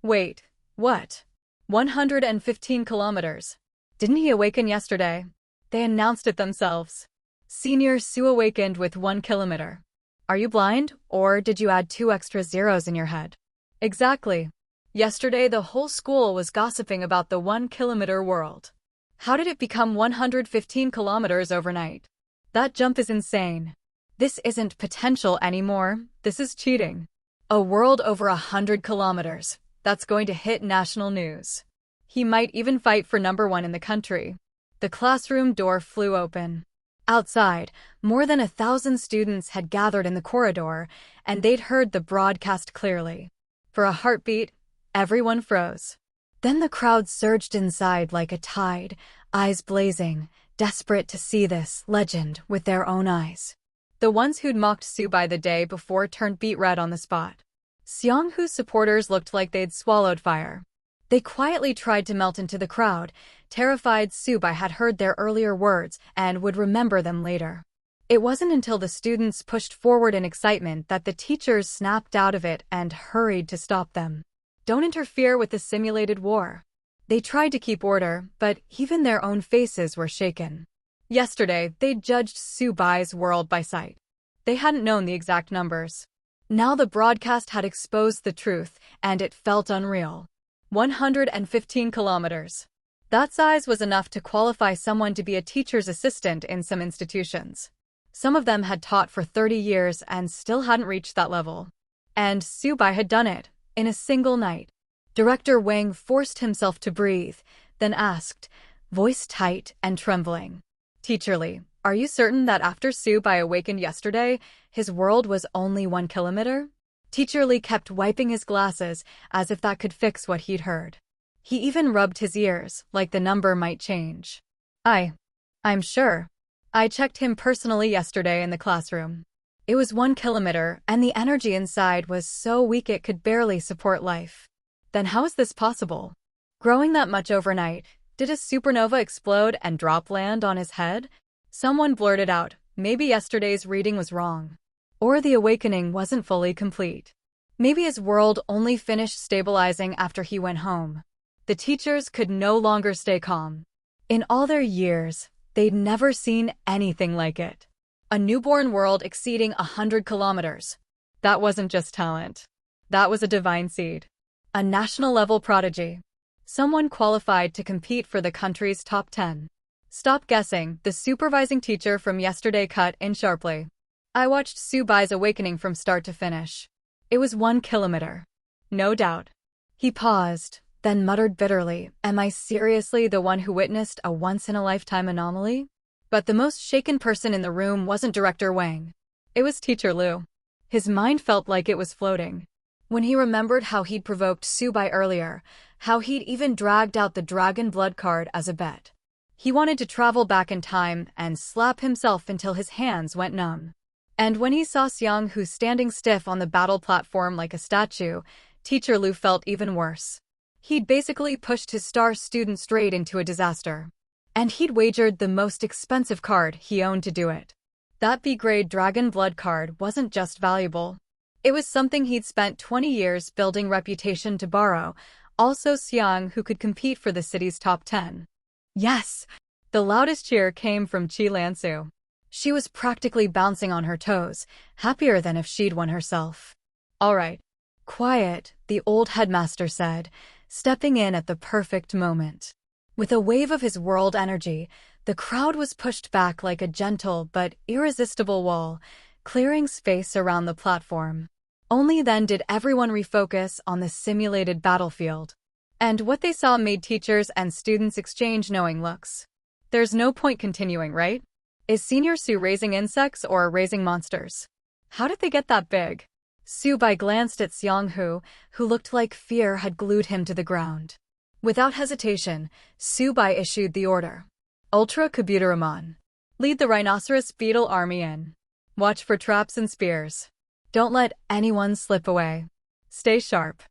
Wait, what? 115 kilometers. Didn't he awaken yesterday? They announced it themselves. Senior Sue awakened with 1 kilometer. Are you blind, or did you add 2 extra zeros in your head? Exactly. Yesterday the whole school was gossiping about the 1 kilometer world. How did it become 115 kilometers overnight? That jump is insane. This isn't potential anymore, this is cheating. A world over 100 kilometers. That's going to hit national news. He might even fight for #1 in the country. The classroom door flew open. Outside, more than 1,000 students had gathered in the corridor, and they'd heard the broadcast clearly. For a heartbeat, everyone froze. Then the crowd surged inside like a tide, eyes blazing, desperate to see this legend with their own eyes. The ones who'd mocked Sue by the day before turned beet red on the spot. Seong-hoo's supporters looked like they'd swallowed fire. They quietly tried to melt into the crowd, terrified Sue-bai had heard their earlier words and would remember them later. It wasn't until the students pushed forward in excitement that the teachers snapped out of it and hurried to stop them. Don't interfere with the simulated war. They tried to keep order, but even their own faces were shaken. Yesterday, they judged Sue-bai's world by sight. They hadn't known the exact numbers. Now the broadcast had exposed the truth, and it felt unreal. 115 kilometers. That size was enough to qualify someone to be a teacher's assistant in some institutions. Some of them had taught for 30 years and still hadn't reached that level. And Sue-bai had done it, in a single night. Director Wang forced himself to breathe, then asked, voice tight and trembling. Teacher Lee, are you certain that after Sue-bai awakened yesterday, his world was only 1 kilometer? Teacher Lee kept wiping his glasses as if that could fix what he'd heard. He even rubbed his ears, like the number might change. I'm sure. I checked him personally yesterday in the classroom. It was 1 kilometer, and the energy inside was so weak it could barely support life. Then how is this possible? Growing that much overnight, did a supernova explode and drop land on his head? Someone blurted out, maybe yesterday's reading was wrong. Or the awakening wasn't fully complete. Maybe his world only finished stabilizing after he went home. The teachers could no longer stay calm. In all their years, they'd never seen anything like it. A newborn world exceeding 100 kilometers. That wasn't just talent. That was a divine seed. A national-level prodigy. Someone qualified to compete for the country's top 10. Stop guessing, the supervising teacher from yesterday cut in sharply. I watched Sue-bai's awakening from start to finish. It was 1 kilometer. No doubt. He paused, then muttered bitterly, am I seriously the one who witnessed a once-in-a-lifetime anomaly? But the most shaken person in the room wasn't Director Wang. It was Teacher Liu. His mind felt like it was floating. When he remembered how he'd provoked Sue-bai earlier, how he'd even dragged out the dragon blood card as a bet. He wanted to travel back in time and slap himself until his hands went numb. And when he saw Seong-hoo standing stiff on the battle platform like a statue, Teacher Liu felt even worse. He'd basically pushed his star student straight into a disaster. And he'd wagered the most expensive card he owned to do it. That B-grade dragon blood card wasn't just valuable. It was something he'd spent 20 years building reputation to borrow, also Seong-hoo could compete for the city's top 10. Yes! The loudest cheer came from Chi Lan-soo. She was practically bouncing on her toes, happier than if she'd won herself. All right. Quiet, the old headmaster said, stepping in at the perfect moment. With a wave of his world energy, the crowd was pushed back like a gentle but irresistible wall, clearing space around the platform. Only then did everyone refocus on the simulated battlefield. And what they saw made teachers and students exchange knowing looks. There's no point continuing, right? Is Senior Sue raising insects or raising monsters? How did they get that big? Sue-bai glanced at Seong-hoo, who looked like fear had glued him to the ground. Without hesitation, Sue-bai issued the order. Ultra Kabuteramon. Lead the rhinoceros beetle army in. Watch for traps and spears. Don't let anyone slip away. Stay sharp.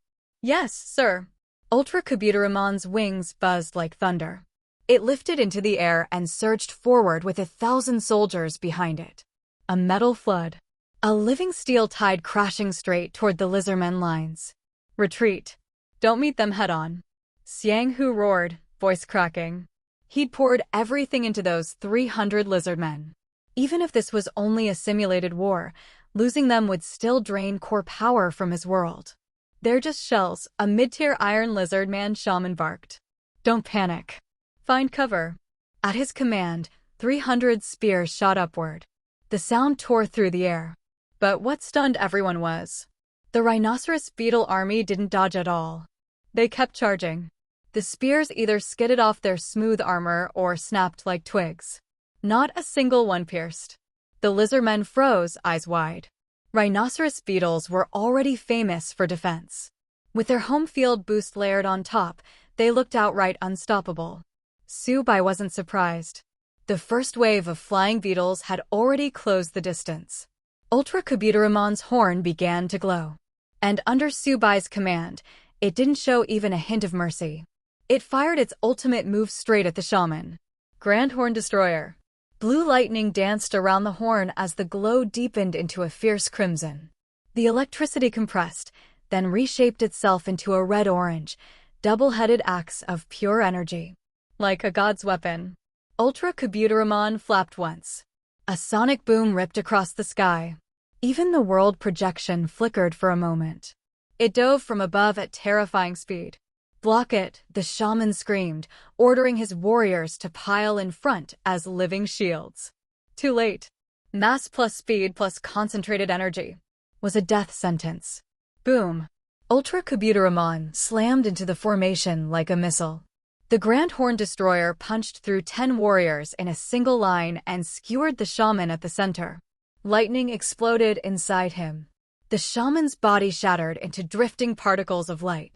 Yes, sir. Ultra Kabuteramon's wings buzzed like thunder. It lifted into the air and surged forward with 1,000 soldiers behind it. A metal flood. A living steel tide crashing straight toward the lizardmen lines. Retreat. Don't meet them head-on. Xiang Hu roared, voice cracking. He'd poured everything into those 300 lizard men. Even if this was only a simulated war, losing them would still drain core power from his world. They're just shells, a mid-tier iron lizard man shaman barked. Don't panic. Find cover. At his command, 300 spears shot upward. The sound tore through the air. But what stunned everyone was the rhinoceros beetle army didn't dodge at all. They kept charging. The spears either skidded off their smooth armor or snapped like twigs. Not a single one pierced. The lizardmen froze, eyes wide. Rhinoceros beetles were already famous for defense. With their home field boost layered on top, they looked outright unstoppable. Su Bai wasn't surprised. The first wave of flying beetles had already closed the distance. Ultra Kabutaramon's horn began to glow. And under Su Bai's command, it didn't show even a hint of mercy. It fired its ultimate move straight at the shaman. Grand Horn Destroyer. Blue lightning danced around the horn as the glow deepened into a fierce crimson. The electricity compressed, then reshaped itself into a red-orange, double-headed axe of pure energy. Like a god's weapon. Ultra Kabuteramon flapped once. A sonic boom ripped across the sky. Even the world projection flickered for a moment. It dove from above at terrifying speed. Block it, the shaman screamed, ordering his warriors to pile in front as living shields. Too late. Mass plus speed plus concentrated energy was a death sentence. Boom. Ultra Kabuteramon slammed into the formation like a missile. The Grand Horn Destroyer punched through 10 warriors in a single line and skewered the shaman at the center. Lightning exploded inside him. The shaman's body shattered into drifting particles of light.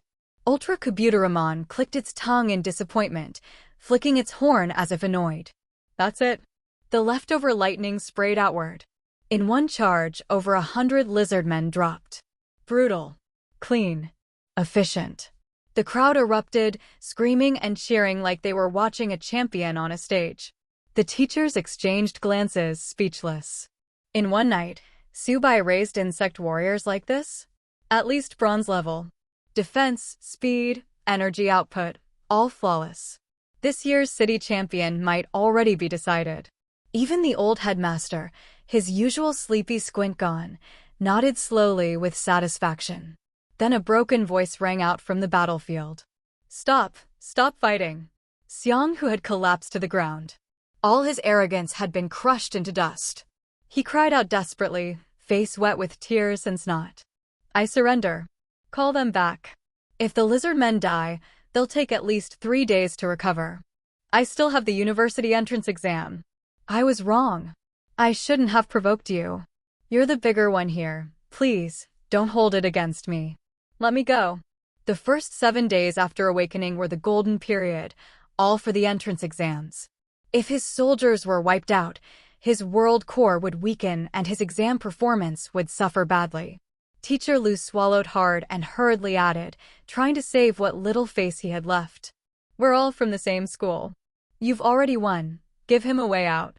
Ultra Kabuteramon clicked its tongue in disappointment, flicking its horn as if annoyed. That's it. The leftover lightning sprayed outward. In one charge, over 100 lizardmen dropped. Brutal. Clean. Efficient. The crowd erupted, screaming and cheering like they were watching a champion on a stage. The teachers exchanged glances, speechless. In one night, Su Bai raised insect warriors like this? At least bronze level. Defense, speed, energy output, all flawless. This year's city champion might already be decided. Even the old headmaster, his usual sleepy squint gone, nodded slowly with satisfaction. Then a broken voice rang out from the battlefield. Stop, stop fighting. Xiang, who had collapsed to the ground. All his arrogance had been crushed into dust. He cried out desperately, face wet with tears and snot. I surrender. Call them back. If the lizard men die, they'll take at least 3 days to recover. I still have the university entrance exam. I was wrong. I shouldn't have provoked you. You're the bigger one here. Please, don't hold it against me. Let me go. The first 7 days after awakening were the golden period, all for the entrance exams. If his soldiers were wiped out, his world core would weaken and his exam performance would suffer badly. Teacher Lu swallowed hard and hurriedly added, trying to save what little face he had left. We're all from the same school. You've already won. Give him a way out.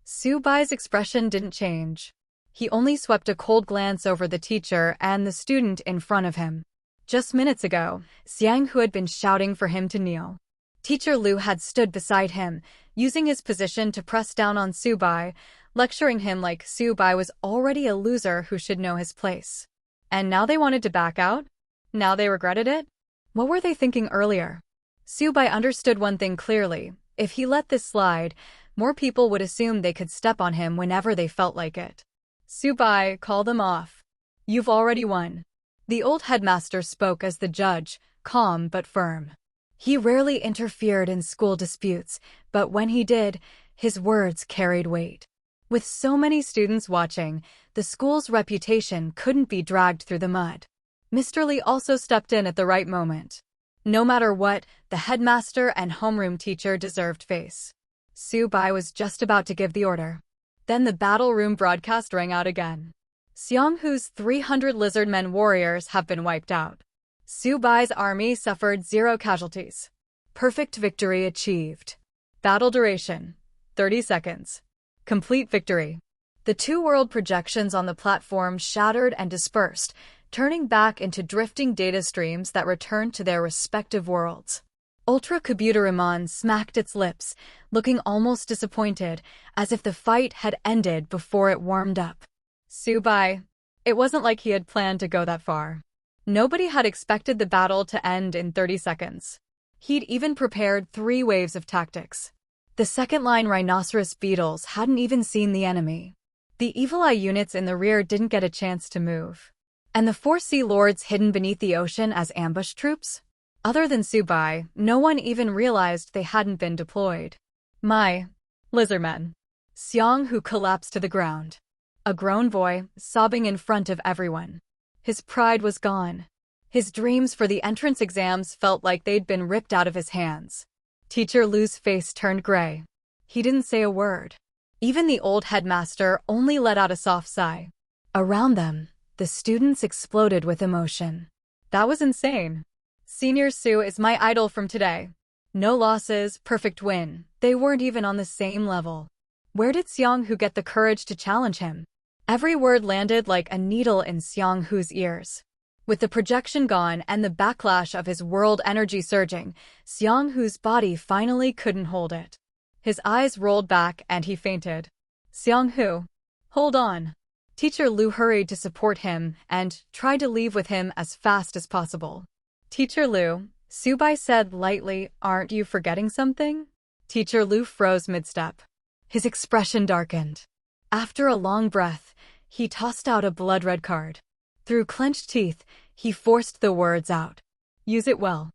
Su Bai's expression didn't change. He only swept a cold glance over the teacher and the student in front of him. Just minutes ago, Xiang, who had been shouting for him to kneel. Teacher Lu had stood beside him, using his position to press down on Su Bai, lecturing him like Su Bai was already a loser who should know his place. And now they wanted to back out? Now they regretted it? What were they thinking earlier? Su Bai understood one thing clearly. If he let this slide, more people would assume they could step on him whenever they felt like it. Su Bai, call them off. You've already won. The old headmaster spoke as the judge, calm but firm. He rarely interfered in school disputes, but when he did, his words carried weight. With so many students watching, the school's reputation couldn't be dragged through the mud. Mr. Li also stepped in at the right moment. No matter what, the headmaster and homeroom teacher deserved face. Su Bai was just about to give the order. Then the battle room broadcast rang out again. Xiang Hu's 300 lizardmen warriors have been wiped out. Su Bai's army suffered 0 casualties. Perfect victory achieved. Battle duration, 30 seconds. Complete victory. The 2 world projections on the platform shattered and dispersed, turning back into drifting data streams that returned to their respective worlds. Ultra Kabuto smacked its lips, looking almost disappointed, as if the fight had ended before it warmed up. Subai. It wasn't like he had planned to go that far. Nobody had expected the battle to end in 30 seconds. He'd even prepared 3 waves of tactics. The second-line rhinoceros beetles hadn't even seen the enemy. The Evil Eye units in the rear didn't get a chance to move. And the 4 Sea Lords hidden beneath the ocean as ambush troops? Other than Subai, no one even realized they hadn't been deployed. My lizardmen. Xiang Hu collapsed to the ground. A grown boy, sobbing in front of everyone. His pride was gone. His dreams for the entrance exams felt like they'd been ripped out of his hands. Teacher Lu's face turned gray. He didn't say a word. Even the old headmaster only let out a soft sigh. Around them, the students exploded with emotion. That was insane. Senior Su is my idol from today. No losses, perfect win. They weren't even on the same level. Where did Xiang Hu get the courage to challenge him? Every word landed like a needle in Xiang Hu's ears. With the projection gone and the backlash of his world energy surging, Xiang Hu's body finally couldn't hold it. His eyes rolled back and he fainted. Xiang Hu. Hold on. Teacher Lu hurried to support him and tried to leave with him as fast as possible. Teacher Lu, Subai said lightly, aren't you forgetting something? Teacher Lu froze mid-step. His expression darkened. After a long breath, he tossed out a blood-red card. Through clenched teeth, he forced the words out. Use it well.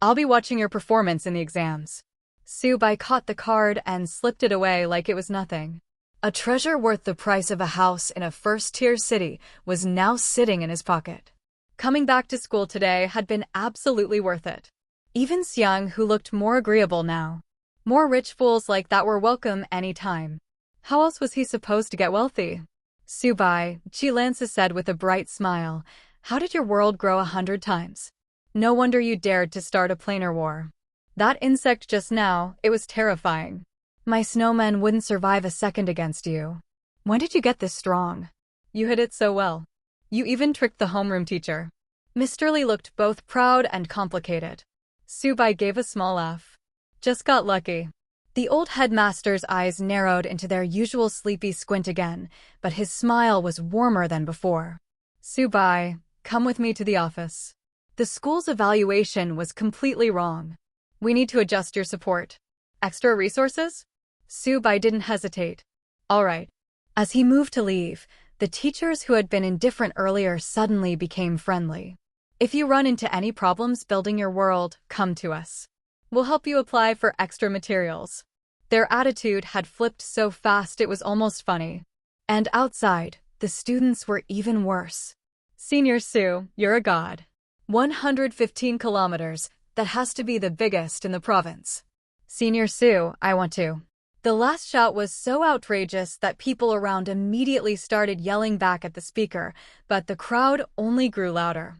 I'll be watching your performance in the exams. Subai caught the card and slipped it away like it was nothing. A treasure worth the price of a house in a first-tier city was now sitting in his pocket. Coming back to school today had been absolutely worth it. Even Xiang, who looked more agreeable now. More rich fools like that were welcome any time. How else was he supposed to get wealthy? Subai, Chilansa said with a bright smile, how did your world grow 100 times? No wonder you dared to start a planar war. That insect just now, it was terrifying. My snowmen wouldn't survive a second against you. When did you get this strong? You hid it so well. You even tricked the homeroom teacher. Mr. Lee looked both proud and complicated. Subai gave a small laugh. Just got lucky. The old headmaster's eyes narrowed into their usual sleepy squint again, but his smile was warmer than before. Subai, come with me to the office. The school's evaluation was completely wrong. We need to adjust your support. Extra resources? Subai didn't hesitate. All right. As he moved to leave, the teachers who had been indifferent earlier suddenly became friendly. If you run into any problems building your world, come to us. We'll help you apply for extra materials. Their attitude had flipped so fast it was almost funny. And outside, the students were even worse. Senior Su, you're a god. 115 kilometers, that has to be the biggest in the province. Senior Su, I want to. The last shout was so outrageous that people around immediately started yelling back at the speaker, but the crowd only grew louder.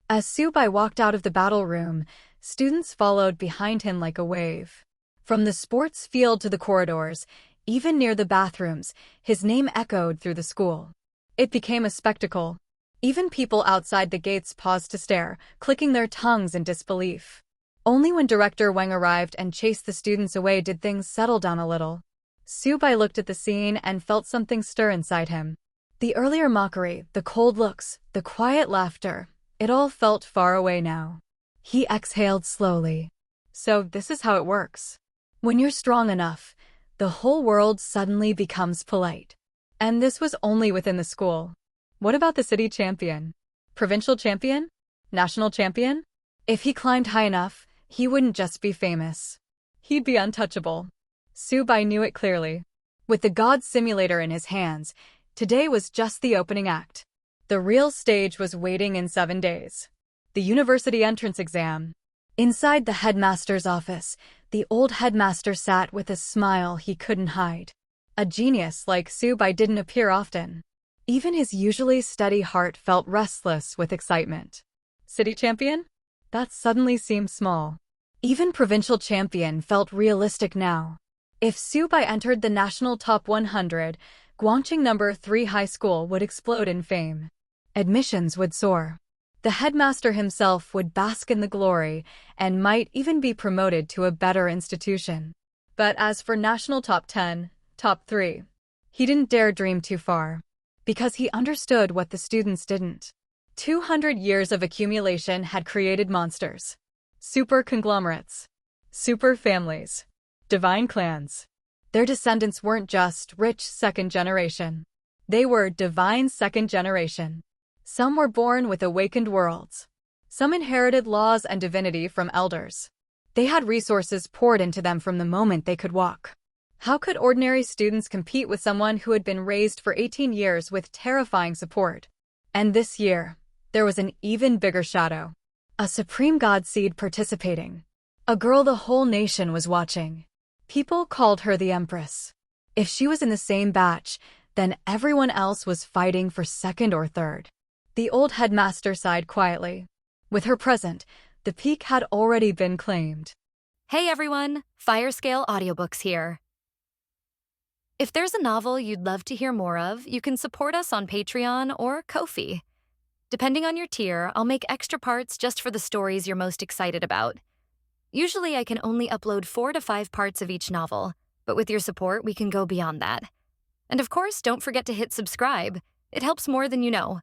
As Subai walked out of the battle room, students followed behind him like a wave. From the sports field to the corridors, even near the bathrooms, his name echoed through the school. It became a spectacle. Even people outside the gates paused to stare, clicking their tongues in disbelief. Only when Director Wang arrived and chased the students away did things settle down a little. Subai looked at the scene and felt something stir inside him. The earlier mockery, the cold looks, the quiet laughter, it all felt far away now. He exhaled slowly. So this is how it works. When you're strong enough, the whole world suddenly becomes polite. And this was only within the school. What about the city champion? Provincial champion? National champion? If he climbed high enough, he wouldn't just be famous. He'd be untouchable. Subai knew it clearly. With the God Simulator in his hands, today was just the opening act. The real stage was waiting in 7 days. The university entrance exam. Inside the headmaster's office, the old headmaster sat with a smile he couldn't hide. A genius like Subai didn't appear often. Even his usually steady heart felt restless with excitement. City champion? That suddenly seemed small. Even provincial champion felt realistic now. If Subai entered the national top 100, Guangqing No. 3 High School would explode in fame. Admissions would soar. The headmaster himself would bask in the glory and might even be promoted to a better institution. But as for national top 10, top 3, he didn't dare dream too far, because he understood what the students didn't. 200 years of accumulation had created monsters. Super conglomerates. Super families. Divine clans. Their descendants weren't just rich second generation. They were divine second generation. Some were born with awakened worlds. Some inherited laws and divinity from elders. They had resources poured into them from the moment they could walk. How could ordinary students compete with someone who had been raised for 18 years with terrifying support? And this year, there was an even bigger shadow. A supreme god seed participating. A girl the whole nation was watching. People called her the Empress. If she was in the same batch, then everyone else was fighting for second or third. The old headmaster sighed quietly. With her present, the peak had already been claimed. Hey everyone, Firescale Audiobooks here. If there's a novel you'd love to hear more of, you can support us on Patreon or Ko-fi. Depending on your tier, I'll make extra parts just for the stories you're most excited about. Usually I can only upload 4 to 5 parts of each novel, but with your support we can go beyond that. And of course, don't forget to hit subscribe. It helps more than you know.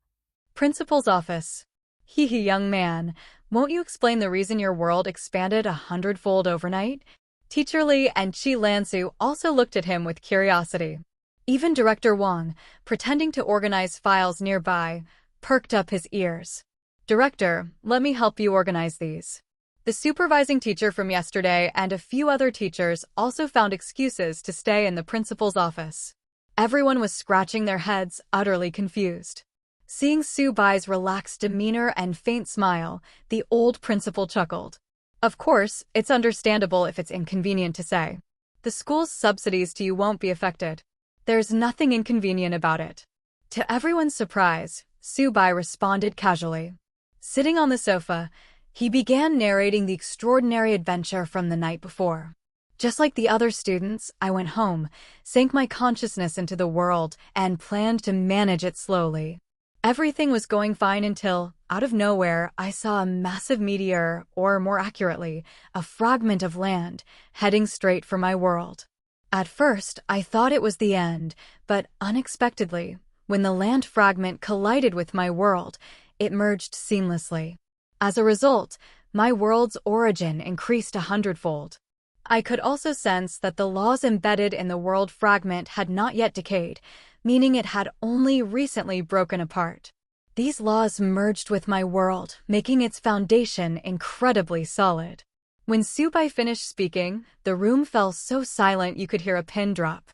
Principal's office. Hee hee, young man, won't you explain the reason your world expanded 100-fold overnight? Teacher Li and Chi Lansu also looked at him with curiosity. Even Director Wang, pretending to organize files nearby, perked up his ears. Director, let me help you organize these. The supervising teacher from yesterday and a few other teachers also found excuses to stay in the principal's office. Everyone was scratching their heads, utterly confused. Seeing Su Bai's relaxed demeanor and faint smile, the old principal chuckled. Of course, it's understandable if it's inconvenient to say. The school's subsidies to you won't be affected. There's nothing inconvenient about it. To everyone's surprise, Su Bai responded casually. Sitting on the sofa, he began narrating the extraordinary adventure from the night before. Just like the other students, I went home, sank my consciousness into the world, and planned to manage it slowly. Everything was going fine until, out of nowhere, I saw a massive meteor, or more accurately, a fragment of land, heading straight for my world. At first, I thought it was the end, but unexpectedly, when the land fragment collided with my world, it merged seamlessly. As a result, my world's origin increased 100-fold. I could also sense that the laws embedded in the world fragment had not yet decayed, meaning it had only recently broken apart. These laws merged with my world, making its foundation incredibly solid. When Su Bai finished speaking, the room fell so silent you could hear a pin drop.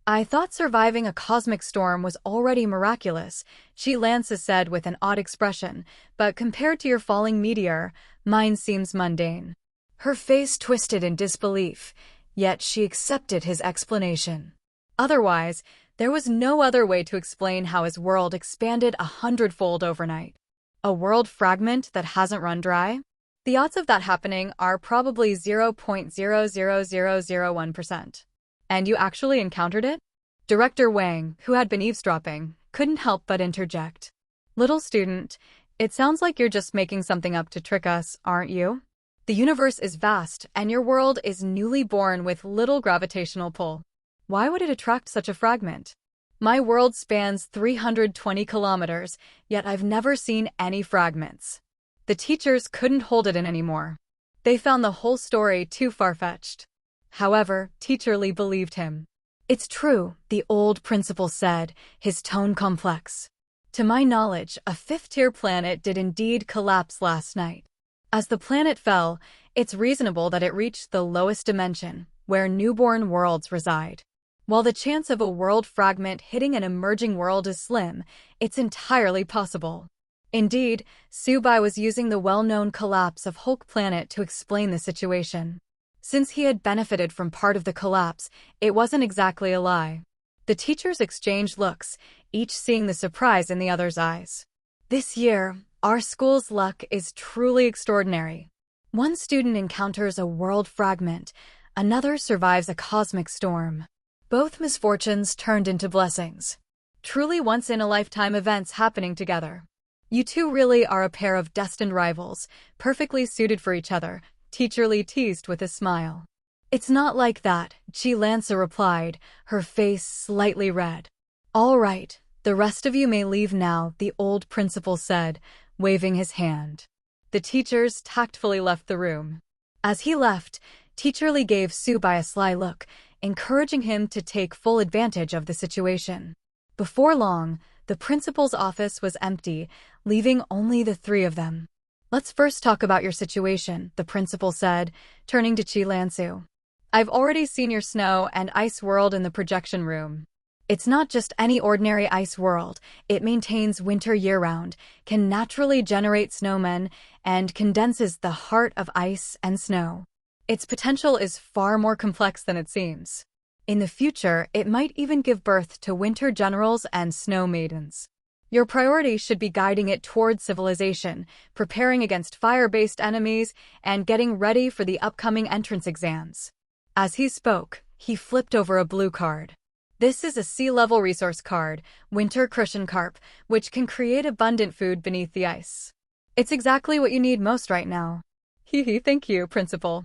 I thought surviving a cosmic storm was already miraculous, Chi Lansa said with an odd expression, but compared to your falling meteor, mine seems mundane. Her face twisted in disbelief, yet she accepted his explanation. Otherwise, there was no other way to explain how his world expanded 100-fold overnight. A world fragment that hasn't run dry? The odds of that happening are probably 0.00001%. And you actually encountered it? Director Wang, who had been eavesdropping, couldn't help but interject. Little student, it sounds like you're just making something up to trick us, aren't you? The universe is vast, and your world is newly born with little gravitational pull. Why would it attract such a fragment? My world spans 320 kilometers, yet I've never seen any fragments. The teachers couldn't hold it in anymore. They found the whole story too far-fetched. However, Teacher Li believed him. It's true, the old principal said, his tone complex. To my knowledge, a 5th-tier planet did indeed collapse last night. As the planet fell, it's reasonable that it reached the lowest dimension, where newborn worlds reside. While the chance of a world fragment hitting an emerging world is slim, it's entirely possible. Indeed, Su Bai was using the well-known collapse of Hulk Planet to explain the situation. Since he had benefited from part of the collapse, it wasn't exactly a lie. The teachers exchanged looks, each seeing the surprise in the other's eyes. This year, our school's luck is truly extraordinary. One student encounters a world fragment, another survives a cosmic storm. Both misfortunes turned into blessings. Truly once-in-a-lifetime events happening together. You two really are a pair of destined rivals, perfectly suited for each other, Teacher Lee teased with a smile. It's not like that, Chi Lanza replied, her face slightly red. All right, the rest of you may leave now, the old principal said, waving his hand. The teachers tactfully left the room. As he left, Teacher Lee gave Subai a sly look, encouraging him to take full advantage of the situation. Before long, the principal's office was empty, leaving only the three of them. Let's first talk about your situation, the principal said, turning to Chi Lanzu. I've already seen your snow and ice world in the projection room. It's not just any ordinary ice world, it maintains winter year-round, can naturally generate snowmen, and condenses the heart of ice and snow. Its potential is far more complex than it seems. In the future, it might even give birth to winter generals and snow maidens. Your priority should be guiding it towards civilization, preparing against fire-based enemies, and getting ready for the upcoming entrance exams. As he spoke, he flipped over a blue card. This is a sea-level resource card, Winter Cushion Carp, which can create abundant food beneath the ice. It's exactly what you need most right now. Thank you, Principal.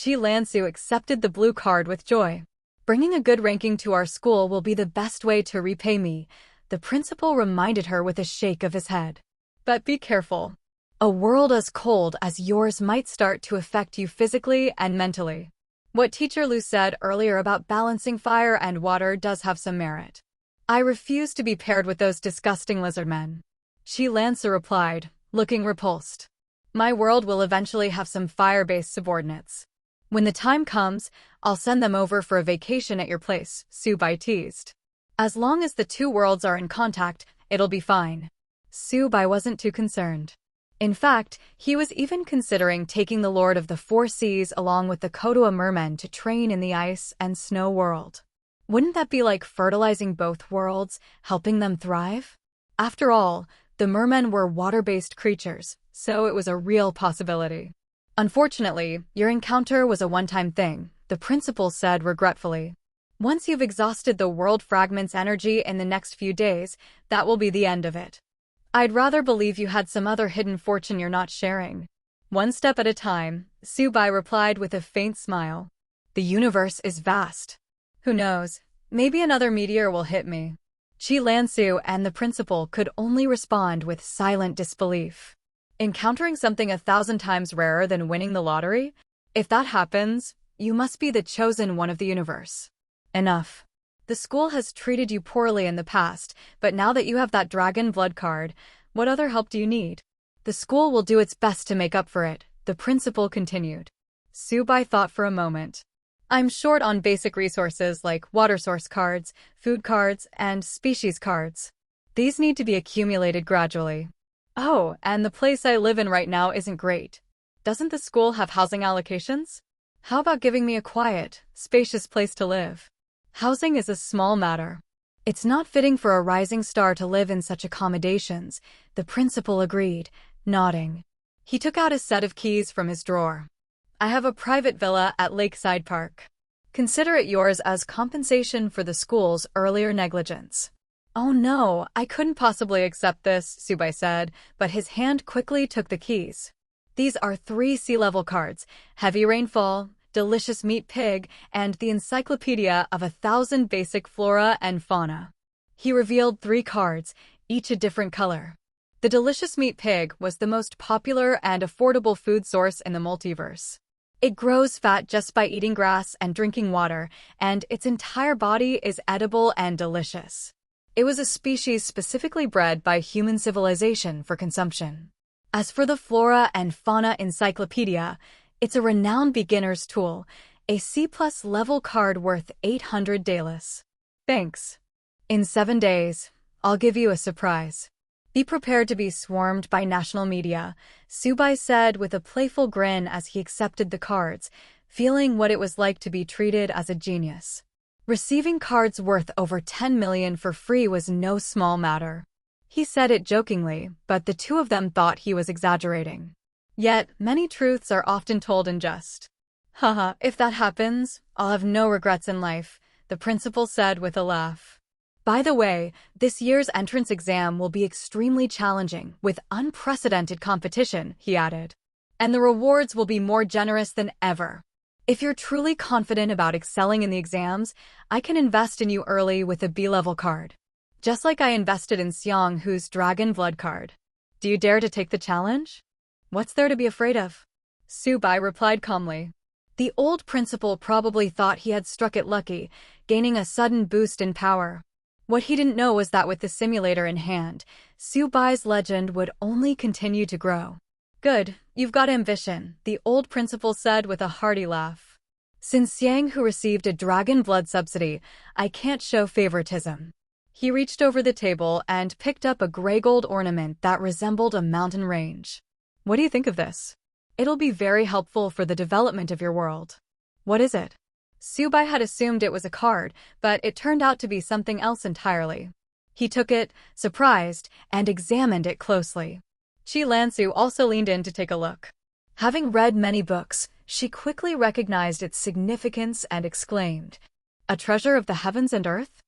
Chi Lanzu accepted the blue card with joy. Bringing a good ranking to our school will be the best way to repay me, the principal reminded her with a shake of his head. But be careful. A world as cold as yours might start to affect you physically and mentally. What Teacher Lu said earlier about balancing fire and water does have some merit. I refuse to be paired with those disgusting lizardmen. Chi Lanza replied, looking repulsed. My world will eventually have some fire-based subordinates. When the time comes, I'll send them over for a vacation at your place, Subai teased. As long as the two worlds are in contact, it'll be fine. Subai wasn't too concerned. In fact, he was even considering taking the Lord of the Four Seas along with the Kotoa mermen to train in the ice and snow world. Wouldn't that be like fertilizing both worlds, helping them thrive? After all, the mermen were water-based creatures, so it was a real possibility. Unfortunately, your encounter was a one-time thing, the principal said regretfully. Once you've exhausted the world fragment's energy in the next few days, that will be the end of it. I'd rather believe you had some other hidden fortune you're not sharing. One step at a time, Subai replied with a faint smile. The universe is vast. Who knows, maybe another meteor will hit me. Chi Lanzu and the principal could only respond with silent disbelief. Encountering something 1,000 times rarer than winning the lottery? If that happens, you must be the chosen one of the universe. Enough. The school has treated you poorly in the past, but now that you have that dragon blood card, what other help do you need? The school will do its best to make up for it, the principal continued. Subai thought for a moment. I'm short on basic resources like water source cards, food cards, and species cards. These need to be accumulated gradually. Oh, and the place I live in right now isn't great. Doesn't the school have housing allocations? How about giving me a quiet, spacious place to live? Housing is a small matter. It's not fitting for a rising star to live in such accommodations, the principal agreed, nodding. He took out a set of keys from his drawer. I have a private villa at Lakeside Park. Consider it yours as compensation for the school's earlier negligence. Oh no, I couldn't possibly accept this, Subai said, but his hand quickly took the keys. These are 3 sea-level cards, Heavy Rainfall, Delicious Meat Pig, and the Encyclopedia of 1,000 Basic Flora and Fauna. He revealed 3 cards, each a different color. The Delicious Meat Pig was the most popular and affordable food source in the multiverse. It grows fat just by eating grass and drinking water, and its entire body is edible and delicious. It was a species specifically bred by human civilization for consumption. As for the Flora and Fauna Encyclopedia, it's a renowned beginner's tool, a C+ level card worth 800 dalis. Thanks. In 7 days, I'll give you a surprise. Be prepared to be swarmed by national media, Subai said with a playful grin as he accepted the cards, feeling what it was like to be treated as a genius. Receiving cards worth over 10 million for free was no small matter. He said it jokingly, but the two of them thought he was exaggerating. Yet, many truths are often told in jest. Haha, if that happens, I'll have no regrets in life, the principal said with a laugh. By the way, this year's entrance exam will be extremely challenging, with unprecedented competition, he added. And the rewards will be more generous than ever. If you're truly confident about excelling in the exams, I can invest in you early with a B-level card. Just like I invested in Xiang-Hu's Dragon Blood card. Do you dare to take the challenge? What's there to be afraid of? Su Bai replied calmly. The old principal probably thought he had struck it lucky, gaining a sudden boost in power. What he didn't know was that with the simulator in hand, Su Bai's legend would only continue to grow. Good, you've got ambition, the old principal said with a hearty laugh. Since Xiang-Hu received a Dragon Blood subsidy, I can't show favoritism. He reached over the table and picked up a gray gold ornament that resembled a mountain range. What do you think of this? It'll be very helpful for the development of your world. What is it? Su Bai had assumed it was a card, but it turned out to be something else entirely. He took it, surprised, and examined it closely. Qi Lansu also leaned in to take a look. Having read many books, she quickly recognized its significance and exclaimed, "A treasure of the heavens and earth?"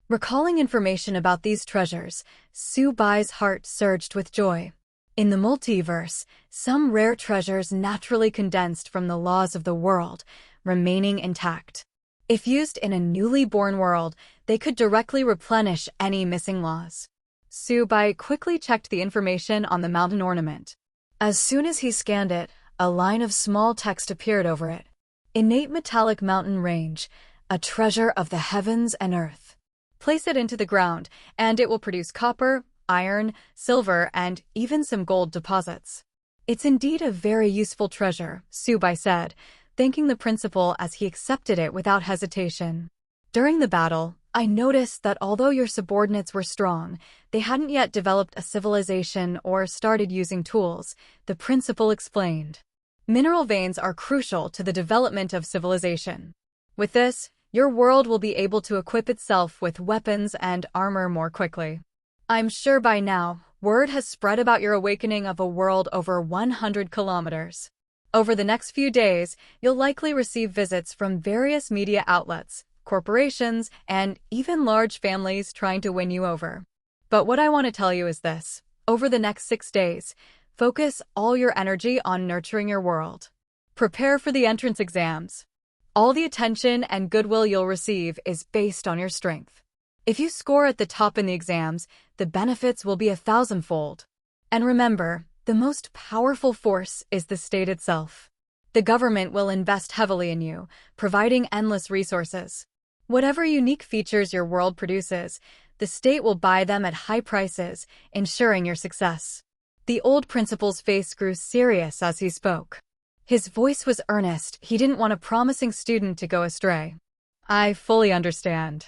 Recalling information about these treasures, Su Bai's heart surged with joy. In the multiverse, some rare treasures naturally condensed from the laws of the world, remaining intact. If used in a newly born world, they could directly replenish any missing laws. Su Bai quickly checked the information on the mountain ornament. As soon as he scanned it, a line of small text appeared over it. Innate metallic mountain range, a treasure of the heavens and earth. Place it into the ground, and it will produce copper, iron, silver, and even some gold deposits. It's indeed a very useful treasure, Su Bai said, thanking the principal as he accepted it without hesitation. During the battle, I noticed that although your subordinates were strong, they hadn't yet developed a civilization or started using tools, the principal explained. Mineral veins are crucial to the development of civilization. With this, your world will be able to equip itself with weapons and armor more quickly. I'm sure by now, word has spread about your awakening of a world over 100 kilometers. Over the next few days, you'll likely receive visits from various media outlets, corporations, and even large families trying to win you over. But what I want to tell you is this. Over the next 6 days, focus all your energy on nurturing your world. Prepare for the entrance exams. All the attention and goodwill you'll receive is based on your strength. If you score at the top in the exams, the benefits will be 1,000-fold. And remember, the most powerful force is the state itself. The government will invest heavily in you, providing endless resources. Whatever unique features your world produces, the state will buy them at high prices, ensuring your success. The old principal's face grew serious as he spoke. His voice was earnest. He didn't want a promising student to go astray. I fully understand.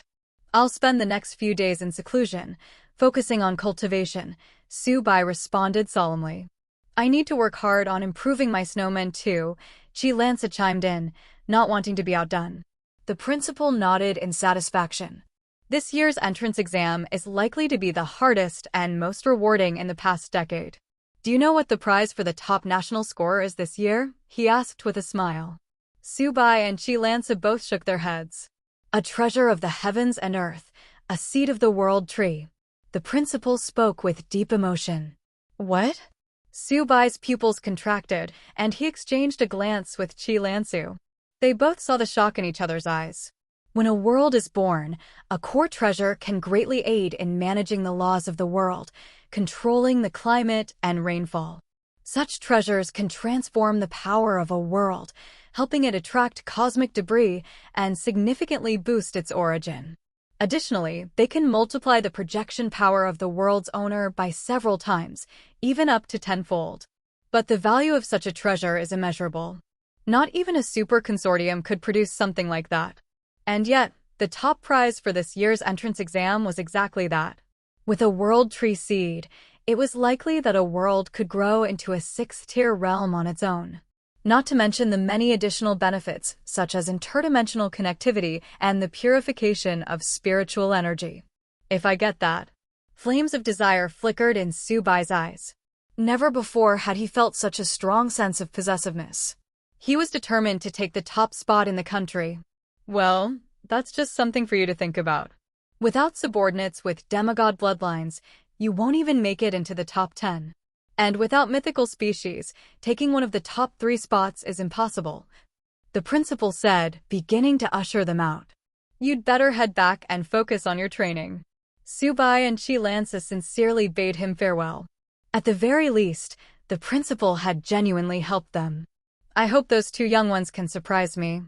I'll spend the next few days in seclusion, focusing on cultivation, Su Bai responded solemnly. I need to work hard on improving my snowmen too, Qi Lansa chimed in, not wanting to be outdone. The principal nodded in satisfaction. This year's entrance exam is likely to be the hardest and most rewarding in the past decade. Do you know what the prize for the top national scorer is this year? He asked with a smile. Su Bai and Qi Lansa both shook their heads. A treasure of the heavens and earth, a seed of the world tree. The principal spoke with deep emotion. What? Su Bai's pupils contracted, and he exchanged a glance with Qi Lansu. They both saw the shock in each other's eyes. When a world is born, a core treasure can greatly aid in managing the laws of the world, controlling the climate and rainfall. Such treasures can transform the power of a world, helping it attract cosmic debris and significantly boost its origin. Additionally, they can multiply the projection power of the world's owner by several times, even up to 10-fold. But the value of such a treasure is immeasurable. Not even a super consortium could produce something like that. And yet, the top prize for this year's entrance exam was exactly that. With a world tree seed, it was likely that a world could grow into a 6th-tier realm on its own. Not to mention the many additional benefits, such as interdimensional connectivity and the purification of spiritual energy. If I get that. Flames of desire flickered in Su Bai's eyes. Never before had he felt such a strong sense of possessiveness. He was determined to take the top spot in the country. Well, that's just something for you to think about. Without subordinates with demigod bloodlines, you won't even make it into the top 10. And without mythical species, taking one of the top 3 spots is impossible, the principal said, beginning to usher them out. You'd better head back and focus on your training. Subai and Chi-Lansa sincerely bade him farewell. At the very least, the principal had genuinely helped them. I hope those 2 young ones can surprise me,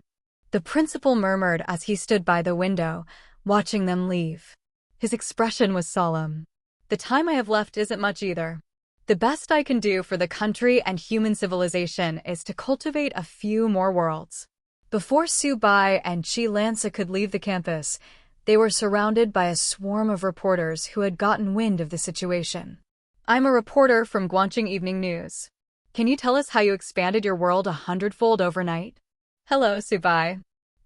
the principal murmured as he stood by the window, watching them leave. His expression was solemn. The time I have left isn't much either. The best I can do for the country and human civilization is to cultivate a few more worlds. Before Subai and Chi-Lansa could leave the campus, they were surrounded by a swarm of reporters who had gotten wind of the situation. I'm a reporter from Guangqing Evening News. Can you tell us how you expanded your world 100-fold overnight? Hello, Subai.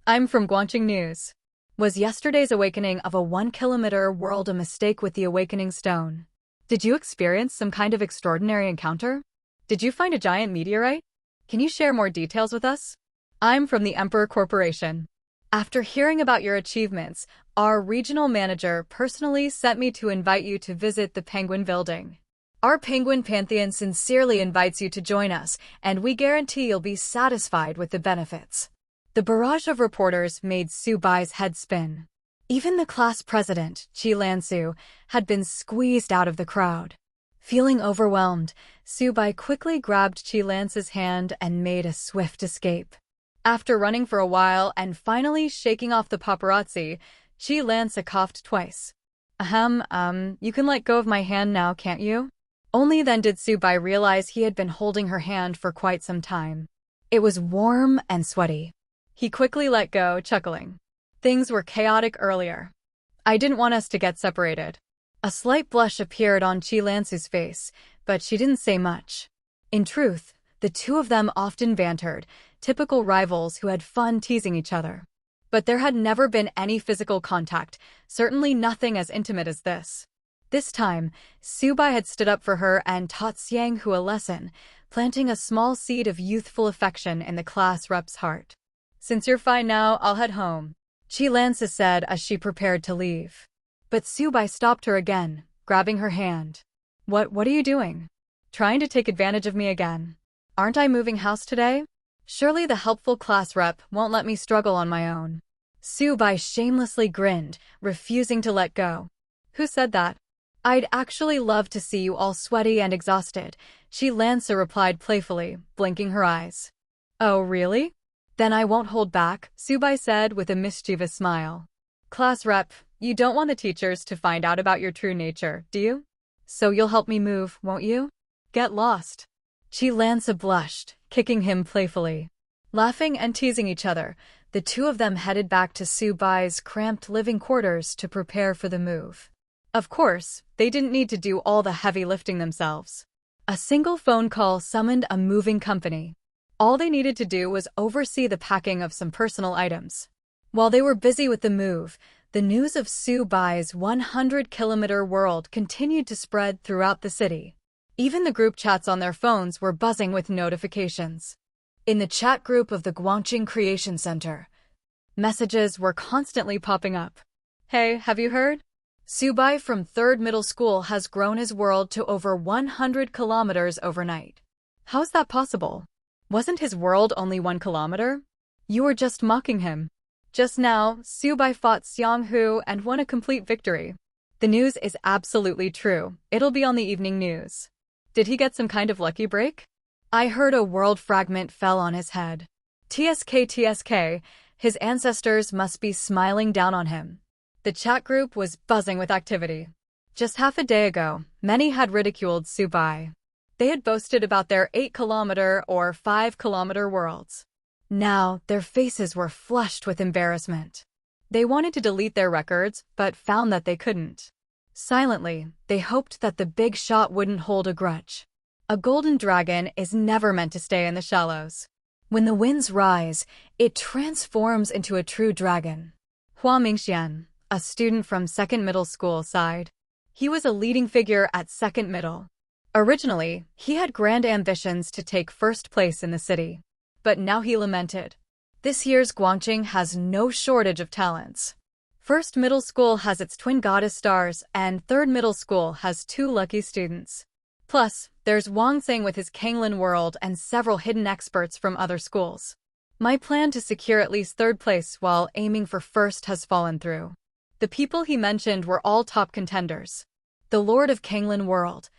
I'm from Guangqing News. Was yesterday's awakening of a 1-kilometer world a mistake with the awakening stone? Did you experience some kind of extraordinary encounter? Did you find a giant meteorite? Can you share more details with us? I'm from the Emperor Corporation. After hearing about your achievements, our regional manager personally sent me to invite you to visit the Penguin Building. Our Penguin Pantheon sincerely invites you to join us, and we guarantee you'll be satisfied with the benefits. The barrage of reporters made Subai's head spin. Even the class president, Chi-Lansu, had been squeezed out of the crowd. Feeling overwhelmed, Subai quickly grabbed Chi-Lansu's hand and made a swift escape. After running for a while and finally shaking off the paparazzi, Chi-Lansu coughed twice. You can let go of my hand now, can't you? Only then did Subai realize he had been holding her hand for quite some time. It was warm and sweaty. He quickly let go, chuckling. Things were chaotic earlier. I didn't want us to get separated. A slight blush appeared on Chi-Lansu's face, but she didn't say much. In truth, the 2 of them often bantered, typical rivals who had fun teasing each other. But there had never been any physical contact, certainly nothing as intimate as this. This time, Subai had stood up for her and taught Xianghu a lesson, planting a small seed of youthful affection in the class rep's heart. Since you're fine now, I'll head home, Chi-Lansa said as she prepared to leave. But Subai stopped her again, grabbing her hand. What are you doing? Trying to take advantage of me again? Aren't I moving house today? Surely the helpful class rep won't let me struggle on my own. Subai shamelessly grinned, refusing to let go. Who said that? I'd actually love to see you all sweaty and exhausted, Chi-Lansa replied playfully, blinking her eyes. Oh, really? Then I won't hold back, Subai said with a mischievous smile. Class rep, you don't want the teachers to find out about your true nature, do you? So you'll help me move, won't you? Get lost. Chi-Lansa blushed, kicking him playfully. Laughing and teasing each other, the 2 of them headed back to Subai's cramped living quarters to prepare for the move. Of course, they didn't need to do all the heavy lifting themselves. A single phone call summoned a moving company. All they needed to do was oversee the packing of some personal items. While they were busy with the move, the news of Subai's 100-kilometer world continued to spread throughout the city. Even the group chats on their phones were buzzing with notifications. In the chat group of the Guangqing Creation Center, messages were constantly popping up. Hey, have you heard? Subai from 3rd Middle School has grown his world to over 100 kilometers overnight. How's that possible? Wasn't his world only 1 kilometer? You were just mocking him. Just now, Subai fought Xianghu and won a complete victory. The news is absolutely true. It'll be on the evening news. Did he get some kind of lucky break? I heard a world fragment fell on his head. TSK, his ancestors must be smiling down on him. The chat group was buzzing with activity. Just half a day ago, many had ridiculed Subai. They had boasted about their 8-kilometer or 5-kilometer worlds. Now, their faces were flushed with embarrassment. They wanted to delete their records, but found that they couldn't. Silently, they hoped that the big shot wouldn't hold a grudge. A golden dragon is never meant to stay in the shallows. When the winds rise, it transforms into a true dragon. Hua Mingxian, a student from 2nd Middle School, sighed. He was a leading figure at 2nd Middle. Originally, he had grand ambitions to take 1st place in the city. But now he lamented. This year's Guangqing has no shortage of talents. First middle school has its twin goddess stars, and third middle school has 2 lucky students. Plus, there's Wang Tsing with his Kanglin world and several hidden experts from other schools. My plan to secure at least 3rd place while aiming for 1st has fallen through. The people he mentioned were all top contenders. The Lord of Kanglin world.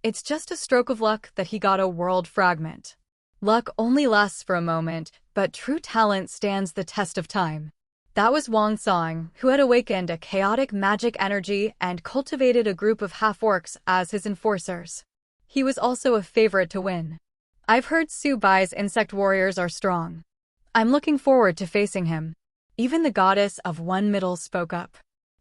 It's just a stroke of luck that he got a world fragment. Luck only lasts for a moment, but true talent stands the test of time. That was Wang Song, who had awakened a chaotic magic energy and cultivated a group of half-orcs as his enforcers. He was also a favorite to win. I've heard Su Bai's insect warriors are strong. I'm looking forward to facing him. Even the goddess of One Middle spoke up.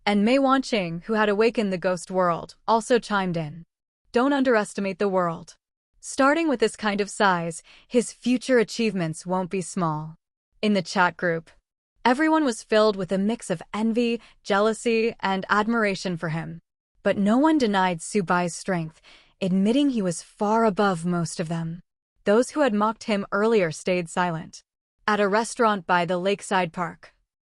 And Mei Wanqing, who had awakened the ghost world, also chimed in. Don't underestimate the world. Starting with this kind of size, his future achievements won't be small. In the chat group, everyone was filled with a mix of envy, jealousy, and admiration for him. But no one denied Su Bai's strength, admitting he was far above most of them. Those who had mocked him earlier stayed silent. At a restaurant by the lakeside park,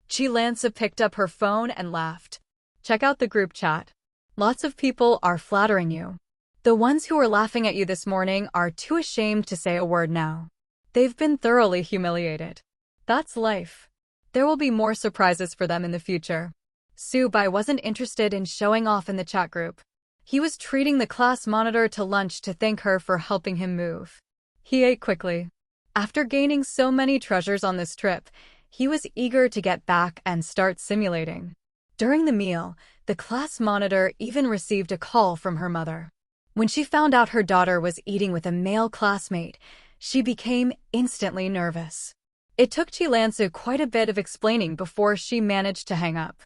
Chi Lanza picked up her phone and laughed. Check out the group chat. Lots of people are flattering you. The ones who were laughing at you this morning are too ashamed to say a word now. They've been thoroughly humiliated. That's life. There will be more surprises for them in the future. Su Bai wasn't interested in showing off in the chat group. He was treating the class monitor to lunch to thank her for helping him move. He ate quickly. After gaining so many treasures on this trip, he was eager to get back and start simulating. During the meal, the class monitor even received a call from her mother. When she found out her daughter was eating with a male classmate, she became instantly nervous. It took Chi Lanza quite a bit of explaining before she managed to hang up.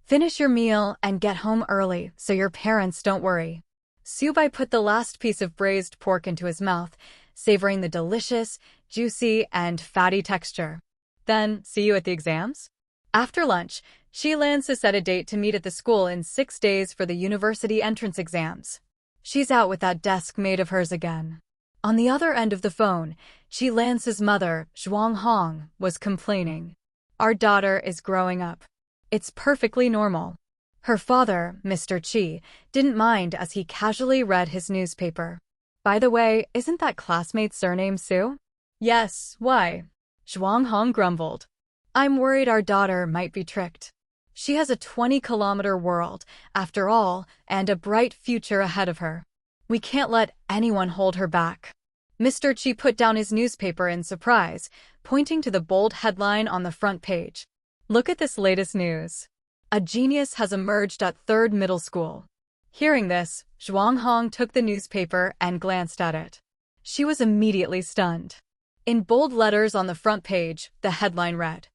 Finish your meal and get home early so your parents don't worry. Su Bai put the last piece of braised pork into his mouth, savoring the delicious, juicy, and fatty texture. Then, see you at the exams? After lunch, Chi Lanza set a date to meet at the school in 6 days for the university entrance exams. She's out with that desk mate of hers again. On the other end of the phone, Chi Lanza's mother, Zhuang Hong, was complaining. Our daughter is growing up. It's perfectly normal. Her father, Mr. Chi, didn't mind as he casually read his newspaper. By the way, isn't that classmate's surname Su? Yes, why? Zhuang Hong grumbled. I'm worried our daughter might be tricked. She has a 20-kilometer world, after all, and a bright future ahead of her. We can't let anyone hold her back. Mr. Chi put down his newspaper in surprise, pointing to the bold headline on the front page. Look at this latest news. A genius has emerged at 3rd middle school. Hearing this, Zhuang Hong took the newspaper and glanced at it. She was immediately stunned. In bold letters on the front page, the headline read,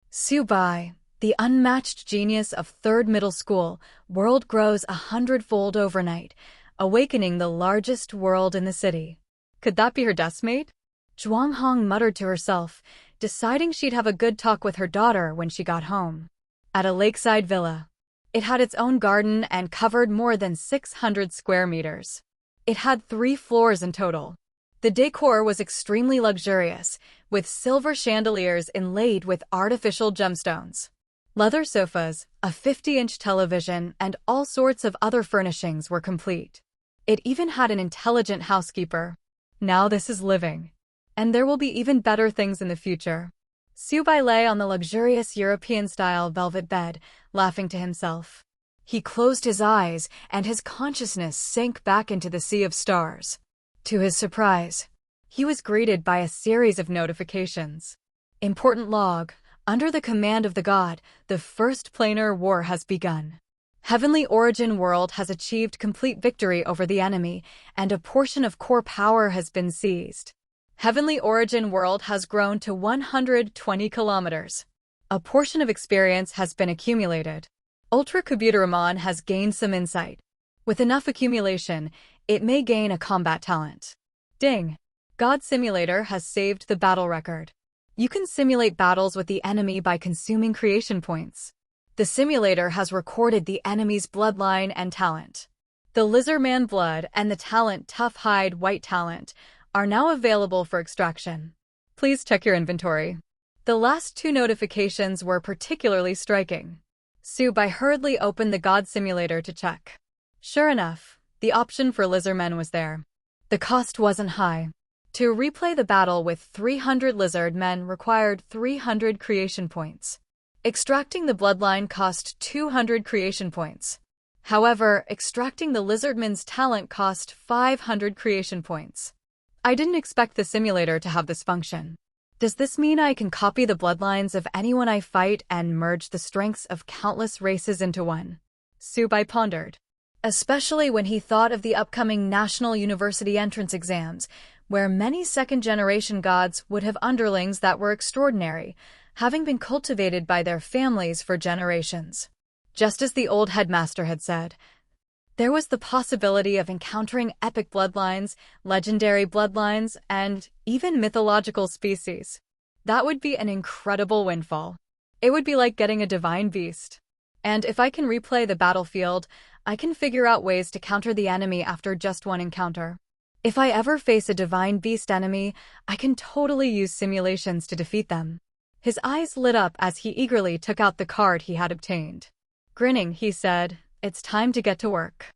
Su Bai, the unmatched genius of 3rd middle school, world grows 100-fold overnight, awakening the largest world in the city. Could that be her deskmate? Zhuang Hong muttered to herself, deciding she'd have a good talk with her daughter when she got home. At a lakeside villa. It had its own garden and covered more than 600 square meters. It had 3 floors in total. The decor was extremely luxurious, with silver chandeliers inlaid with artificial gemstones. Leather sofas, a 50-inch television, and all sorts of other furnishings were complete. It even had an intelligent housekeeper. Now this is living. And there will be even better things in the future. Su Bai lay on the luxurious European-style velvet bed, laughing to himself. He closed his eyes, and his consciousness sank back into the sea of stars. To his surprise, he was greeted by a series of notifications. Important log. Under the command of the god, the first planar war has begun. Heavenly Origin World has achieved complete victory over the enemy, and a portion of core power has been seized. Heavenly Origin World has grown to 120 kilometers. A portion of experience has been accumulated. Ultra Computer Ramon has gained some insight. With enough accumulation, it may gain a combat talent. Ding! God Simulator has saved the battle record. You can simulate battles with the enemy by consuming creation points. The simulator has recorded the enemy's bloodline and talent. The Lizardman blood and the talent Tough Hide White talent are now available for extraction. Please check your inventory. The last 2 notifications were particularly striking. Subai hurriedly opened the God Simulator to check. Sure enough, the option for lizardmen was there. The cost wasn't high. To replay the battle with 300 lizard men required 300 creation points. Extracting the bloodline cost 200 creation points. However, extracting the lizardman's talent cost 500 creation points. I didn't expect the simulator to have this function. Does this mean I can copy the bloodlines of anyone I fight and merge the strengths of countless races into one? Subai pondered. Especially when he thought of the upcoming National University entrance exams, where many second-generation gods would have underlings that were extraordinary, having been cultivated by their families for generations. Just as the old headmaster had said, there was the possibility of encountering epic bloodlines, legendary bloodlines, and even mythological species. That would be an incredible windfall. It would be like getting a divine beast. And if I can replay the battlefield, I can figure out ways to counter the enemy after just one encounter. If I ever face a divine beast enemy, I can totally use simulations to defeat them. His eyes lit up as he eagerly took out the card he had obtained. Grinning, he said, "It's time to get to work."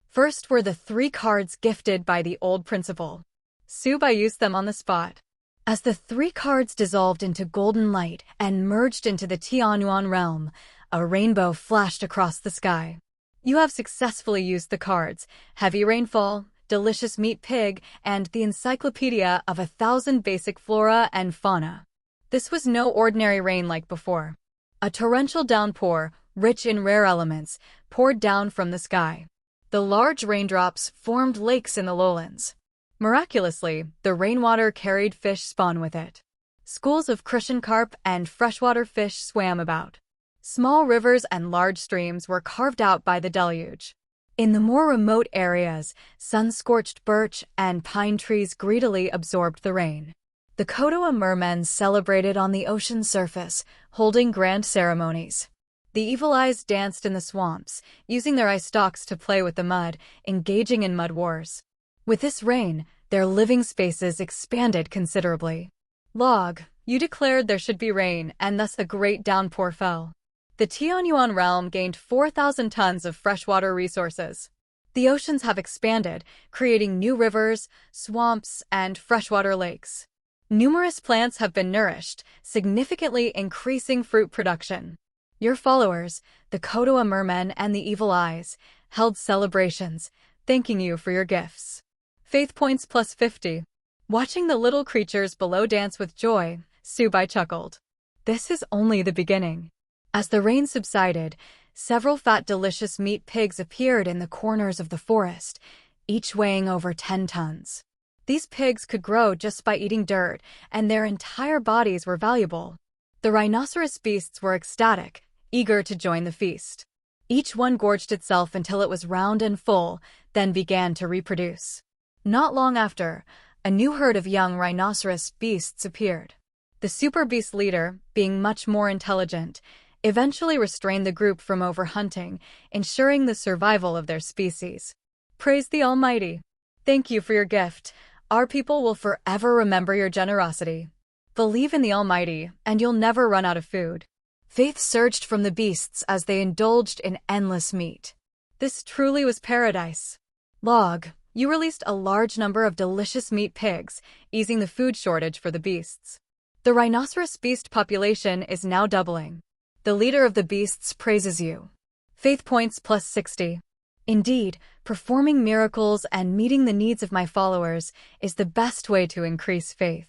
First were the 3 cards gifted by the old principal. Subai used them on the spot. As the 3 cards dissolved into golden light and merged into the Tianyuan realm, a rainbow flashed across the sky. You have successfully used the cards, Heavy Rainfall, Delicious Meat Pig, and the Encyclopedia of 1,000 Basic Flora and Fauna. This was no ordinary rain like before. A torrential downpour, rich in rare elements, poured down from the sky. The large raindrops formed lakes in the lowlands. Miraculously, the rainwater carried fish spawn with it. Schools of crucian carp and freshwater fish swam about. Small rivers and large streams were carved out by the deluge. In the more remote areas, sun-scorched birch and pine trees greedily absorbed the rain. The Kodoa mermen celebrated on the ocean's surface, holding grand ceremonies. The evil eyes danced in the swamps, using their eye stalks to play with the mud, engaging in mud wars. With this rain, their living spaces expanded considerably. Log, you declared there should be rain, and thus a great downpour fell. The Tianyuan realm gained 4,000 tons of freshwater resources. The oceans have expanded, creating new rivers, swamps, and freshwater lakes. Numerous plants have been nourished, significantly increasing fruit production. Your followers, the Kodoa mermen and the Evil Eyes, held celebrations, thanking you for your gifts. Faith points plus 50. Watching the little creatures below dance with joy, Subai chuckled. This is only the beginning. As the rain subsided, several fat delicious meat pigs appeared in the corners of the forest, each weighing over 10 tons. These pigs could grow just by eating dirt, and their entire bodies were valuable. The rhinoceros beasts were ecstatic, eager to join the feast. Each one gorged itself until it was round and full, then began to reproduce. Not long after, a new herd of young rhinoceros beasts appeared. The super beast leader, being much more intelligent, eventually restrained the group from overhunting, ensuring the survival of their species. Praise the Almighty. Thank you for your gift. Our people will forever remember your generosity. Believe in the Almighty, and you'll never run out of food. Faith surged from the beasts as they indulged in endless meat. This truly was paradise. Log, you released a large number of delicious meat pigs, easing the food shortage for the beasts. The rhinoceros beast population is now doubling. The leader of the beasts praises you. Faith points plus 60. Indeed, performing miracles and meeting the needs of my followers is the best way to increase faith.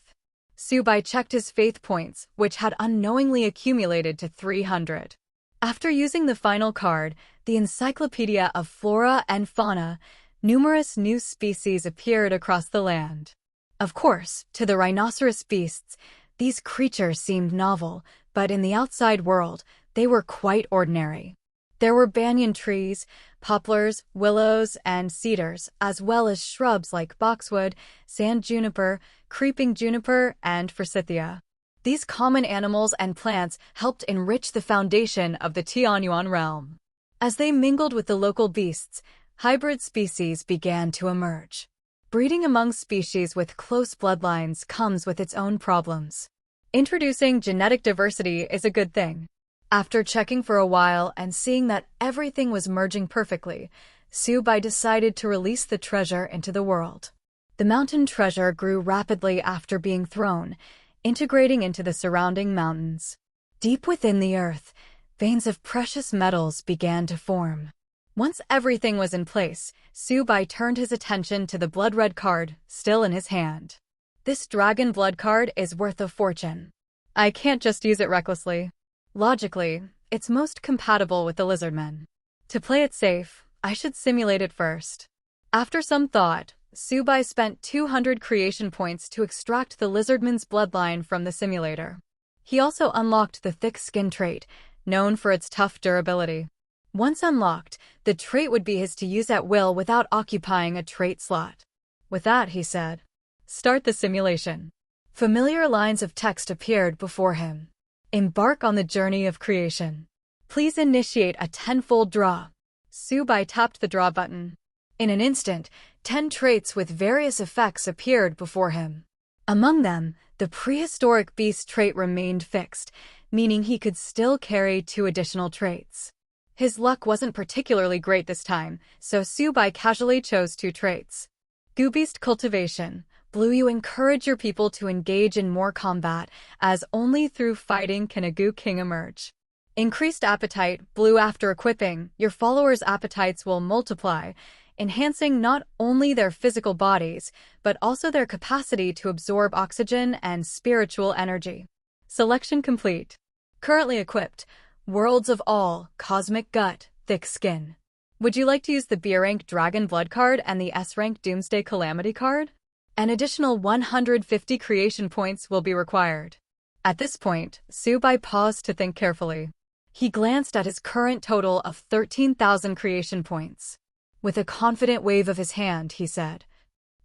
Subai checked his faith points, which had unknowingly accumulated to 300. After using the final card, the Encyclopedia of Flora and Fauna, numerous new species appeared across the land. Of course, to the rhinoceros beasts, these creatures seemed novel, but in the outside world, they were quite ordinary. There were banyan trees, poplars, willows, and cedars, as well as shrubs like boxwood, sand juniper, creeping juniper, and forsythia. These common animals and plants helped enrich the foundation of the Tianyuan realm. As they mingled with the local beasts, hybrid species began to emerge. Breeding among species with close bloodlines comes with its own problems. Introducing genetic diversity is a good thing. After checking for a while and seeing that everything was merging perfectly, Subai decided to release the treasure into the world. The mountain treasure grew rapidly after being thrown, integrating into the surrounding mountains. Deep within the earth, veins of precious metals began to form. Once everything was in place, Subai turned his attention to the blood-red card, still in his hand. This dragon blood card is worth a fortune. I can't just use it recklessly. Logically, it's most compatible with the lizardmen. To play it safe, I should simulate it first. After some thought, Subai spent 200 creation points to extract the lizardman's bloodline from the simulator. He also unlocked the thick skin trait, known for its tough durability. Once unlocked, the trait would be his to use at will without occupying a trait slot. With that, he said, "Start the simulation." Familiar lines of text appeared before him. Embark on the journey of creation. Please initiate a 10-fold draw. Subai tapped the draw button. In an instant, 10 traits with various effects appeared before him. Among them, the prehistoric beast trait remained fixed, meaning he could still carry 2 additional traits. His luck wasn't particularly great this time, so Subai casually chose 2 traits. Beast Cultivation. Blue, you encourage your people to engage in more combat, as only through fighting can a Goo King emerge. Increased Appetite. Blue, after equipping, your followers' appetites will multiply, enhancing not only their physical bodies, but also their capacity to absorb oxygen and spiritual energy. Selection complete. Currently equipped, Worlds of All, Cosmic Gut, Thick Skin. Would you like to use the B-rank Dragon Blood card and the S-rank Doomsday Calamity card? An additional 150 creation points will be required. At this point, Subai paused to think carefully. He glanced at his current total of 13,000 creation points. With a confident wave of his hand, he said,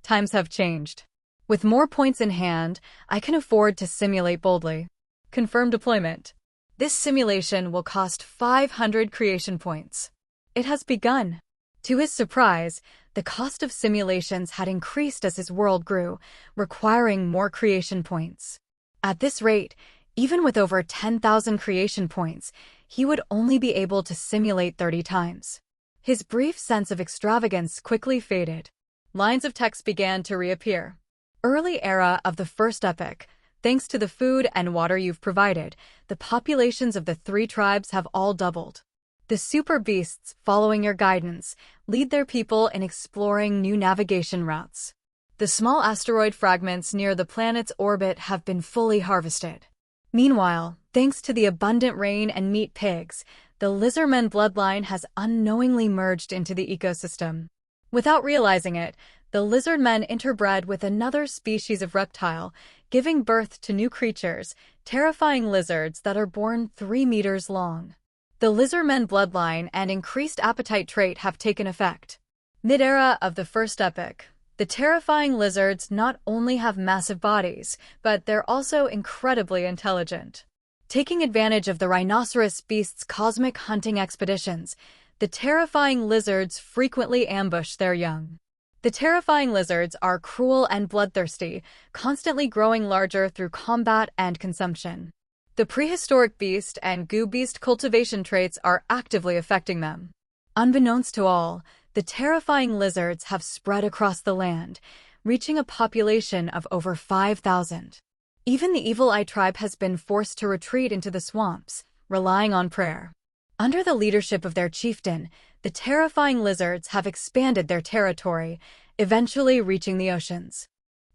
"Times have changed. With more points in hand, I can afford to simulate boldly. Confirm deployment. This simulation will cost 500 creation points." It has begun. To his surprise, the cost of simulations had increased as his world grew, requiring more creation points. At this rate, even with over 10,000 creation points, he would only be able to simulate 30 times. His brief sense of extravagance quickly faded. Lines of text began to reappear. Early era of the first epoch. Thanks to the food and water you've provided, the populations of the 3 tribes have all doubled. The super beasts, following your guidance, lead their people in exploring new navigation routes. The small asteroid fragments near the planet's orbit have been fully harvested. Meanwhile, thanks to the abundant rain and meat pigs, the lizardman bloodline has unknowingly merged into the ecosystem. Without realizing it, the lizardmen interbred with another species of reptile, giving birth to new creatures, terrifying lizards that are born 3 meters long. The lizardmen bloodline and increased appetite trait have taken effect. Mid-era of the first epoch, the terrifying lizards not only have massive bodies, but they're also incredibly intelligent. Taking advantage of the rhinoceros beast's cosmic hunting expeditions, the terrifying lizards frequently ambush their young. The terrifying lizards are cruel and bloodthirsty, constantly growing larger through combat and consumption. The prehistoric beast and goo beast cultivation traits are actively affecting them. Unbeknownst to all, the terrifying lizards have spread across the land, reaching a population of over 5,000. Even the Evil Eye tribe has been forced to retreat into the swamps, relying on prayer. Under the leadership of their chieftain, the terrifying lizards have expanded their territory, eventually reaching the oceans.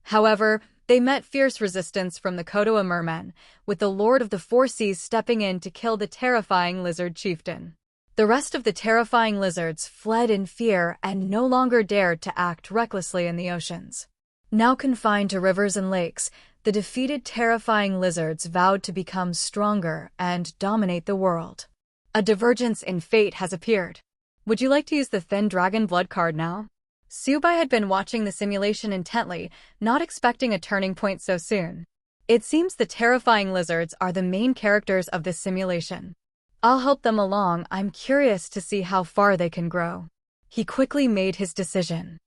However, they met fierce resistance from the Kotoa mermen, with the Lord of the Four Seas stepping in to kill the terrifying lizard chieftain. The rest of the terrifying lizards fled in fear and no longer dared to act recklessly in the oceans. Now confined to rivers and lakes, the defeated terrifying lizards vowed to become stronger and dominate the world. A divergence in fate has appeared. Would you like to use the thin dragon blood card now? Subai had been watching the simulation intently, not expecting a turning point so soon. It seems the terrifying lizards are the main characters of this simulation. I'll help them along. I'm curious to see how far they can grow. He quickly made his decision.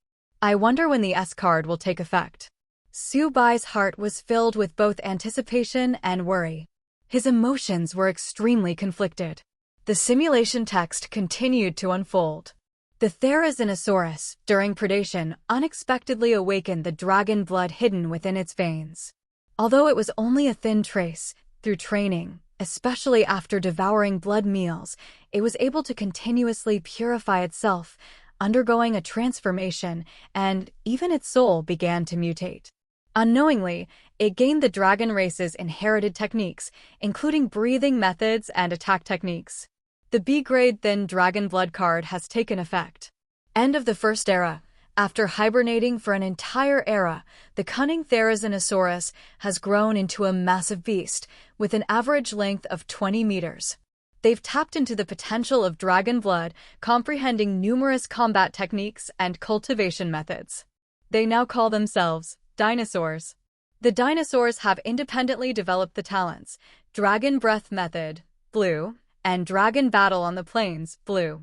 I wonder when the S card will take effect. Subai's heart was filled with both anticipation and worry. His emotions were extremely conflicted. The simulation text continued to unfold. The Therizinosaurus, during predation, unexpectedly awakened the dragon blood hidden within its veins. Although it was only a thin trace, through training, especially after devouring blood meals, it was able to continuously purify itself, undergoing a transformation, and even its soul began to mutate. Unknowingly, it gained the dragon race's inherited techniques, including breathing methods and attack techniques. The B-grade thin dragon blood card has taken effect. End of the first era. After hibernating for an entire era, the cunning Therizinosaurus has grown into a massive beast, with an average length of 20 meters. They've tapped into the potential of dragon blood, comprehending numerous combat techniques and cultivation methods. They now call themselves dinosaurs. The dinosaurs have independently developed the talents, Dragon Breath Method, Blue, and Dragon Battle on the Plains, Blue.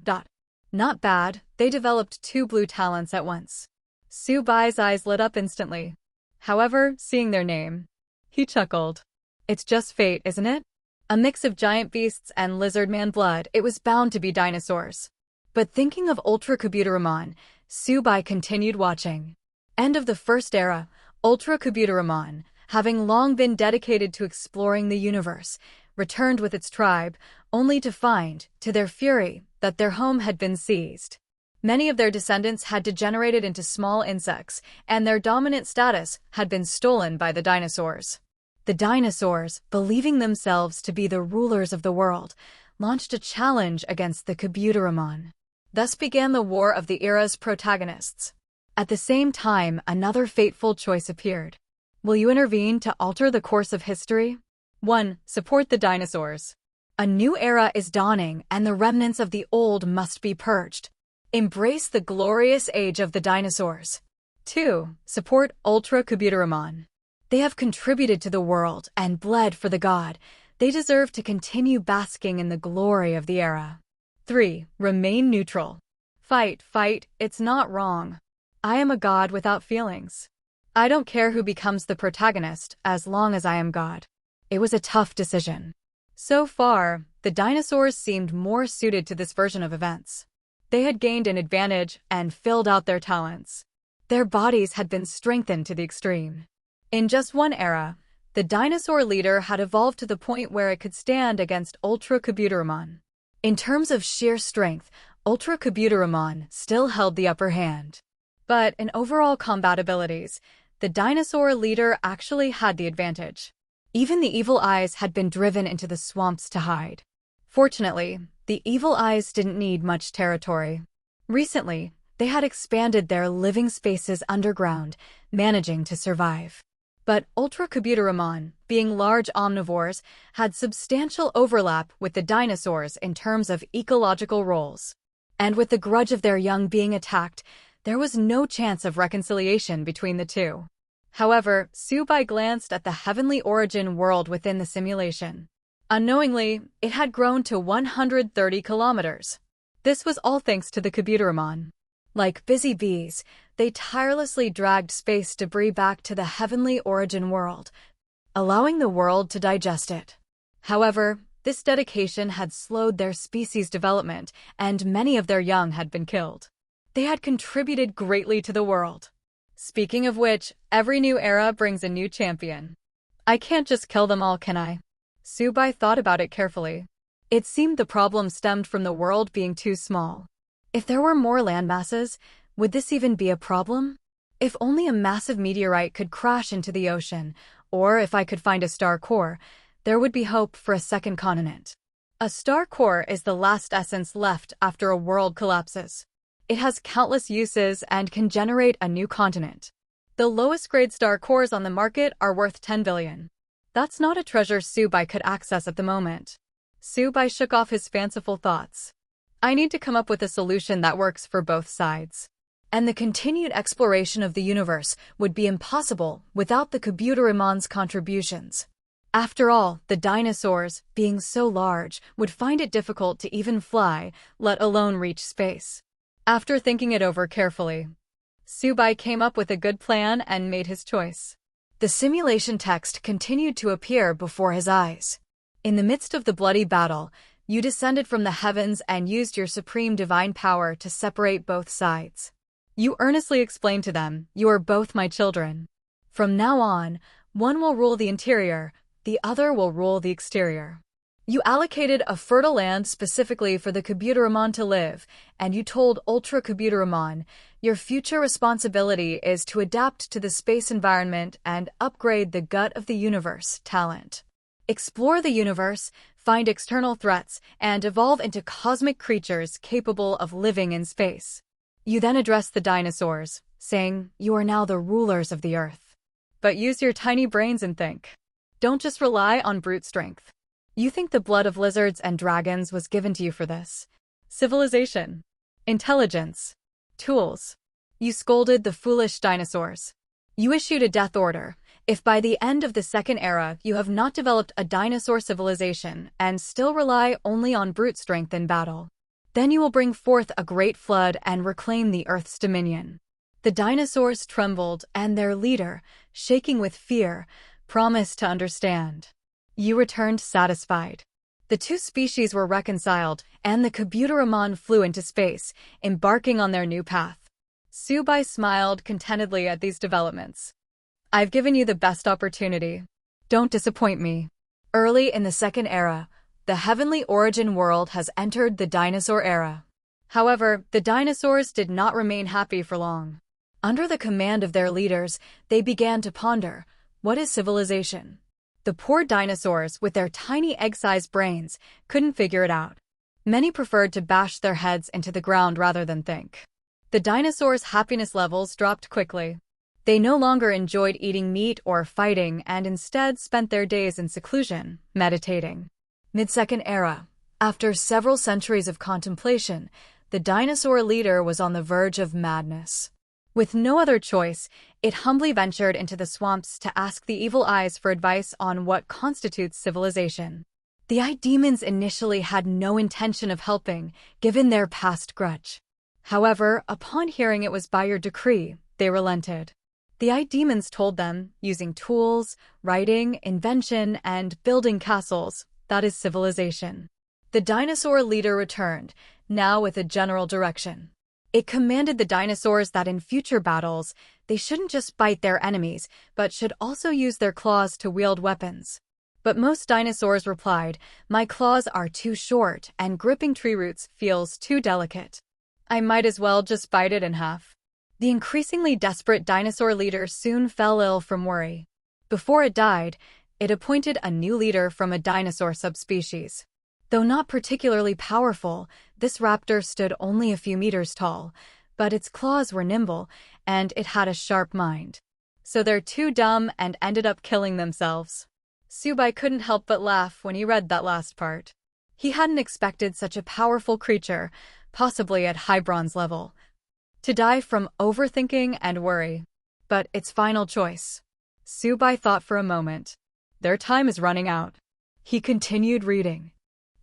Not bad, they developed 2 blue talents at once. Su Bai's eyes lit up instantly. However, seeing their name, he chuckled. It's just fate, isn't it? A mix of giant beasts and lizard man blood, it was bound to be dinosaurs. But thinking of Ultra Kabutoramon, Su Bai continued watching. End of the first era, Ultra Kabutoramon, having long been dedicated to exploring the universe, returned with its tribe, only to find, to their fury, that their home had been seized. Many of their descendants had degenerated into small insects, and their dominant status had been stolen by the dinosaurs. The dinosaurs, believing themselves to be the rulers of the world, launched a challenge against the Kabutoramon. Thus began the war of the era's protagonists. At the same time, another fateful choice appeared. Will you intervene to alter the course of history? 1. Support the dinosaurs. A new era is dawning, and the remnants of the old must be purged. Embrace the glorious age of the dinosaurs. 2. Support Ultra Kabutoramon. They have contributed to the world and bled for the god. They deserve to continue basking in the glory of the era. 3. Remain neutral. Fight, it's not wrong. I am a god without feelings. I don't care who becomes the protagonist as long as I am God. It was a tough decision. So far, the dinosaurs seemed more suited to this version of events. They had gained an advantage and filled out their talents. Their bodies had been strengthened to the extreme. In just one era, the dinosaur leader had evolved to the point where it could stand against Ultra Kabutoramon. In terms of sheer strength, Ultra Kabutoramon still held the upper hand. But in overall combat abilities, the dinosaur leader actually had the advantage. Even the evil eyes had been driven into the swamps to hide. Fortunately, the evil eyes didn't need much territory. Recently, they had expanded their living spaces underground, managing to survive. But Ultra Kabutoramon, being large omnivores, had substantial overlap with the dinosaurs in terms of ecological roles. And with the grudge of their young being attacked, there was no chance of reconciliation between the two. However, Su Bai glanced at the heavenly origin world within the simulation. Unknowingly, it had grown to 130 kilometers. This was all thanks to the Kabutoramon. Like busy bees, they tirelessly dragged space debris back to the heavenly origin world, allowing the world to digest it. However, this dedication had slowed their species' development, and many of their young had been killed. They had contributed greatly to the world. Speaking of which, every new era brings a new champion. I can't just kill them all, can I? Su Bai thought about it carefully. It seemed the problem stemmed from the world being too small. If there were more land masses, would this even be a problem? If only a massive meteorite could crash into the ocean, or if I could find a star core, there would be hope for a second continent. A star core is the last essence left after a world collapses. It has countless uses and can generate a new continent. The lowest grade star cores on the market are worth 10 billion. That's not a treasure Su Bai could access at the moment. Su Bai shook off his fanciful thoughts. I need to come up with a solution that works for both sides. And the continued exploration of the universe would be impossible without the Kabutoramon's contributions. After all, the dinosaurs, being so large, would find it difficult to even fly, let alone reach space. After thinking it over carefully, Su Bai came up with a good plan and made his choice. The simulation text continued to appear before his eyes. In the midst of the bloody battle, you descended from the heavens and used your supreme divine power to separate both sides. You earnestly explained to them, "You are both my children. From now on, one will rule the interior, the other will rule the exterior." You allocated a fertile land specifically for the Kabutoramon to live, and you told Ultra Kabutoramon, "Your future responsibility is to adapt to the space environment and upgrade the gut of the universe talent. Explore the universe, find external threats, and evolve into cosmic creatures capable of living in space." You then addressed the dinosaurs, saying, "You are now the rulers of the Earth. But use your tiny brains and think. Don't just rely on brute strength. You think the blood of lizards and dragons was given to you for this. Civilization. Intelligence. Tools. You scolded the foolish dinosaurs. You issued a death order. If by the end of the Second Era you have not developed a dinosaur civilization and still rely only on brute strength in battle, then you will bring forth a great flood and reclaim the Earth's dominion." The dinosaurs trembled, and their leader, shaking with fear, promised to understand. You returned satisfied. The two species were reconciled, and the Kabutoramon flew into space, embarking on their new path. Subai smiled contentedly at these developments. "I've given you the best opportunity. Don't disappoint me." Early in the Second Era, the heavenly origin world has entered the dinosaur era. However, the dinosaurs did not remain happy for long. Under the command of their leaders, they began to ponder, what is civilization? The poor dinosaurs, with their tiny egg-sized brains, couldn't figure it out. Many preferred to bash their heads into the ground rather than think. The dinosaurs' happiness levels dropped quickly. They no longer enjoyed eating meat or fighting and instead spent their days in seclusion, meditating. Mid-Second Era. After several centuries of contemplation, the dinosaur leader was on the verge of madness. With no other choice, it humbly ventured into the swamps to ask the evil eyes for advice on what constitutes civilization. The eye demons initially had no intention of helping, given their past grudge. However, upon hearing it was by your decree, they relented. The eye demons told them, using tools, writing, invention, and building castles, that is civilization. The dinosaur leader returned, now with a general direction. It commanded the dinosaurs that in future battles, they shouldn't just bite their enemies, but should also use their claws to wield weapons. But most dinosaurs replied, "My claws are too short and gripping tree roots feels too delicate. I might as well just bite it in half." The increasingly desperate dinosaur leader soon fell ill from worry. Before it died, it appointed a new leader from a dinosaur subspecies. Though not particularly powerful, this raptor stood only a few meters tall, but its claws were nimble, and it had a sharp mind. So they're too dumb and ended up killing themselves. Subai couldn't help but laugh when he read that last part. He hadn't expected such a powerful creature, possibly at high bronze level, to die from overthinking and worry. But its final choice. Subai thought for a moment. Their time is running out. He continued reading.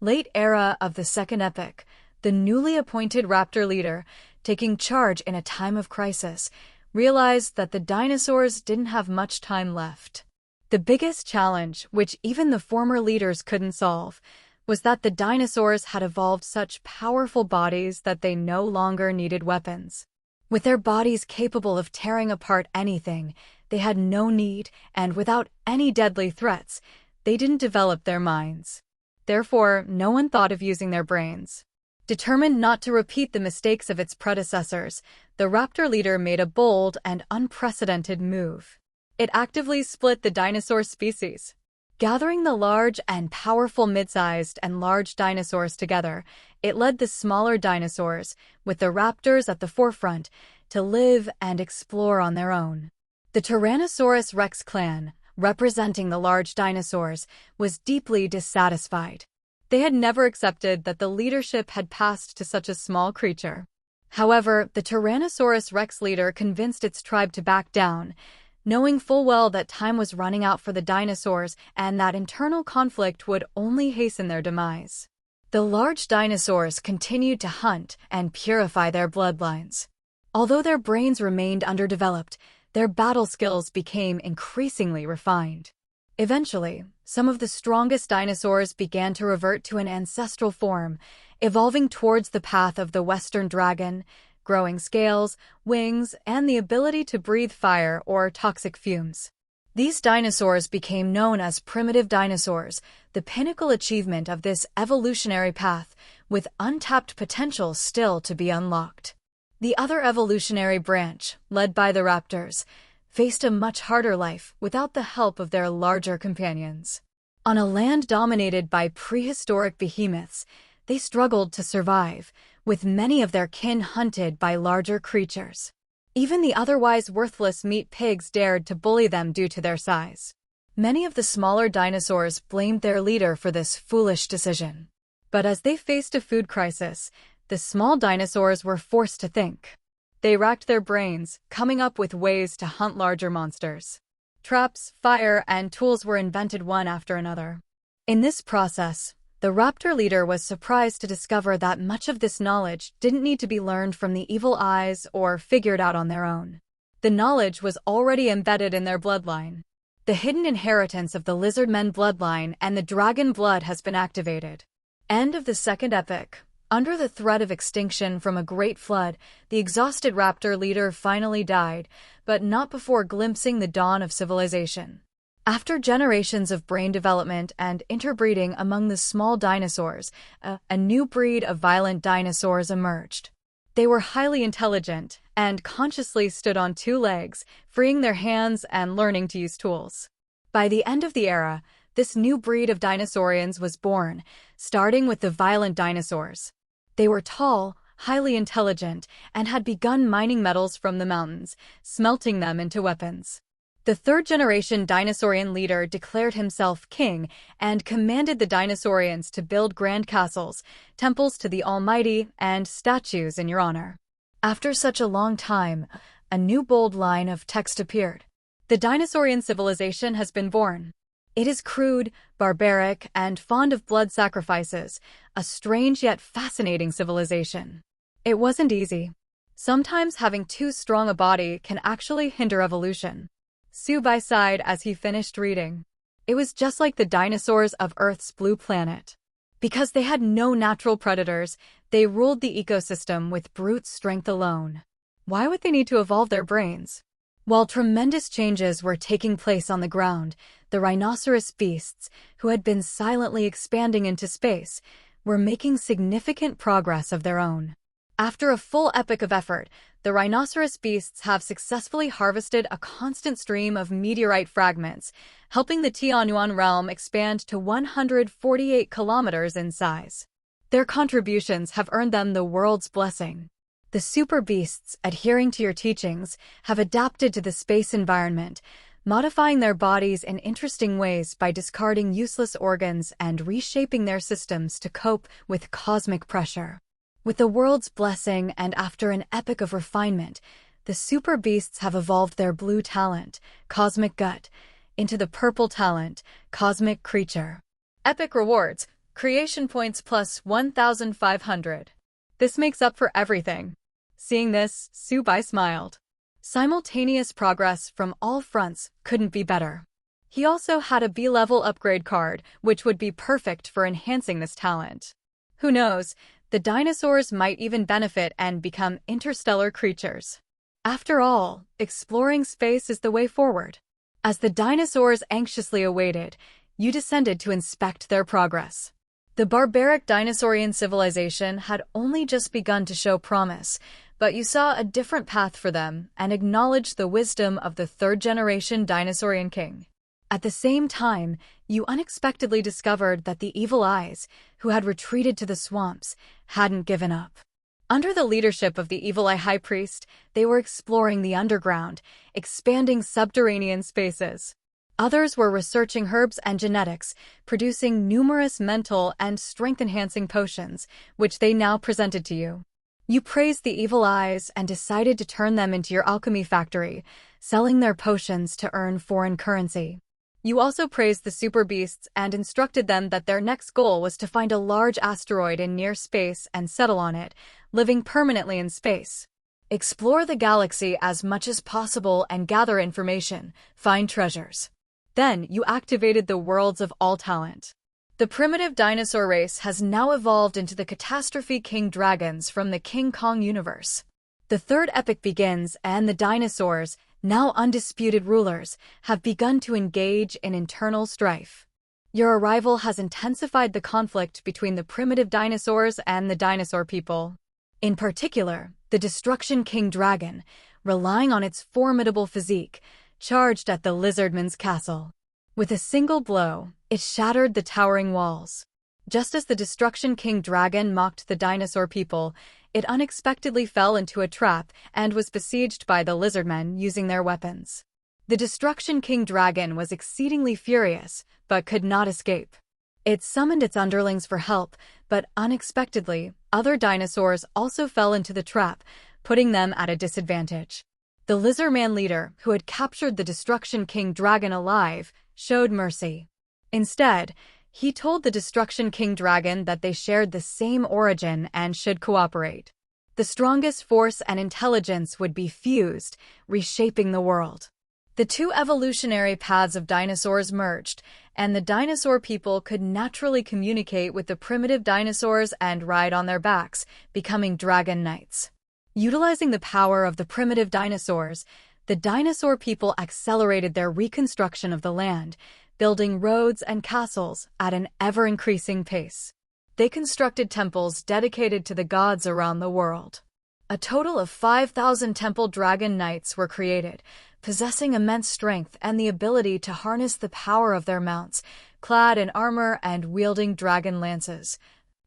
Late era of the Second Epoch, the newly appointed raptor leader, taking charge in a time of crisis, realized that the dinosaurs didn't have much time left. The biggest challenge, which even the former leaders couldn't solve, was that the dinosaurs had evolved such powerful bodies that they no longer needed weapons. With their bodies capable of tearing apart anything, they had no need, and without any deadly threats, they didn't develop their minds. Therefore, no one thought of using their brains. Determined not to repeat the mistakes of its predecessors, the raptor leader made a bold and unprecedented move. It actively split the dinosaur species. Gathering the large and powerful mid-sized and large dinosaurs together, it led the smaller dinosaurs, with the raptors at the forefront, to live and explore on their own. The Tyrannosaurus Rex clan, representing the large dinosaurs, was deeply dissatisfied. They had never accepted that the leadership had passed to such a small creature. However, the Tyrannosaurus Rex leader convinced its tribe to back down, knowing full well that time was running out for the dinosaurs and that internal conflict would only hasten their demise. The large dinosaurs continued to hunt and purify their bloodlines. Although their brains remained underdeveloped, their battle skills became increasingly refined. Eventually, Some of the strongest dinosaurs began to revert to an ancestral form, evolving towards the path of the western dragon, growing scales, wings, and the ability to breathe fire or toxic fumes. These dinosaurs became known as primitive dinosaurs, the pinnacle achievement of this evolutionary path, with untapped potential still to be unlocked. The other evolutionary branch, led by the raptors, faced a much harder life without the help of their larger companions. On a land dominated by prehistoric behemoths, they struggled to survive, with many of their kin hunted by larger creatures. Even the otherwise worthless meat pigs dared to bully them due to their size. Many of the smaller dinosaurs blamed their leader for this foolish decision. But as they faced a food crisis, the small dinosaurs were forced to think. They racked their brains, coming up with ways to hunt larger monsters. Traps, fire, and tools were invented one after another. In this process, the raptor leader was surprised to discover that much of this knowledge didn't need to be learned from the evil eyes or figured out on their own. The knowledge was already embedded in their bloodline. The hidden inheritance of the lizardmen bloodline and the dragon blood has been activated. End of the second epic. Under the threat of extinction from a great flood, the exhausted raptor leader finally died, but not before glimpsing the dawn of civilization. After generations of brain development and interbreeding among the small dinosaurs, a new breed of violent dinosaurs emerged. They were highly intelligent and consciously stood on two legs, freeing their hands and learning to use tools. By the end of the era, this new breed of dinosaurians was born, starting with the violent dinosaurs. They were tall, highly intelligent, and had begun mining metals from the mountains, smelting them into weapons. The third-generation dinosaurian leader declared himself king and commanded the dinosaurians to build grand castles, temples to the Almighty, and statues in your honor. After such a long time, a new bold line of text appeared. The dinosaurian civilization has been born. It is crude, barbaric, and fond of blood sacrifices, a strange yet fascinating civilization. It wasn't easy. Sometimes having too strong a body can actually hinder evolution. Subai sighed as he finished reading. It was just like the dinosaurs of Earth's blue planet. Because they had no natural predators, they ruled the ecosystem with brute strength alone. Why would they need to evolve their brains? While tremendous changes were taking place on the ground, the rhinoceros beasts, who had been silently expanding into space, were making significant progress of their own. After a full epoch of effort, the rhinoceros beasts have successfully harvested a constant stream of meteorite fragments, helping the Tianyuan realm expand to 148 kilometers in size. Their contributions have earned them the world's blessing. The super beasts, adhering to your teachings, have adapted to the space environment, modifying their bodies in interesting ways by discarding useless organs and reshaping their systems to cope with cosmic pressure. With the world's blessing and after an epoch of refinement, the super beasts have evolved their blue talent, cosmic gut, into the purple talent, cosmic creature. Epic rewards, creation points plus 1,500. This makes up for everything. Seeing this, Subai smiled. Simultaneous progress from all fronts couldn't be better. He also had a B-level upgrade card, which would be perfect for enhancing this talent. Who knows, the dinosaurs might even benefit and become interstellar creatures. After all, exploring space is the way forward. As the dinosaurs anxiously awaited, you descended to inspect their progress. The barbaric dinosaurian civilization had only just begun to show promise, but you saw a different path for them and acknowledged the wisdom of the third-generation dinosaurian king. At the same time, you unexpectedly discovered that the evil eyes, who had retreated to the swamps, hadn't given up. Under the leadership of the Evil Eye High Priest, they were exploring the underground, expanding subterranean spaces. Others were researching herbs and genetics, producing numerous mental and strength-enhancing potions, which they now presented to you. You praised the evil eyes and decided to turn them into your alchemy factory, selling their potions to earn foreign currency. You also praised the super beasts and instructed them that their next goal was to find a large asteroid in near space and settle on it, living permanently in space. Explore the galaxy as much as possible and gather information, find treasures. Then you activated the worlds of all talent. The primitive dinosaur race has now evolved into the catastrophe king dragons from the King Kong universe. The third epic begins, and the dinosaurs, now undisputed rulers, have begun to engage in internal strife. Your arrival has intensified the conflict between the primitive dinosaurs and the dinosaur people. In particular, the Destruction King Dragon, relying on its formidable physique, charged at the Lizardman's castle. With a single blow, it shattered the towering walls. Just as the Destruction King Dragon mocked the dinosaur people, it unexpectedly fell into a trap and was besieged by the Lizardmen using their weapons. The Destruction King Dragon was exceedingly furious, but could not escape. It summoned its underlings for help, but unexpectedly, other dinosaurs also fell into the trap, putting them at a disadvantage. The Lizardman leader, who had captured the Destruction King Dragon alive, showed mercy. Instead, he told the Destruction King Dragon that they shared the same origin and should cooperate. The strongest force and intelligence would be fused, reshaping the world. The two evolutionary paths of dinosaurs merged, and the dinosaur people could naturally communicate with the primitive dinosaurs and ride on their backs, becoming dragon knights. Utilizing the power of the primitive dinosaurs, the dinosaur people accelerated their reconstruction of the land, building roads and castles at an ever-increasing pace. They constructed temples dedicated to the gods around the world. A total of 5,000 temple dragon knights were created, possessing immense strength and the ability to harness the power of their mounts, clad in armor and wielding dragon lances.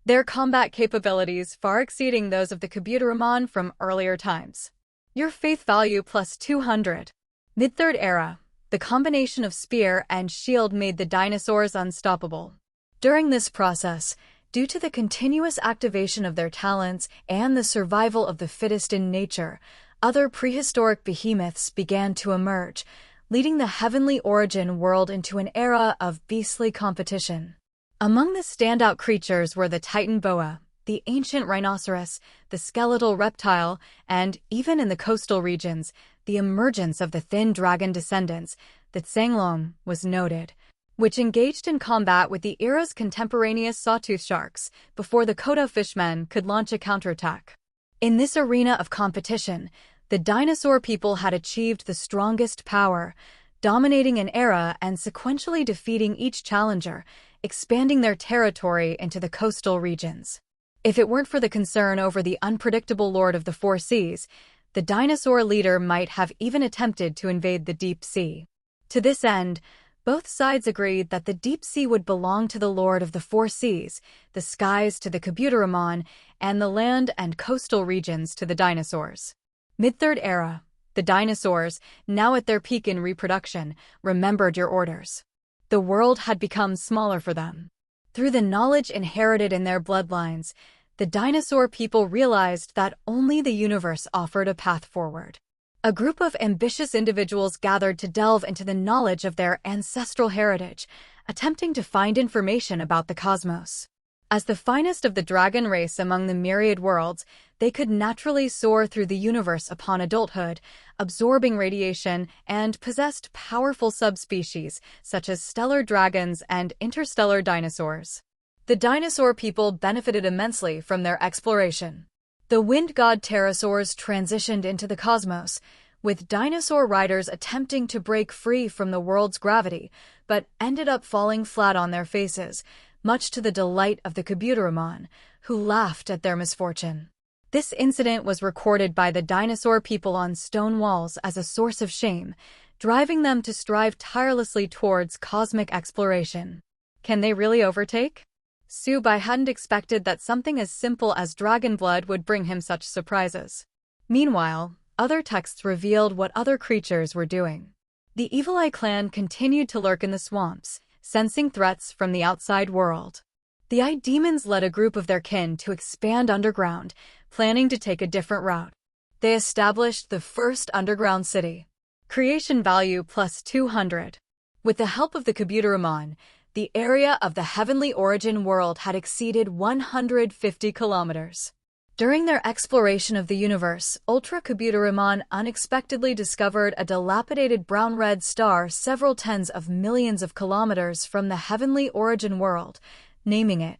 Their combat capabilities far exceeding those of the Kabutorimon from earlier times. Your faith value plus 200. Mid-Third Era. The combination of spear and shield made the dinosaurs unstoppable. During this process, due to the continuous activation of their talents and the survival of the fittest in nature, other prehistoric behemoths began to emerge, leading the heavenly origin world into an era of beastly competition. Among the standout creatures were the Titan boa, the ancient rhinoceros, the skeletal reptile, and, even in the coastal regions, the emergence of the thin dragon descendants, the Tsanglong, was noted, which engaged in combat with the era's contemporaneous sawtooth sharks before the Kodo fishmen could launch a counterattack. In this arena of competition, the dinosaur people had achieved the strongest power, dominating an era and sequentially defeating each challenger, expanding their territory into the coastal regions. If it weren't for the concern over the unpredictable Lord of the Four Seas, the dinosaur leader might have even attempted to invade the deep sea. To this end, both sides agreed that the deep sea would belong to the Lord of the Four Seas, the skies to the Kabutorimon, and the land and coastal regions to the dinosaurs. Mid-Third Era. The dinosaurs, now at their peak in reproduction, remembered your orders. The world had become smaller for them. Through the knowledge inherited in their bloodlines, the dinosaur people realized that only the universe offered a path forward. A group of ambitious individuals gathered to delve into the knowledge of their ancestral heritage, attempting to find information about the cosmos. As the finest of the dragon race among the myriad worlds, they could naturally soar through the universe upon adulthood, absorbing radiation, and possessed powerful subspecies such as stellar dragons and interstellar dinosaurs. The dinosaur people benefited immensely from their exploration. The wind god pterosaurs transitioned into the cosmos, with dinosaur riders attempting to break free from the world's gravity, but ended up falling flat on their faces, much to the delight of the Kabutorimon, who laughed at their misfortune. This incident was recorded by the dinosaur people on stone walls as a source of shame, driving them to strive tirelessly towards cosmic exploration. Can they really overtake? Subai hadn't expected that something as simple as dragon blood would bring him such surprises. Meanwhile, other texts revealed what other creatures were doing. The Evil Eye clan continued to lurk in the swamps, sensing threats from the outside world. The Eye Demons led a group of their kin to expand underground, planning to take a different route. They established the first underground city. Creation value plus 200. With the help of the Kabutorimon, the area of the heavenly origin world had exceeded 150 kilometers. During their exploration of the universe, Ultra-Computer Rahman unexpectedly discovered a dilapidated brown-red star several tens of millions of kilometers from the heavenly origin world, naming it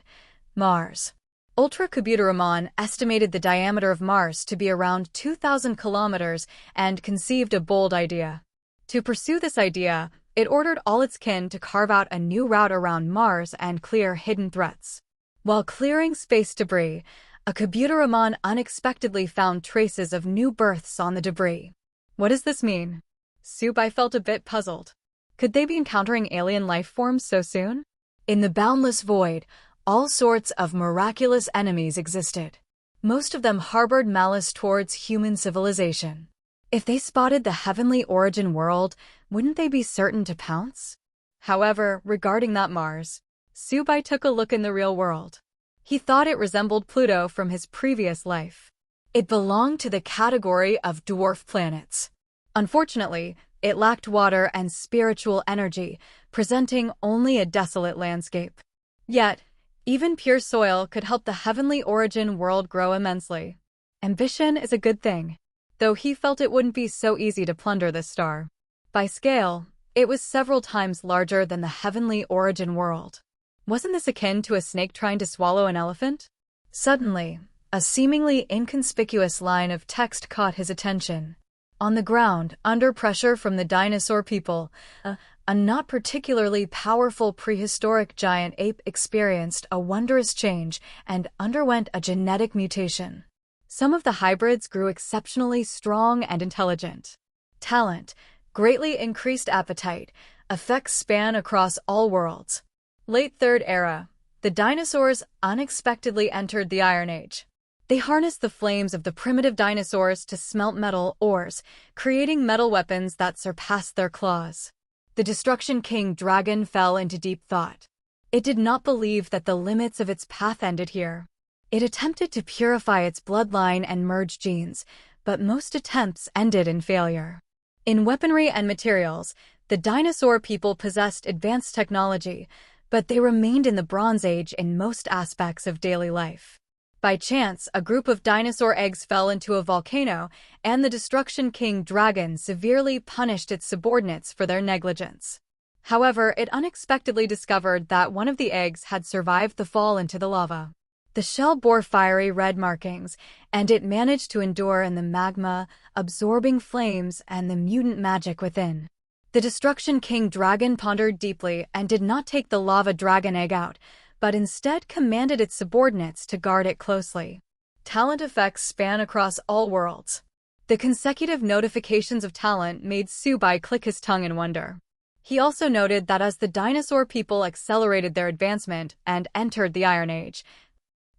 Mars. Ultra-Computer Rahman estimated the diameter of Mars to be around 2,000 kilometers and conceived a bold idea. To pursue this idea, it ordered all its kin to carve out a new route around Mars and clear hidden threats. While clearing space debris, a computer Rahman unexpectedly found traces of new births on the debris. What does this mean? Subai felt a bit puzzled. Could they be encountering alien life forms so soon? In the boundless void, all sorts of miraculous enemies existed. Most of them harbored malice towards human civilization. If they spotted the heavenly origin world, wouldn't they be certain to pounce? However, regarding that Mars, Subai took a look in the real world. He thought it resembled Pluto from his previous life. It belonged to the category of dwarf planets. Unfortunately, it lacked water and spiritual energy, presenting only a desolate landscape. Yet, even pure soil could help the heavenly origin world grow immensely. Ambition is a good thing, though he felt it wouldn't be so easy to plunder this star. By scale, it was several times larger than the heavenly origin world. Wasn't this akin to a snake trying to swallow an elephant? Suddenly, a seemingly inconspicuous line of text caught his attention. On the ground, under pressure from the dinosaur people, a not particularly powerful prehistoric giant ape experienced a wondrous change and underwent a genetic mutation. Some of the hybrids grew exceptionally strong and intelligent. Talent, greatly increased appetite, effects span across all worlds. Late Third Era, the dinosaurs unexpectedly entered the Iron Age. They harnessed the flames of the primitive dinosaurs to smelt metal ores, creating metal weapons that surpassed their claws. The Destruction King dragon fell into deep thought. It did not believe that the limits of its path ended here. It attempted to purify its bloodline and merge genes, but most attempts ended in failure. In weaponry and materials, the dinosaur people possessed advanced technology, but they remained in the Bronze Age in most aspects of daily life. By chance, a group of dinosaur eggs fell into a volcano, and the Destruction King dragon severely punished its subordinates for their negligence. However, it unexpectedly discovered that one of the eggs had survived the fall into the lava. The shell bore fiery red markings, and it managed to endure in the magma, absorbing flames and the mutant magic within. The Destruction King dragon pondered deeply and did not take the lava dragon egg out, but instead commanded its subordinates to guard it closely. Talent effects span across all worlds. The consecutive notifications of talent made Subai click his tongue in wonder. He also noted that as the dinosaur people accelerated their advancement and entered the Iron Age,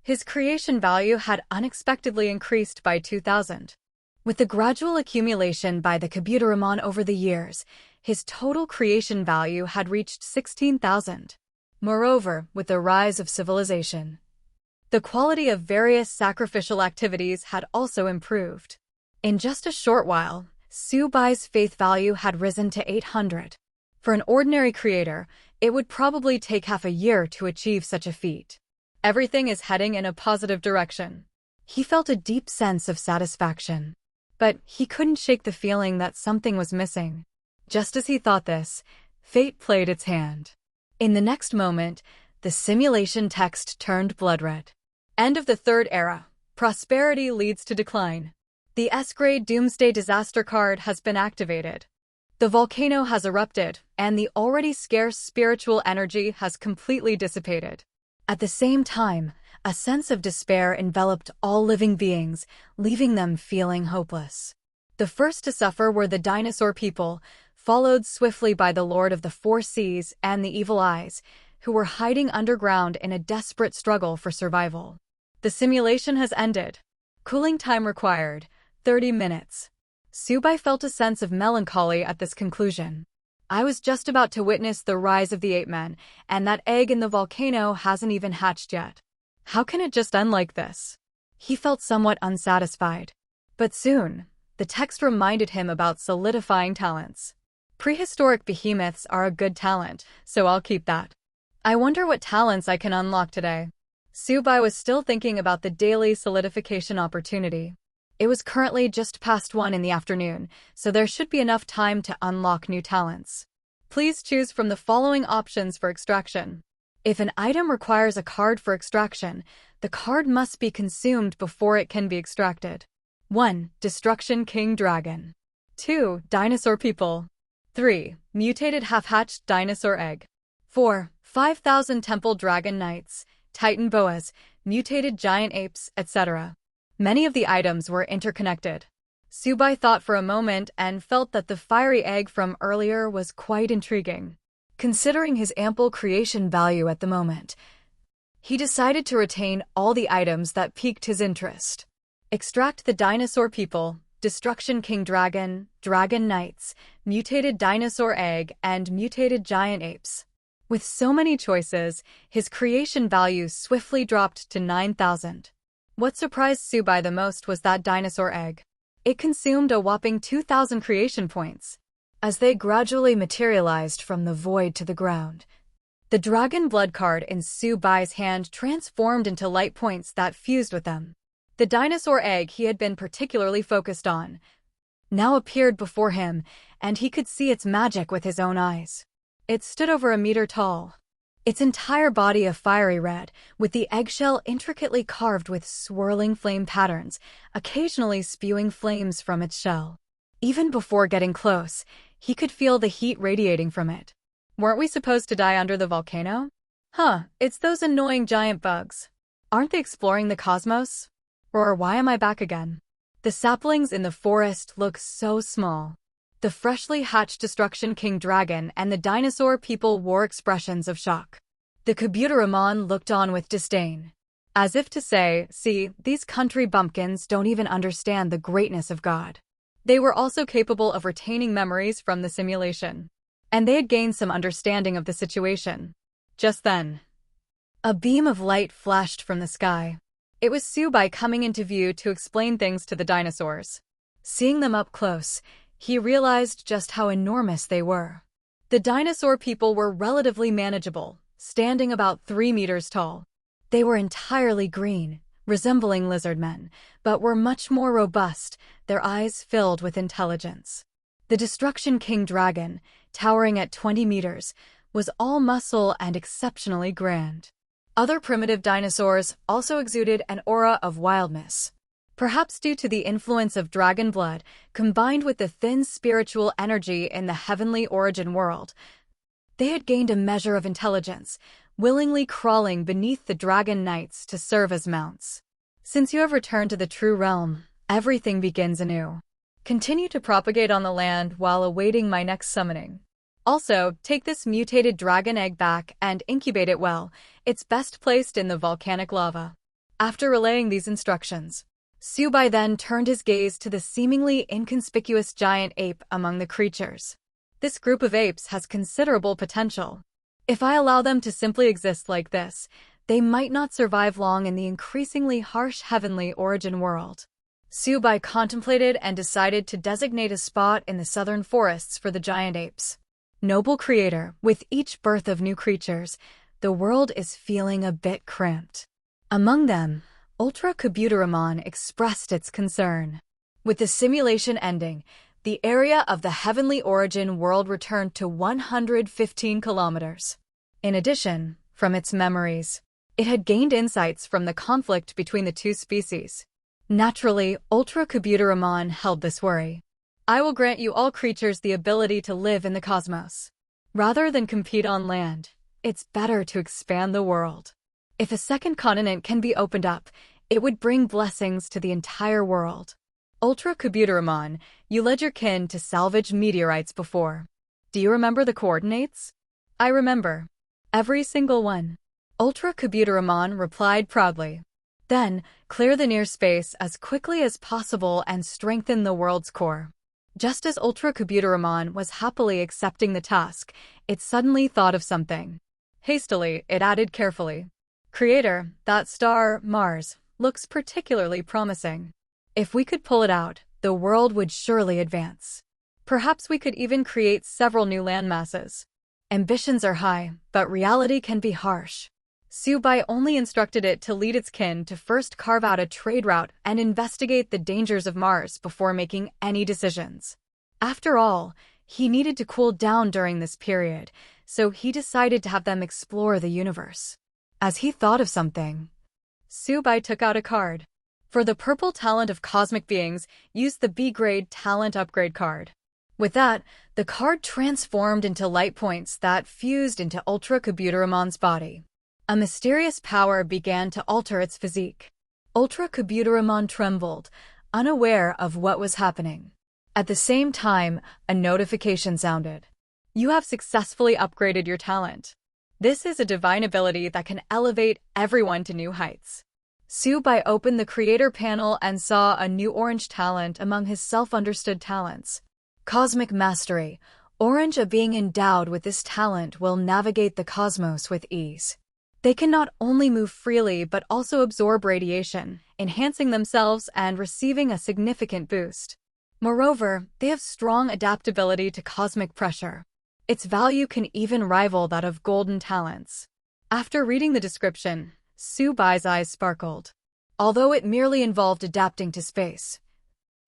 his creation value had unexpectedly increased by 2,000. With the gradual accumulation by the computer Rahman over the years, his total creation value had reached 16,000. Moreover, with the rise of civilization, the quality of various sacrificial activities had also improved. In just a short while, Subai's faith value had risen to 800. For an ordinary creator, it would probably take half a year to achieve such a feat. Everything is heading in a positive direction. He felt a deep sense of satisfaction. But he couldn't shake the feeling that something was missing. Just as he thought this, fate played its hand. In the next moment, the simulation text turned blood red. End of the Third Era. Prosperity leads to decline. The S-grade Doomsday Disaster card has been activated. The volcano has erupted, and the already scarce spiritual energy has completely dissipated. At the same time, a sense of despair enveloped all living beings, leaving them feeling hopeless. The first to suffer were the dinosaur people, followed swiftly by the Lord of the Four Seas and the Evil Eyes, who were hiding underground in a desperate struggle for survival. The simulation has ended. Cooling time required, 30 minutes. Subai felt a sense of melancholy at this conclusion. I was just about to witness the rise of the ape-men, and that egg in the volcano hasn't even hatched yet. How can it just end like this? He felt somewhat unsatisfied. But soon, the text reminded him about solidifying talents. Prehistoric behemoths are a good talent, so I'll keep that. I wonder what talents I can unlock today. Subai was still thinking about the daily solidification opportunity. It was currently just past 1 in the afternoon, so there should be enough time to unlock new talents. Please choose from the following options for extraction. If an item requires a card for extraction, the card must be consumed before it can be extracted. 1. Destruction King Dragon. 2. Dinosaur People. 3. Mutated half-hatched dinosaur egg. 4. 5,000 Temple Dragon Knights, Titan Boas, mutated giant apes, etc. Many of the items were interconnected. Subai thought for a moment and felt that the fiery egg from earlier was quite intriguing. Considering his ample creation value at the moment, he decided to retain all the items that piqued his interest. Extract the Dinosaur People, Destruction King Dragon, Dragon Knights, Mutated Dinosaur Egg, and Mutated Giant Apes. With so many choices, his creation value swiftly dropped to 9,000. What surprised Subai the most was that dinosaur egg. It consumed a whopping 2,000 creation points. As they gradually materialized from the void to the ground, the dragon blood card in Subai's hand transformed into light points that fused with them. The dinosaur egg he had been particularly focused on now appeared before him, and he could see its magic with his own eyes. It stood over 1 meter tall, its entire body a fiery red, with the eggshell intricately carved with swirling flame patterns, occasionally spewing flames from its shell. Even before getting close, he could feel the heat radiating from it. Weren't we supposed to die under the volcano? It's those annoying giant bugs. Aren't they exploring the cosmos? Or why am I back again? The saplings in the forest look so small. The freshly hatched Destruction King Dragon and the Dinosaur People wore expressions of shock. The Kabutoramon looked on with disdain, as if to say, see, these country bumpkins don't even understand the greatness of God. They were also capable of retaining memories from the simulation, and they had gained some understanding of the situation. Just then, a beam of light flashed from the sky. It was Subai coming into view to explain things to the dinosaurs. Seeing them up close, he realized just how enormous they were. The Dinosaur People were relatively manageable, standing about 3 meters tall. They were entirely green, resembling lizard men, but were much more robust, their eyes filled with intelligence. The Destruction King Dragon, towering at 20 meters, was all muscle and exceptionally grand. Other primitive dinosaurs also exuded an aura of wildness. Perhaps due to the influence of dragon blood, combined with the thin spiritual energy in the heavenly origin world, they had gained a measure of intelligence, willingly crawling beneath the dragon knights to serve as mounts. Since you have returned to the true realm, everything begins anew. Continue to propagate on the land while awaiting my next summoning. Also, take this mutated dragon egg back and incubate it well. It's best placed in the volcanic lava. After relaying these instructions, Subai then turned his gaze to the seemingly inconspicuous giant ape among the creatures. This group of apes has considerable potential. If I allow them to simply exist like this, they might not survive long in the increasingly harsh heavenly origin world. Subai contemplated and decided to designate a spot in the southern forests for the giant apes. Noble creator, with each birth of new creatures, the world is feeling a bit cramped. Among them, Ultra Kabutoramon expressed its concern. With the simulation ending, the area of the heavenly origin world returned to 115 kilometers. In addition, from its memories, it had gained insights from the conflict between the two species. Naturally, Ultra Kabutoramon held this worry. I will grant you all creatures the ability to live in the cosmos. Rather than compete on land, it's better to expand the world. If a second continent can be opened up, it would bring blessings to the entire world. Ultra Kabutoramon, you led your kin to salvage meteorites before. Do you remember the coordinates? I remember. Every single one. Ultra Kabutoramon replied proudly. Then, clear the near space as quickly as possible and strengthen the world's core. Just as Ultra Kabutoramon was happily accepting the task, it suddenly thought of something. Hastily, it added carefully. Creator, that star, Mars, looks particularly promising. If we could pull it out, the world would surely advance. Perhaps we could even create several new landmasses. Ambitions are high, but reality can be harsh. Subai only instructed it to lead its kin to first carve out a trade route and investigate the dangers of Mars before making any decisions. After all, he needed to cool down during this period, so he decided to have them explore the universe. As he thought of something, Subai took out a card. For the purple talent of cosmic beings, use the B-grade talent upgrade card. With that, the card transformed into light points that fused into Ultra Kabutaramon's body. A mysterious power began to alter its physique. Ultra Kabuteramon trembled, unaware of what was happening. At the same time, a notification sounded. You have successfully upgraded your talent. This is a divine ability that can elevate everyone to new heights. Subai opened the creator panel and saw a new orange talent among his self-understood talents. Cosmic Mastery. Orange, a being endowed with this talent, will navigate the cosmos with ease. They can not only move freely but also absorb radiation, enhancing themselves and receiving a significant boost. Moreover, they have strong adaptability to cosmic pressure. Its value can even rival that of golden talents. After reading the description, Subai's eyes sparkled. Although it merely involved adapting to space,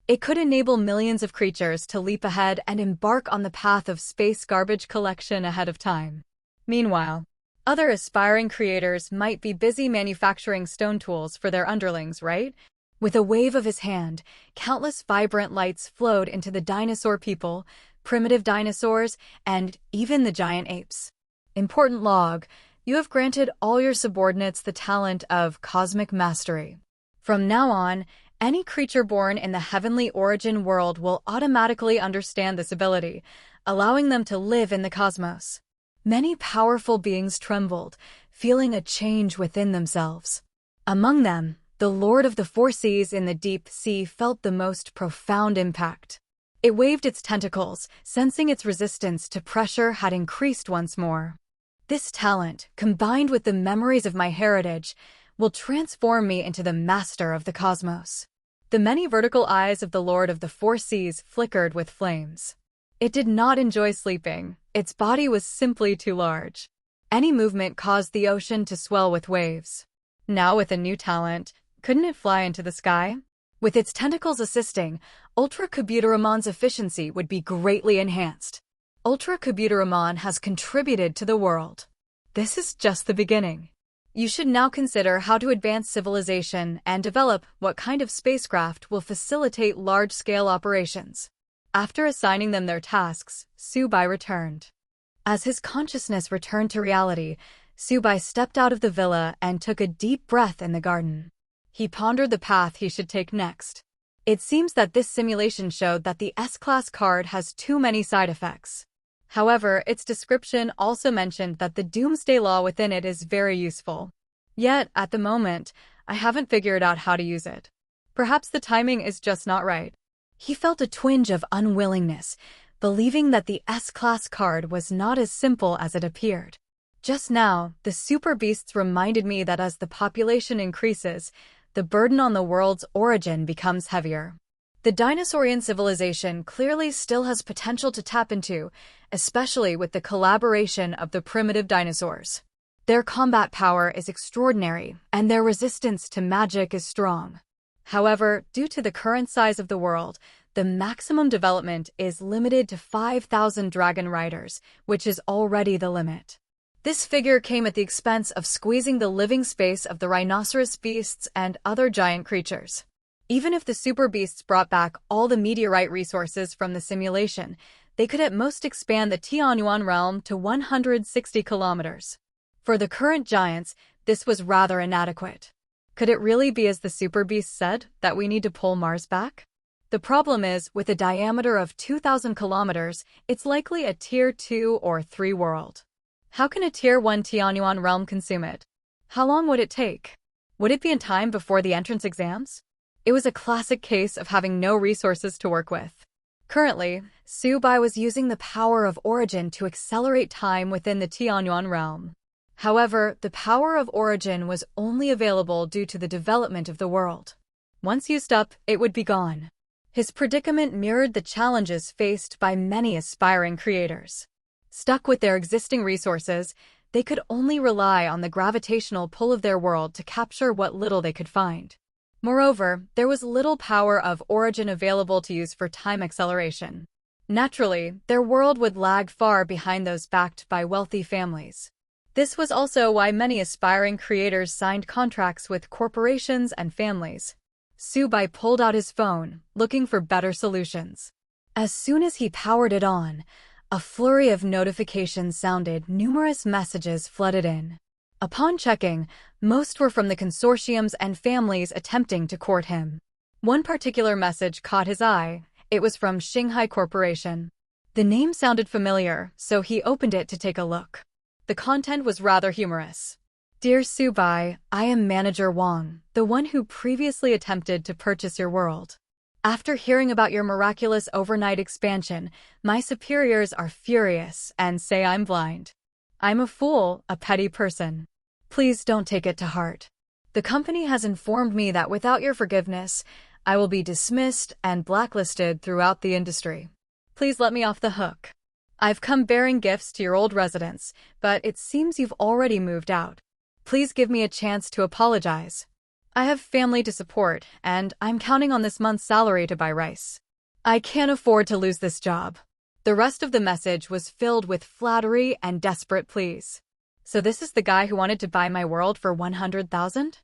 it could enable millions of creatures to leap ahead and embark on the path of space garbage collection ahead of time. Meanwhile, other aspiring creators might be busy manufacturing stone tools for their underlings, right? With a wave of his hand, countless vibrant lights flowed into the dinosaur people, primitive dinosaurs, and even the giant apes. Important log: you have granted all your subordinates the talent of Cosmic Mastery. From now on, any creature born in the heavenly origin world will automatically understand this ability, allowing them to live in the cosmos. Many powerful beings trembled, feeling a change within themselves. Among them, the Lord of the Four Seas in the deep sea felt the most profound impact. It waved its tentacles, sensing its resistance to pressure had increased once more. This talent, combined with the memories of my heritage, will transform me into the master of the cosmos. The many vertical eyes of the Lord of the Four Seas flickered with flames. It did not enjoy sleeping. Its body was simply too large. Any movement caused the ocean to swell with waves. Now with a new talent, couldn't it fly into the sky? With its tentacles assisting, Ultra Kabutaramon's efficiency would be greatly enhanced. Ultra Kabutaramon has contributed to the world. This is just the beginning. You should now consider how to advance civilization and develop what kind of spacecraft will facilitate large-scale operations. After assigning them their tasks, Subai returned. As his consciousness returned to reality, Subai stepped out of the villa and took a deep breath in the garden. He pondered the path he should take next. It seems that this simulation showed that the S-Class card has too many side effects. However, its description also mentioned that the doomsday law within it is very useful. Yet, at the moment, I haven't figured out how to use it. Perhaps the timing is just not right. He felt a twinge of unwillingness, believing that the S-Class card was not as simple as it appeared. Just now, the super beasts reminded me that as the population increases, the burden on the world's origin becomes heavier. The dinosaurian civilization clearly still has potential to tap into, especially with the collaboration of the primitive dinosaurs. Their combat power is extraordinary, and their resistance to magic is strong. However, due to the current size of the world, the maximum development is limited to 5,000 dragon riders, which is already the limit. This figure came at the expense of squeezing the living space of the rhinoceros beasts and other giant creatures. Even if the super beasts brought back all the meteorite resources from the simulation, they could at most expand the Tianyuan realm to 160 kilometers. For the current giants, this was rather inadequate. Could it really be as the super beast said, that we need to pull Mars back? The problem is, with a diameter of 2,000 kilometers, it's likely a Tier 2 or 3 world. How can a Tier 1 Tianyuan realm consume it? How long would it take? Would it be in time before the entrance exams? It was a classic case of having no resources to work with. Currently, Subai was using the power of origin to accelerate time within the Tianyuan realm. However, the power of origin was only available due to the development of the world. Once used up, it would be gone. His predicament mirrored the challenges faced by many aspiring creators. Stuck with their existing resources, they could only rely on the gravitational pull of their world to capture what little they could find. Moreover, there was little power of origin available to use for time acceleration. Naturally, their world would lag far behind those backed by wealthy families. This was also why many aspiring creators signed contracts with corporations and families. Subai pulled out his phone, looking for better solutions. As soon as he powered it on, a flurry of notifications sounded, numerous messages flooded in. Upon checking, most were from the consortiums and families attempting to court him. One particular message caught his eye. It was from Shanghai Corporation. The name sounded familiar, so he opened it to take a look. The content was rather humorous. Dear Subai, I am Manager Wang, the one who previously attempted to purchase your world. After hearing about your miraculous overnight expansion, my superiors are furious and say I'm blind. I'm a fool, a petty person. Please don't take it to heart. The company has informed me that without your forgiveness, I will be dismissed and blacklisted throughout the industry. Please let me off the hook. I've come bearing gifts to your old residence, but it seems you've already moved out. Please give me a chance to apologize. I have family to support, and I'm counting on this month's salary to buy rice. I can't afford to lose this job. The rest of the message was filled with flattery and desperate pleas. So this is the guy who wanted to buy my world for 100,000?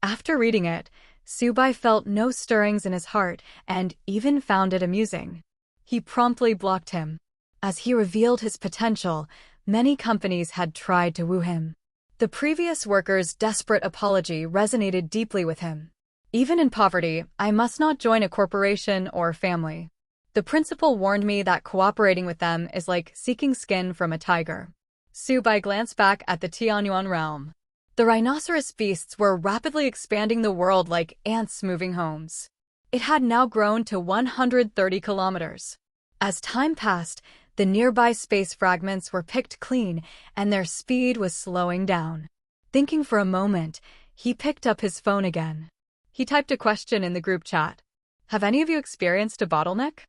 After reading it, Subai felt no stirrings in his heart and even found it amusing. He promptly blocked him. As he revealed his potential, many companies had tried to woo him. The previous worker's desperate apology resonated deeply with him. Even in poverty, I must not join a corporation or family. The principal warned me that cooperating with them is like seeking skin from a tiger. Subai glanced back at the Tianyuan realm. The rhinoceros beasts were rapidly expanding the world like ants moving homes. It had now grown to 130 kilometers. As time passed, the nearby space fragments were picked clean, and their speed was slowing down. Thinking for a moment, he picked up his phone again. He typed a question in the group chat. Have any of you experienced a bottleneck?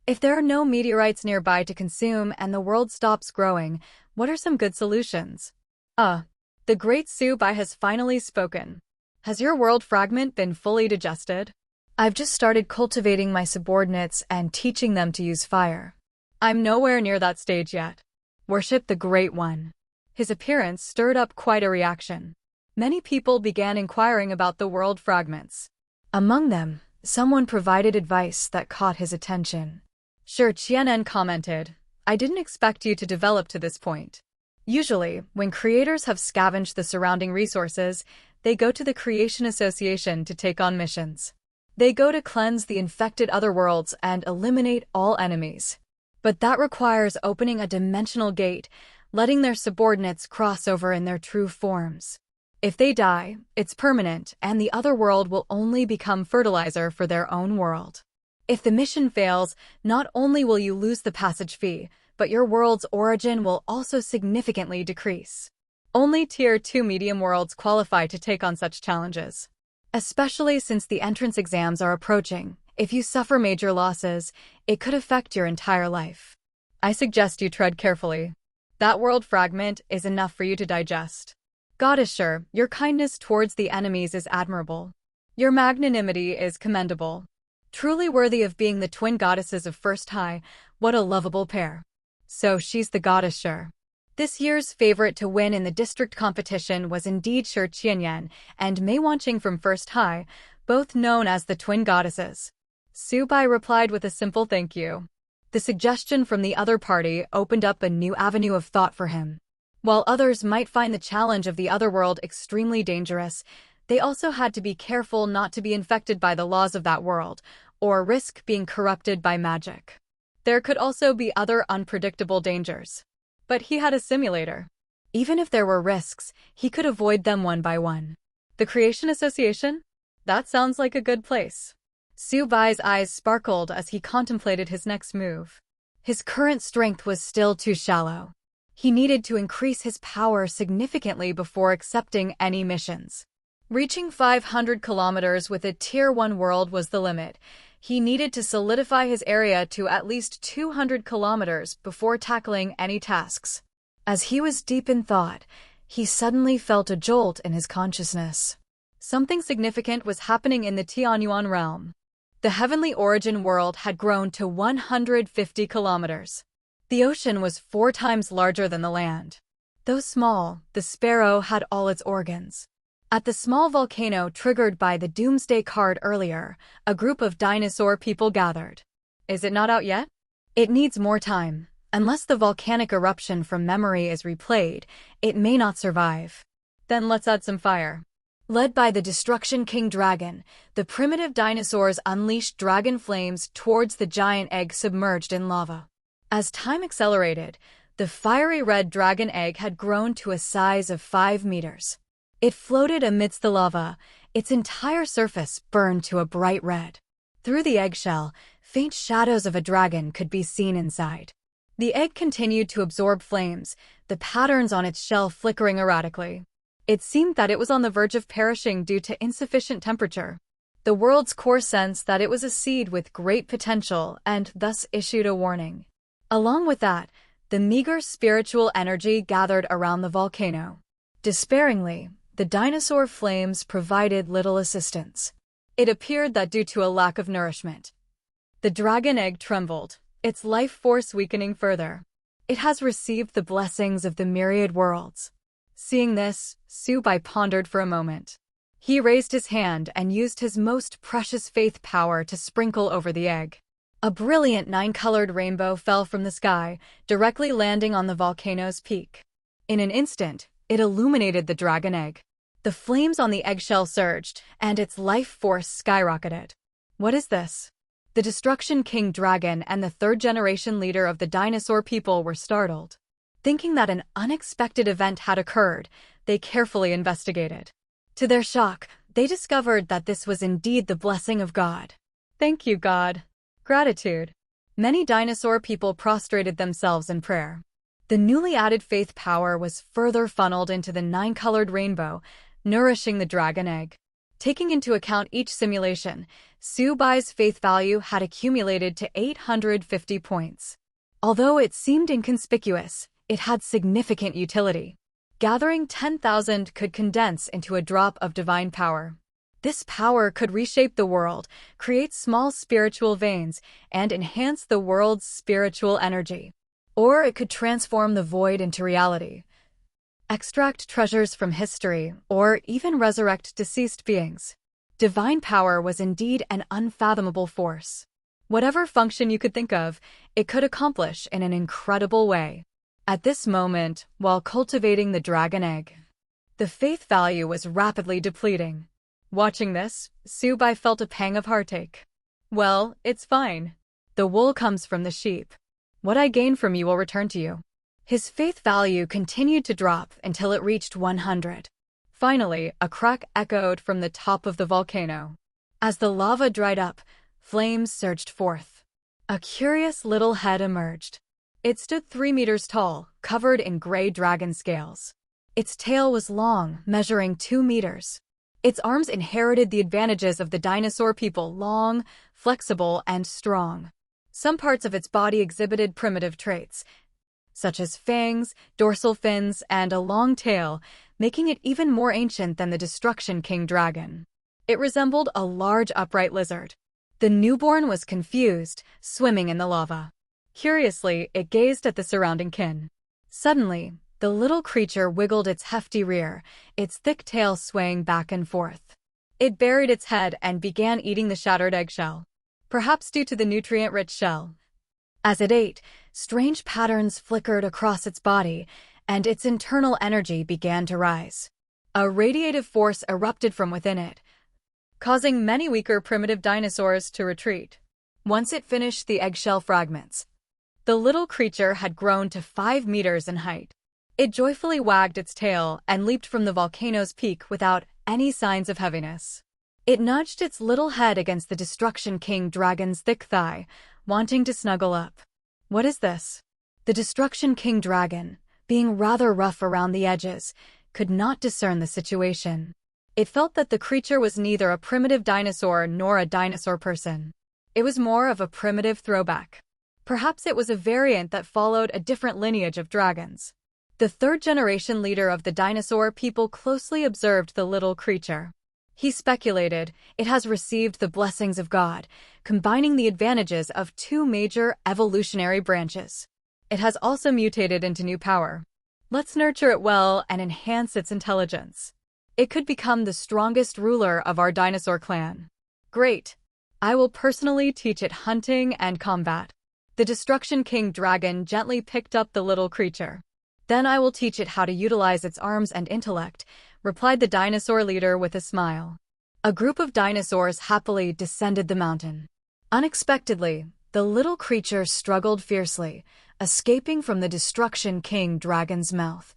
If there are no meteorites nearby to consume and the world stops growing, what are some good solutions? The great Subai has finally spoken. Has your world fragment been fully digested? I've just started cultivating my subordinates and teaching them to use fire. I'm nowhere near that stage yet. Worship the Great One. His appearance stirred up quite a reaction. Many people began inquiring about the world fragments. Among them, someone provided advice that caught his attention. Shi Qianen commented, I didn't expect you to develop to this point. Usually, when creators have scavenged the surrounding resources, they go to the Creation Association to take on missions. They go to cleanse the infected other worlds and eliminate all enemies. But that requires opening a dimensional gate, letting their subordinates cross over in their true forms. If they die, it's permanent, and the other world will only become fertilizer for their own world. If the mission fails, not only will you lose the passage fee, but your world's origin will also significantly decrease. Only Tier 2 medium worlds qualify to take on such challenges. Especially since the entrance exams are approaching. If you suffer major losses, it could affect your entire life. I suggest you tread carefully. That world fragment is enough for you to digest. God is sure, your kindness towards the enemies is admirable. Your magnanimity is commendable. Truly worthy of being the twin goddesses of First High, what a lovable pair. So she's the goddess Shi. This year's favorite to win in the district competition was indeed Shi Qianyan and Mei Wanqing from First High, both known as the twin goddesses. Subai replied with a simple thank you. The suggestion from the other party opened up a new avenue of thought for him. While others might find the challenge of the other world extremely dangerous, they also had to be careful not to be infected by the laws of that world, or risk being corrupted by magic. There could also be other unpredictable dangers. But he had a simulator. Even if there were risks, he could avoid them one by one. The Creation Association? That sounds like a good place. Subai's eyes sparkled as he contemplated his next move. His current strength was still too shallow. He needed to increase his power significantly before accepting any missions. Reaching 500 kilometers with a Tier 1 world was the limit. He needed to solidify his area to at least 200 kilometers before tackling any tasks. As he was deep in thought, he suddenly felt a jolt in his consciousness. Something significant was happening in the Tianyuan realm. The heavenly origin world had grown to 150 kilometers. The ocean was 4 times larger than the land. Though small, the sparrow had all its organs. At the small volcano triggered by the Doomsday card earlier, a group of dinosaur people gathered. Is it not out yet? It needs more time. Unless the volcanic eruption from memory is replayed, it may not survive. Then let's add some fire. Led by the Destruction King Dragon, the primitive dinosaurs unleashed dragon flames towards the giant egg submerged in lava. As time accelerated, the fiery red dragon egg had grown to a size of 5 meters. It floated amidst the lava, its entire surface burned to a bright red. Through the eggshell, faint shadows of a dragon could be seen inside. The egg continued to absorb flames, the patterns on its shell flickering erratically. It seemed that it was on the verge of perishing due to insufficient temperature. The world's core sensed that it was a seed with great potential and thus issued a warning. Along with that, the meager spiritual energy gathered around the volcano. Despairingly, the dinosaur flames provided little assistance. It appeared that due to a lack of nourishment, the dragon egg trembled, its life force weakening further. It has received the blessings of the myriad worlds. Seeing this, Subai pondered for a moment. He raised his hand and used his most precious faith power to sprinkle over the egg. A brilliant 9-colored rainbow fell from the sky, directly landing on the volcano's peak. In an instant, it illuminated the dragon egg. The flames on the eggshell surged, and its life force skyrocketed. What is this? The Destruction King Dragon and the 3rd-generation leader of the dinosaur people were startled. Thinking that an unexpected event had occurred, they carefully investigated. To their shock, they discovered that this was indeed the blessing of God. Thank you, God. Gratitude. Many dinosaur people prostrated themselves in prayer. The newly added faith power was further funneled into the 9-colored rainbow, nourishing the dragon egg. Taking into account each simulation, Subai's faith value had accumulated to 850 points. Although it seemed inconspicuous, it had significant utility. Gathering 10,000 could condense into a drop of divine power. This power could reshape the world, create small spiritual veins, and enhance the world's spiritual energy. Or it could transform the void into reality, extract treasures from history, or even resurrect deceased beings. Divine power was indeed an unfathomable force. Whatever function you could think of, it could accomplish in an incredible way. At this moment, while cultivating the dragon egg, the faith value was rapidly depleting. Watching this, Subai felt a pang of heartache. Well, it's fine. The wool comes from the sheep. What I gain from you will return to you. His faith value continued to drop until it reached 100. Finally, a crack echoed from the top of the volcano. As the lava dried up, flames surged forth. A curious little head emerged. It stood 3 meters tall, covered in gray dragon scales. Its tail was long, measuring 2 meters. Its arms inherited the advantages of the dinosaur people: long, flexible, and strong. Some parts of its body exhibited primitive traits, such as fangs, dorsal fins, and a long tail, making it even more ancient than the Destruction King Dragon. It resembled a large upright lizard. The newborn was confused, swimming in the lava. Curiously, it gazed at the surrounding kin. Suddenly, the little creature wiggled its hefty rear, its thick tail swaying back and forth. It buried its head and began eating the shattered eggshell. Perhaps due to the nutrient-rich shell. As it ate, strange patterns flickered across its body, and its internal energy began to rise. A radiative force erupted from within it, causing many weaker primitive dinosaurs to retreat. Once it finished the eggshell fragments, the little creature had grown to 5 meters in height. It joyfully wagged its tail and leaped from the volcano's peak without any signs of heaviness. It nudged its little head against the Destruction King Dragon's thick thigh, wanting to snuggle up. What is this? The Destruction King Dragon, being rather rough around the edges, could not discern the situation. It felt that the creature was neither a primitive dinosaur nor a dinosaur person. It was more of a primitive throwback. Perhaps it was a variant that followed a different lineage of dragons. The third-generation leader of the dinosaur people closely observed the little creature. He speculated it has received the blessings of God, combining the advantages of two major evolutionary branches. It has also mutated into new power. Let's nurture it well and enhance its intelligence. It could become the strongest ruler of our dinosaur clan. Great! I will personally teach it hunting and combat. The Destruction King Dragon gently picked up the little creature. Then I will teach it how to utilize its arms and intellect, replied the dinosaur leader with a smile. A group of dinosaurs happily descended the mountain. Unexpectedly, the little creature struggled fiercely, escaping from the Destruction King Dragon's mouth,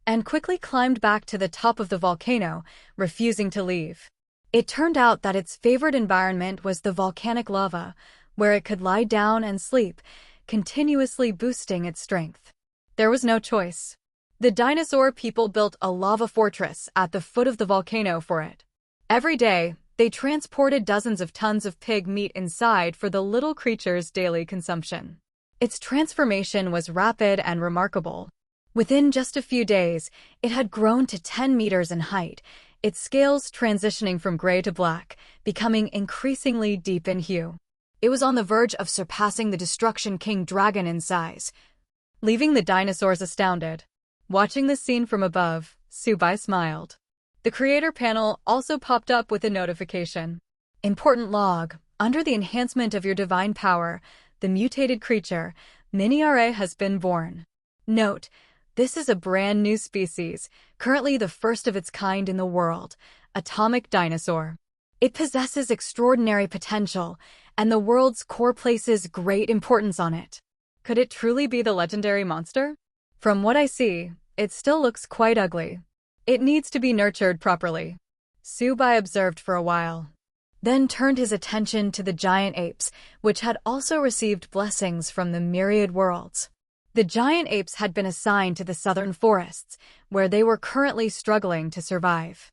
and quickly climbed back to the top of the volcano, refusing to leave. It turned out that its favorite environment was the volcanic lava, where it could lie down and sleep, continuously boosting its strength. There was no choice. The dinosaur people built a lava fortress at the foot of the volcano for it. Every day, they transported dozens of tons of pig meat inside for the little creature's daily consumption. Its transformation was rapid and remarkable. Within just a few days, it had grown to 10 meters in height, its scales transitioning from gray to black, becoming increasingly deep in hue. It was on the verge of surpassing the Destruction King Dragon in size, leaving the dinosaurs astounded. Watching this scene from above, Subai smiled. The creator panel also popped up with a notification. Important log. Under the enhancement of your divine power, the mutated creature, Mini-Ra, has been born. Note: this is a brand new species, currently the first of its kind in the world, atomic dinosaur. It possesses extraordinary potential, and the world's core places great importance on it. Could it truly be the legendary monster? From what I see, it still looks quite ugly. It needs to be nurtured properly. Subai observed for a while, then turned his attention to the giant apes, which had also received blessings from the myriad worlds. The giant apes had been assigned to the southern forests, where they were currently struggling to survive.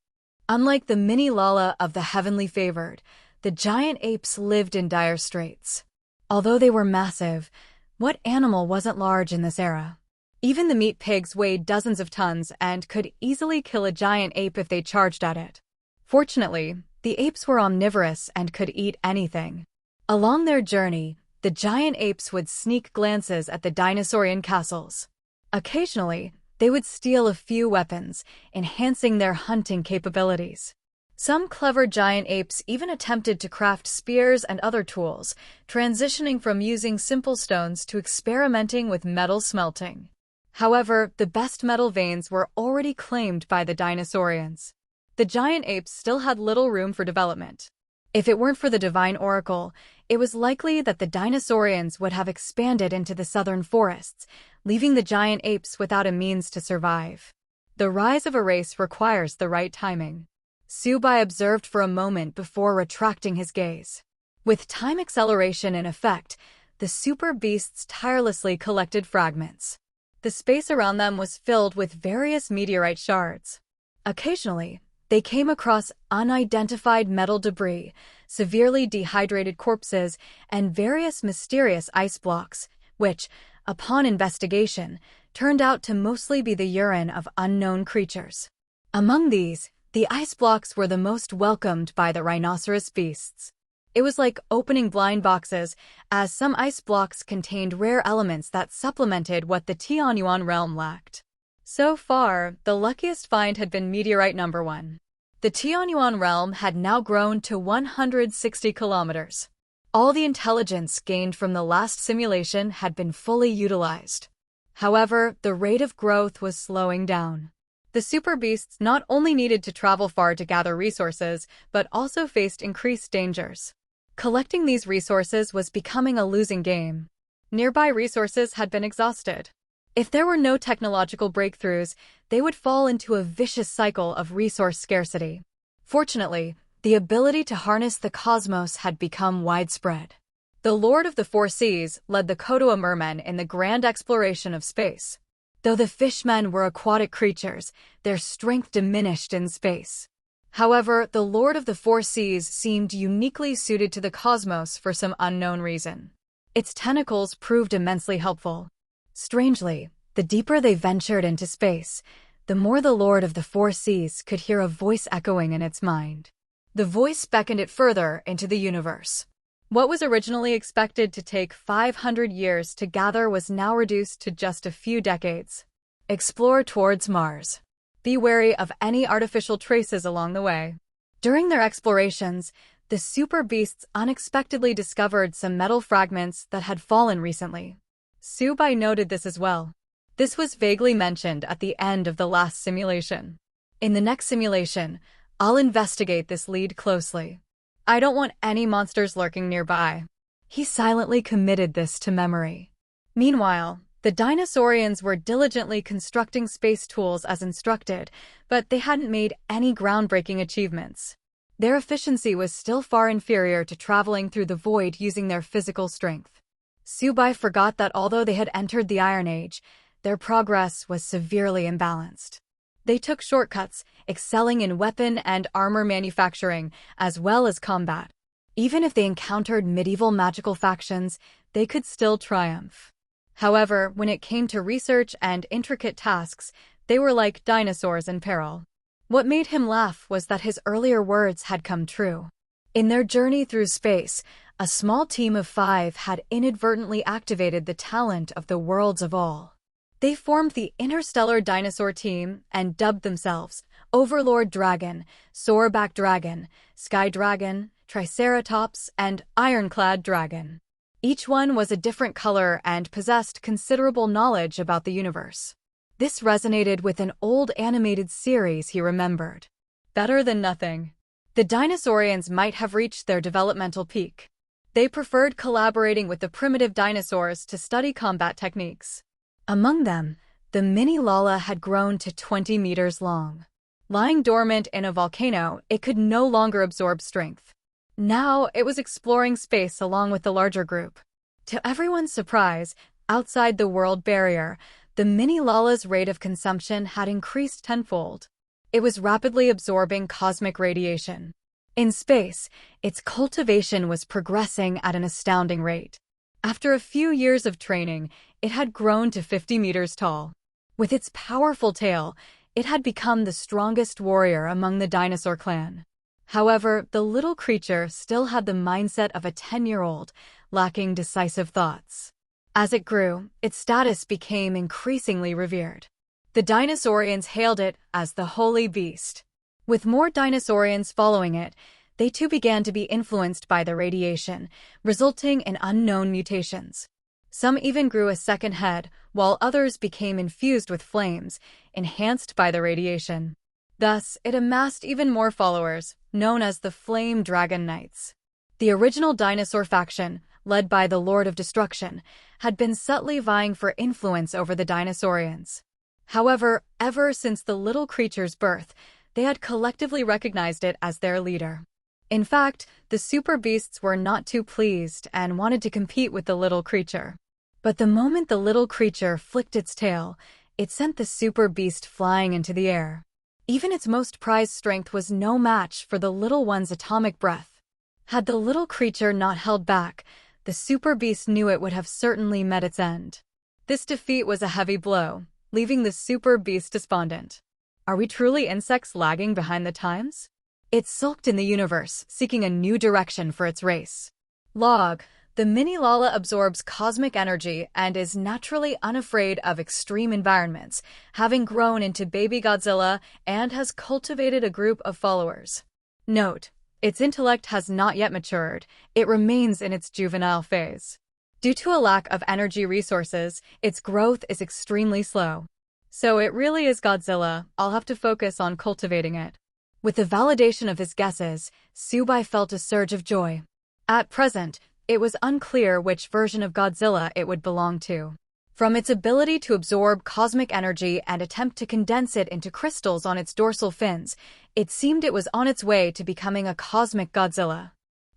Unlike the mini-Lala of the heavenly favored, the giant apes lived in dire straits. Although they were massive, what animal wasn't large in this era? Even the meat pigs weighed dozens of tons and could easily kill a giant ape if they charged at it. Fortunately, the apes were omnivorous and could eat anything. Along their journey, the giant apes would sneak glances at the dinosaurian castles. Occasionally, they would steal a few weapons, enhancing their hunting capabilities. Some clever giant apes even attempted to craft spears and other tools, transitioning from using simple stones to experimenting with metal smelting. However, the best metal veins were already claimed by the dinosaurians. The giant apes still had little room for development. If it weren't for the divine oracle, it was likely that the dinosaurians would have expanded into the southern forests, leaving the giant apes without a means to survive. The rise of a race requires the right timing. Subai observed for a moment before retracting his gaze. With time acceleration in effect, the super beasts tirelessly collected fragments. The space around them was filled with various meteorite shards. Occasionally, they came across unidentified metal debris, severely dehydrated corpses, and various mysterious ice blocks, which, upon investigation, turned out to mostly be the urine of unknown creatures. Among these, the ice blocks were the most welcomed by the rhinoceros beasts. It was like opening blind boxes, as some ice blocks contained rare elements that supplemented what the Tianyuan realm lacked. So far, the luckiest find had been meteorite number 1. The Tianyuan realm had now grown to 160 kilometers. All the intelligence gained from the last simulation had been fully utilized. However, the rate of growth was slowing down. The super beasts not only needed to travel far to gather resources, but also faced increased dangers. Collecting these resources was becoming a losing game. Nearby resources had been exhausted. If there were no technological breakthroughs, they would fall into a vicious cycle of resource scarcity. Fortunately, the ability to harness the cosmos had become widespread. The Lord of the Four Seas led the Kotoa mermen in the grand exploration of space. Though the fishmen were aquatic creatures, their strength diminished in space. However, the Lord of the Four Seas seemed uniquely suited to the cosmos for some unknown reason. Its tentacles proved immensely helpful. Strangely, The deeper they ventured into space, the more the Lord of the Four Seas could hear a voice echoing in its mind. The voice beckoned it further into the universe. What was originally expected to take 500 years to gather was now reduced to just a few decades. Explore towards Mars. Be wary of any artificial traces along the way. During their explorations, the super beasts unexpectedly discovered some metal fragments that had fallen recently. Subai noted this as well. This was vaguely mentioned at the end of the last simulation. In the next simulation, I'll investigate this lead closely. I don't want any monsters lurking nearby. He silently committed this to memory. Meanwhile, the Dinosaurians were diligently constructing space tools as instructed, but they hadn't made any groundbreaking achievements. Their efficiency was still far inferior to traveling through the void using their physical strength. Subai forgot that although they had entered the Iron Age, their progress was severely imbalanced. They took shortcuts, excelling in weapon and armor manufacturing, as well as combat. Even if they encountered medieval magical factions, they could still triumph. However, when it came to research and intricate tasks, they were like dinosaurs in peril. What made him laugh was that his earlier words had come true. In their journey through space, a small team of 5 had inadvertently activated the talent of the worlds of all. They formed the Interstellar Dinosaur Team and dubbed themselves Overlord Dragon, Soarback Dragon, Sky Dragon, Triceratops, and Ironclad Dragon. Each one was a different color and possessed considerable knowledge about the universe. This resonated with an old animated series he remembered. Better than nothing. The Dinosaurians might have reached their developmental peak. They preferred collaborating with the primitive dinosaurs to study combat techniques. Among them, the mini Lala had grown to 20 meters long. Lying dormant in a volcano, it could no longer absorb strength. Now it was exploring space along with the larger group. To everyone's surprise, outside the world barrier, the mini Lala's rate of consumption had increased tenfold. It was rapidly absorbing cosmic radiation. In space, its cultivation was progressing at an astounding rate. After a few years of training, it had grown to 50 meters tall. With its powerful tail, it had become the strongest warrior among the dinosaur clan. However, the little creature still had the mindset of a 10-year-old, lacking decisive thoughts. As it grew, its status became increasingly revered. The Dinosaurians hailed it as the Holy Beast. With more Dinosaurians following it, they too began to be influenced by the radiation, resulting in unknown mutations. Some even grew a second head, while others became infused with flames, enhanced by the radiation. Thus, it amassed even more followers, known as the Flame Dragon Knights. The original dinosaur faction, led by the Lord of Destruction, had been subtly vying for influence over the Dinosaurians. However, ever since the little creature's birth, they had collectively recognized it as their leader. In fact, the super beasts were not too pleased and wanted to compete with the little creature. But the moment the little creature flicked its tail, it sent the super beast flying into the air. Even its most prized strength was no match for the little one's atomic breath. Had the little creature not held back, the super beast knew it would have certainly met its end. This defeat was a heavy blow, leaving the super beast despondent. Are we truly insects lagging behind the times? It sulked in the universe, seeking a new direction for its race. Log. The mini Lala absorbs cosmic energy and is naturally unafraid of extreme environments, having grown into baby Godzilla and has cultivated a group of followers. Note: its intellect has not yet matured, it remains in its juvenile phase. Due to a lack of energy resources, its growth is extremely slow. So it really is Godzilla, I'll have to focus on cultivating it. With the validation of his guesses, Subai felt a surge of joy. At present, it was unclear which version of Godzilla it would belong to. From its ability to absorb cosmic energy and attempt to condense it into crystals on its dorsal fins, it seemed it was on its way to becoming a cosmic Godzilla.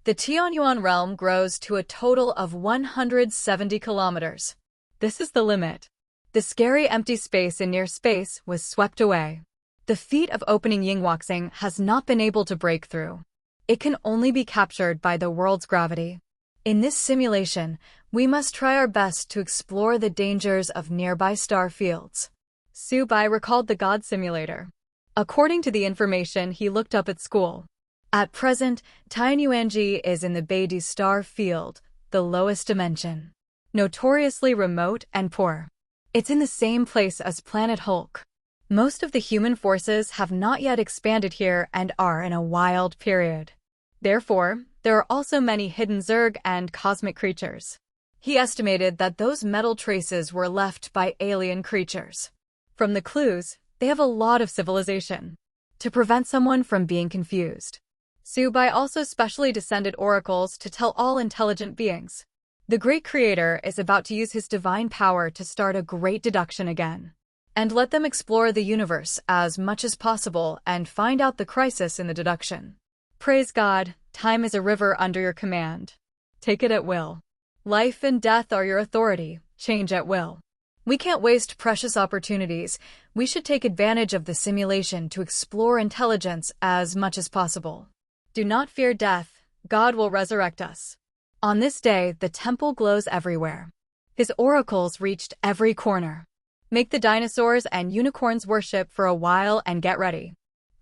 The Tianyuan realm grows to a total of 170 kilometers. This is the limit. The scary empty space in near space was swept away. The feat of opening Yingwaxing has not been able to break through. It can only be captured by the world's gravity. In this simulation, we must try our best to explore the dangers of nearby star fields. Su-bai recalled the God simulator. According to the information he looked up at school, at present, Tainuanji is in the Beidou star field, the lowest dimension. Notoriously remote and poor. It's in the same place as planet Hulk. Most of the human forces have not yet expanded here and are in a wild period. Therefore, there are also many hidden Zerg and cosmic creatures. He estimated that those metal traces were left by alien creatures. From the clues, they have a lot of civilization. To prevent someone from being confused, Su-bai also specially descended oracles to tell all intelligent beings. The great creator is about to use his divine power to start a great deduction again. And let them explore the universe as much as possible and find out the crisis in the deduction. Praise God, time is a river under your command. Take it at will. Life and death are your authority, change at will. We can't waste precious opportunities. We should take advantage of the simulation to explore intelligence as much as possible. Do not fear death, God will resurrect us. On this day, the temple glows everywhere. His oracles reached every corner. Make the dinosaurs and unicorns worship for a while and get ready.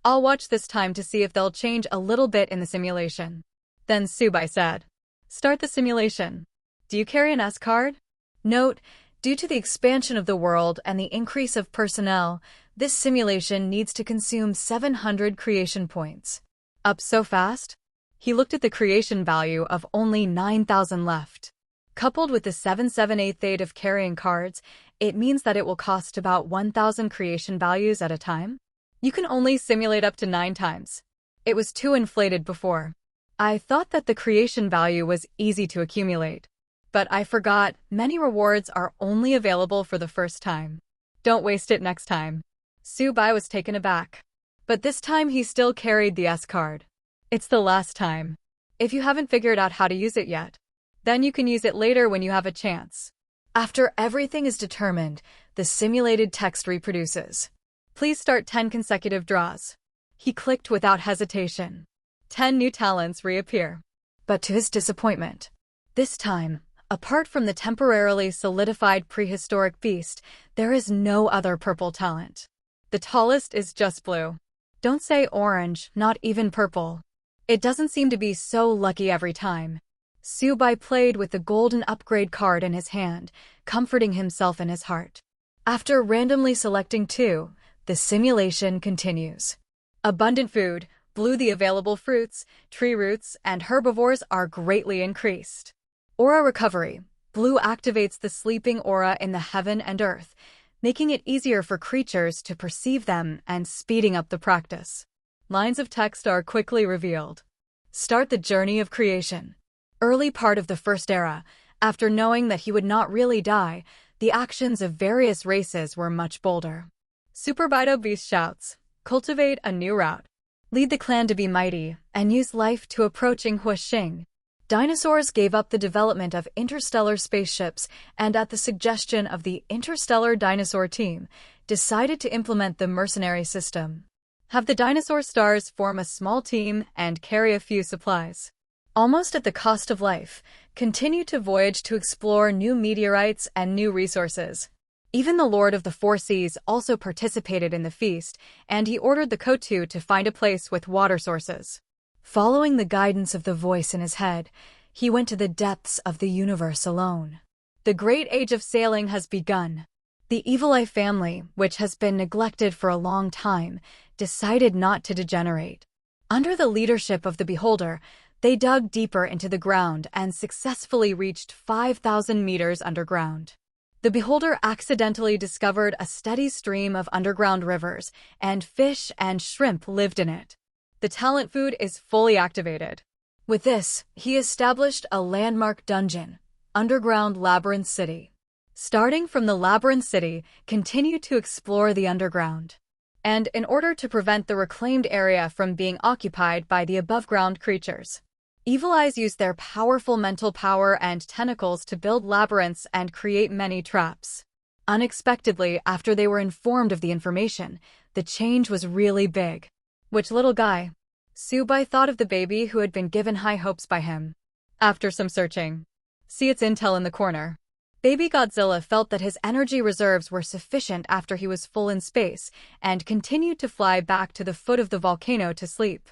I'll watch this time to see if they'll change a little bit in the simulation. Then Su-bai said, start the simulation. Do you carry an S card? Note, due to the expansion of the world and the increase of personnel, this simulation needs to consume 700 creation points. Up so fast? He looked at the creation value of only 9,000 left. Coupled with the 778 of carrying cards, it means that it will cost about 1,000 creation values at a time. You can only simulate up to 9 times. It was too inflated before. I thought that the creation value was easy to accumulate. But I forgot, many rewards are only available for the first time. Don't waste it next time. Su-bai was taken aback. But this time he still carried the S card. It's the last time. If you haven't figured out how to use it yet, then you can use it later when you have a chance. After everything is determined, the simulated text reproduces. Please start 10 consecutive draws. He clicked without hesitation. 10 new talents reappear. But to his disappointment, this time, apart from the temporarily solidified prehistoric beast, there is no other purple talent. The tallest is just blue. Don't say orange, not even purple. It doesn't seem to be so lucky every time. Su-bai played with the golden upgrade card in his hand, comforting himself in his heart. After randomly selecting 2, the simulation continues. Abundant food, blue the available fruits, tree roots, and herbivores are greatly increased. Aura recovery, blue activates the sleeping aura in the heaven and earth, making it easier for creatures to perceive them and speeding up the practice. Lines of text are quickly revealed. Start the journey of creation. Early part of the First Era, after knowing that he would not really die, the actions of various races were much bolder. Super Bido Beast shouts, cultivate a new route. Lead the clan to be mighty, and use life to approaching Huaxing. Dinosaurs gave up the development of interstellar spaceships and, at the suggestion of the Interstellar Dinosaur Team, decided to implement the mercenary system. Have the dinosaur stars form a small team and carry a few supplies. Almost at the cost of life, continue to voyage to explore new meteorites and new resources. Even the Lord of the Four Seas also participated in the feast, and he ordered the Kotu to find a place with water sources. Following the guidance of the voice in his head, he went to the depths of the universe alone. The great age of sailing has begun. The Evil Eye family, which has been neglected for a long time, decided not to degenerate. Under the leadership of the Beholder, they dug deeper into the ground and successfully reached 5,000 meters underground. The Beholder accidentally discovered a steady stream of underground rivers, and fish and shrimp lived in it. The talent food is fully activated. With this, he established a landmark dungeon, Underground Labyrinth City. Starting from the Labyrinth City, continue to explore the underground. And in order to prevent the reclaimed area from being occupied by the above-ground creatures, Evil Eyes used their powerful mental power and tentacles to build labyrinths and create many traps. Unexpectedly, after they were informed of the information, the change was really big. Which little guy? Su-bai thought of the baby who had been given high hopes by him. After some searching, see its intel in the corner. Baby Godzilla felt that his energy reserves were sufficient after he was full in space and continued to fly back to the foot of the volcano to sleep.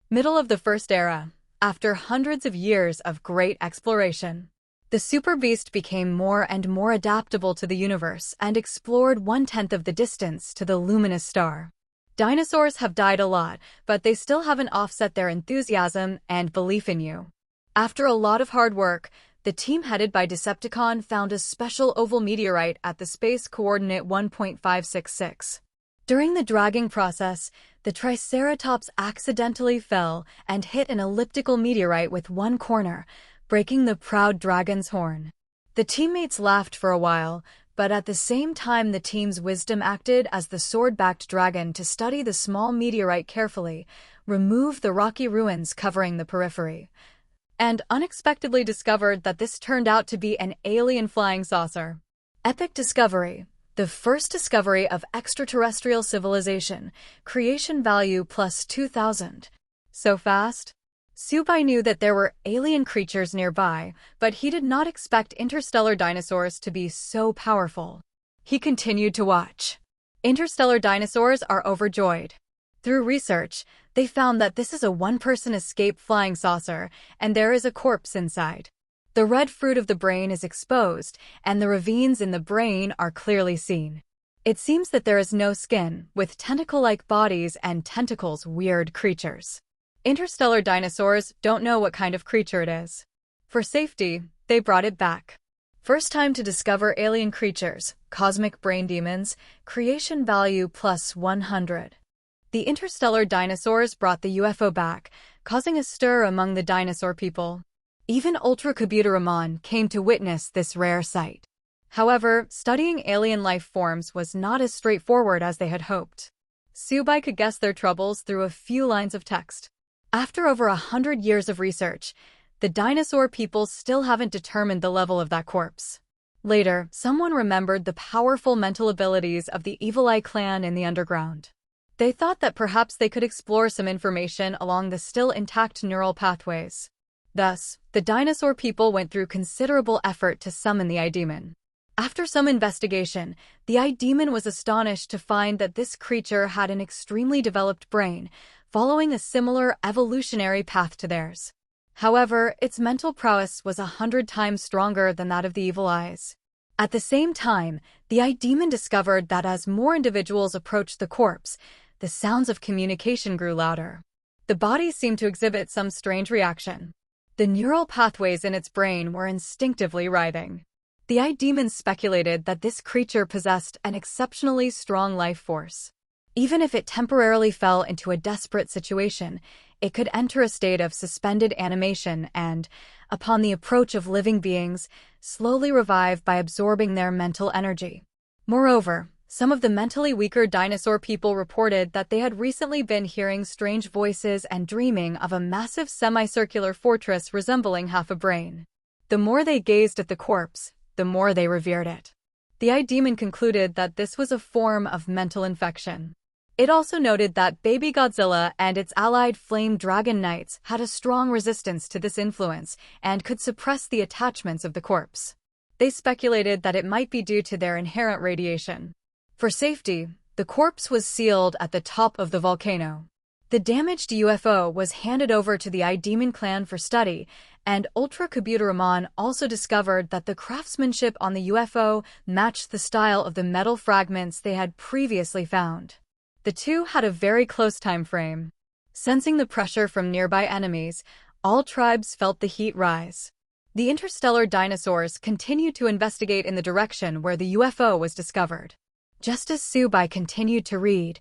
Middle of the First Era, after hundreds of years of great exploration, the super beast became more and more adaptable to the universe and explored 1/10 of the distance to the luminous star. Dinosaurs have died a lot, but they still haven't offset their enthusiasm and belief in you. After a lot of hard work, the team headed by Decepticon found a special oval meteorite at the space coordinate 1.566. During the dragging process, the Triceratops accidentally fell and hit an elliptical meteorite with one corner, breaking the proud dragon's horn. The teammates laughed for a while, but at the same time the team's wisdom acted as the sword-backed dragon to study the small meteorite carefully, remove the rocky ruins covering the periphery, and unexpectedly discovered that this turned out to be an alien flying saucer. Epic discovery. The first discovery of extraterrestrial civilization. Creation value plus 2,000. So fast? Subai knew that there were alien creatures nearby, but he did not expect interstellar dinosaurs to be so powerful. He continued to watch. Interstellar dinosaurs are overjoyed. Through research, they found that this is a one-person escape flying saucer, and there is a corpse inside. The red fruit of the brain is exposed, and the ravines in the brain are clearly seen. It seems that there is no skin, with tentacle-like bodies and tentacles weird creatures. Interstellar dinosaurs don't know what kind of creature it is. For safety, they brought it back. First time to discover alien creatures, cosmic brain demons, creation value plus 100. The interstellar dinosaurs brought the UFO back, causing a stir among the dinosaur people. Even Ultracabuteramon came to witness this rare sight. However, studying alien life forms was not as straightforward as they had hoped. Subai could guess their troubles through a few lines of text. After over 100 years of research, the dinosaur people still haven't determined the level of that corpse. Later, someone remembered the powerful mental abilities of the Evil Eye clan in the underground. They thought that perhaps they could explore some information along the still intact neural pathways. Thus, the dinosaur people went through considerable effort to summon the Eye Demon. After some investigation, the Eye Demon was astonished to find that this creature had an extremely developed brain, following a similar evolutionary path to theirs. However, its mental prowess was 100 times stronger than that of the Evil Eyes. At the same time, the Eye Demon discovered that as more individuals approached the corpse, the sounds of communication grew louder. The body seemed to exhibit some strange reaction. The neural pathways in its brain were instinctively writhing. The Eye Demon speculated that this creature possessed an exceptionally strong life force. Even if it temporarily fell into a desperate situation, it could enter a state of suspended animation and, upon the approach of living beings, slowly revive by absorbing their mental energy. Moreover, some of the mentally weaker dinosaur people reported that they had recently been hearing strange voices and dreaming of a massive semicircular fortress resembling half a brain. The more they gazed at the corpse, the more they revered it. The Eye Demon concluded that this was a form of mental infection. It also noted that Baby Godzilla and its allied Flame Dragon Knights had a strong resistance to this influence and could suppress the attachments of the corpse. They speculated that it might be due to their inherent radiation. For safety, the corpse was sealed at the top of the volcano. The damaged UFO was handed over to the Eye Demon clan for study, and Ultracabuteramon also discovered that the craftsmanship on the UFO matched the style of the metal fragments they had previously found. The two had a very close time frame. Sensing the pressure from nearby enemies, all tribes felt the heat rise. The interstellar dinosaurs continued to investigate in the direction where the UFO was discovered. Just as Subai continued to read,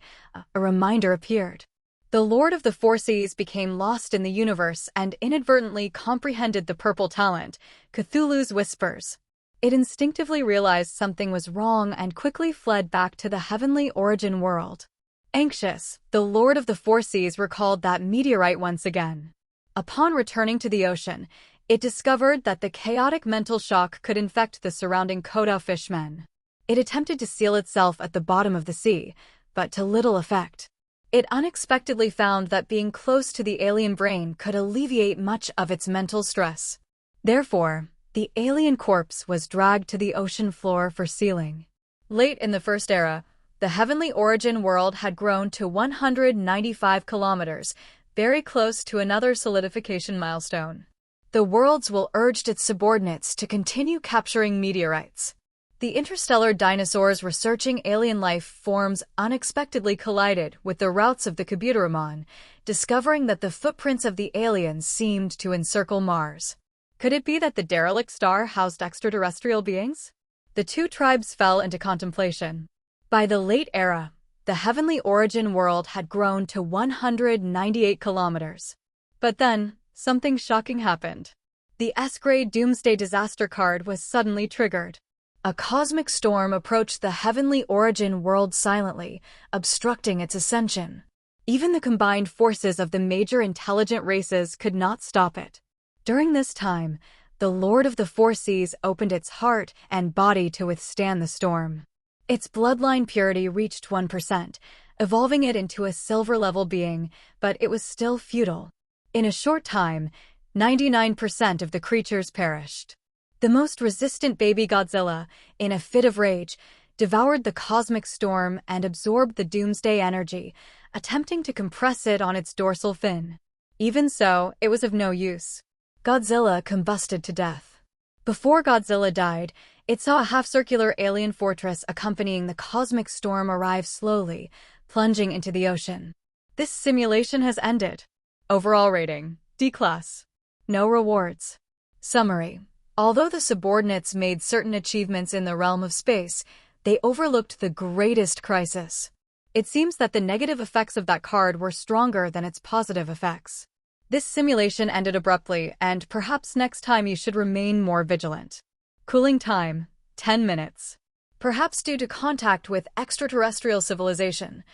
a reminder appeared. The Lord of the Four Seas became lost in the universe and inadvertently comprehended the purple talent, Cthulhu's Whispers. It instinctively realized something was wrong and quickly fled back to the heavenly origin world. Anxious, the Lord of the Four Seas recalled that meteorite once again. Upon returning to the ocean, it discovered that the chaotic mental shock could infect the surrounding Kodao fishmen. It attempted to seal itself at the bottom of the sea, but to little effect. It unexpectedly found that being close to the alien brain could alleviate much of its mental stress. Therefore, the alien corpse was dragged to the ocean floor for sealing. Late in the First Era, the heavenly origin world had grown to 195 kilometers, very close to another solidification milestone. The world's will urged its subordinates to continue capturing meteorites. The interstellar dinosaurs researching alien life forms unexpectedly collided with the routes of the Kabuterimon, discovering that the footprints of the aliens seemed to encircle Mars. Could it be that the derelict star housed extraterrestrial beings? The two tribes fell into contemplation. By the late era, the heavenly origin world had grown to 198 kilometers. But then, something shocking happened. The S-grade Doomsday Disaster card was suddenly triggered. A cosmic storm approached the heavenly origin world silently, obstructing its ascension. Even the combined forces of the major intelligent races could not stop it. During this time, the Lord of the Four Seas opened its heart and body to withstand the storm. Its bloodline purity reached 1%, evolving it into a silver-level being, but it was still futile. In a short time, 99% of the creatures perished. The most resistant baby Godzilla, in a fit of rage, devoured the cosmic storm and absorbed the doomsday energy, attempting to compress it on its dorsal fin. Even so, it was of no use. Godzilla combusted to death. Before Godzilla died, it saw a half-circular alien fortress accompanying the cosmic storm arrive slowly, plunging into the ocean. This simulation has ended. Overall rating, D-class. No rewards. Summary. Although the subordinates made certain achievements in the realm of space, they overlooked the greatest crisis. It seems that the negative effects of that card were stronger than its positive effects. This simulation ended abruptly, and perhaps next time you should remain more vigilant. Cooling time, 10 minutes. Perhaps due to contact with extraterrestrial civilization.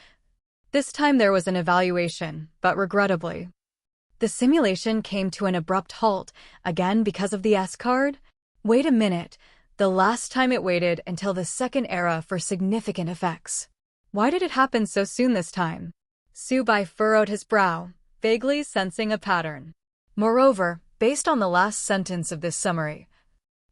This time there was an evaluation, but regrettably. The simulation came to an abrupt halt, again because of the S card? Wait a minute, the last time it waited until the second era for significant effects. Why did it happen so soon this time? Subai furrowed his brow, vaguely sensing a pattern. Moreover, based on the last sentence of this summary,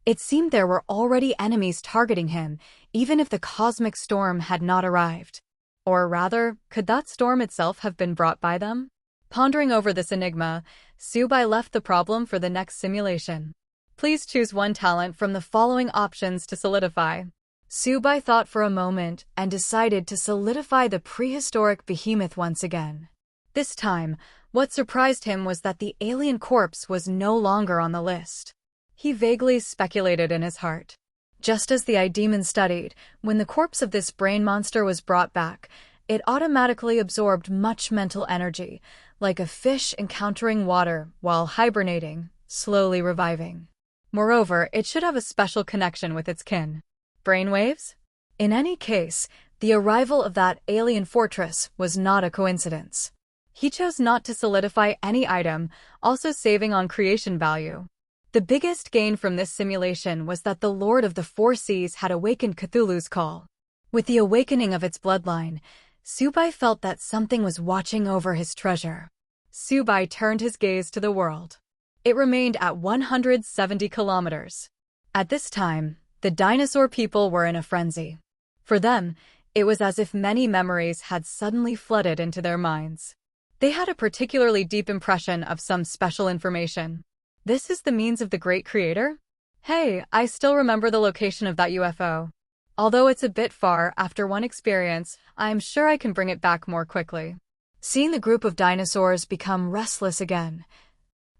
it seemed there were already enemies targeting him, even if the cosmic storm had not arrived. Or rather, could that storm itself have been brought by them? Pondering over this enigma, Subai left the problem for the next simulation. Please choose one talent from the following options to solidify. Subai thought for a moment and decided to solidify the prehistoric behemoth once again. This time, what surprised him was that the alien corpse was no longer on the list. He vaguely speculated in his heart. Just as the Demon studied, when the corpse of this brain monster was brought back, it automatically absorbed much mental energy, like a fish encountering water while hibernating, slowly reviving. Moreover, it should have a special connection with its kin. Brainwaves? In any case, the arrival of that alien fortress was not a coincidence. He chose not to solidify any item, also saving on creation value. The biggest gain from this simulation was that the Lord of the Four Seas had awakened Cthulhu's call. With the awakening of its bloodline, Subai felt that something was watching over his treasure. Subai turned his gaze to the world. It remained at 170 kilometers. At this time, the dinosaur people were in a frenzy. For them, it was as if many memories had suddenly flooded into their minds. They had a particularly deep impression of some special information. This is the means of the great creator? Hey, I still remember the location of that UFO. Although it's a bit far after one experience, I'm sure I can bring it back more quickly. Seeing the group of dinosaurs become restless again,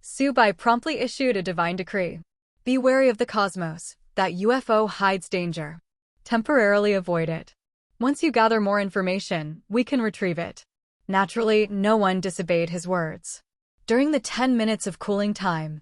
Subai promptly issued a divine decree. Be wary of the cosmos. That UFO hides danger. Temporarily avoid it. Once you gather more information, we can retrieve it. Naturally, no one disobeyed his words. During the 10 minutes of cooling time,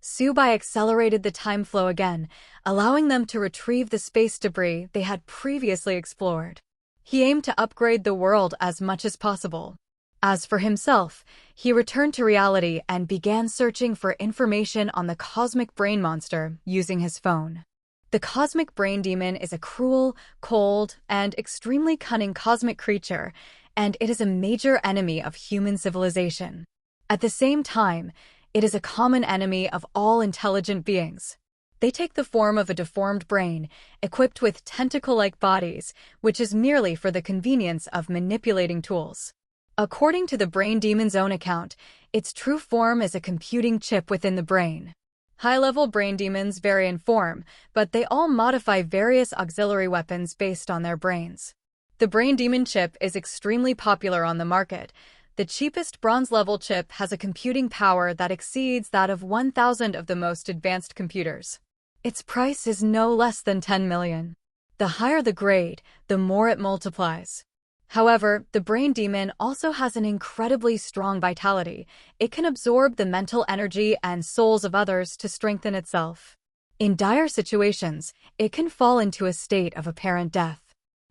Subai accelerated the time flow again, allowing them to retrieve the space debris they had previously explored. He aimed to upgrade the world as much as possible. As for himself, he returned to reality and began searching for information on the cosmic brain monster using his phone. The cosmic brain demon is a cruel, cold, and extremely cunning cosmic creature, and it is a major enemy of human civilization. At the same time, It is a common enemy of all intelligent beings. They take the form of a deformed brain, equipped with tentacle-like bodies, which is merely for the convenience of manipulating tools. According to the brain demon's own account, its true form is a computing chip within the brain. High-level brain demons vary in form, but they all modify various auxiliary weapons based on their brains. The brain demon chip is extremely popular on the market. The cheapest bronze-level chip has a computing power that exceeds that of 1,000 of the most advanced computers. Its price is no less than 10 million. The higher the grade, the more it multiplies. However, the brain demon also has an incredibly strong vitality. It can absorb the mental energy and souls of others to strengthen itself. In dire situations, it can fall into a state of apparent death.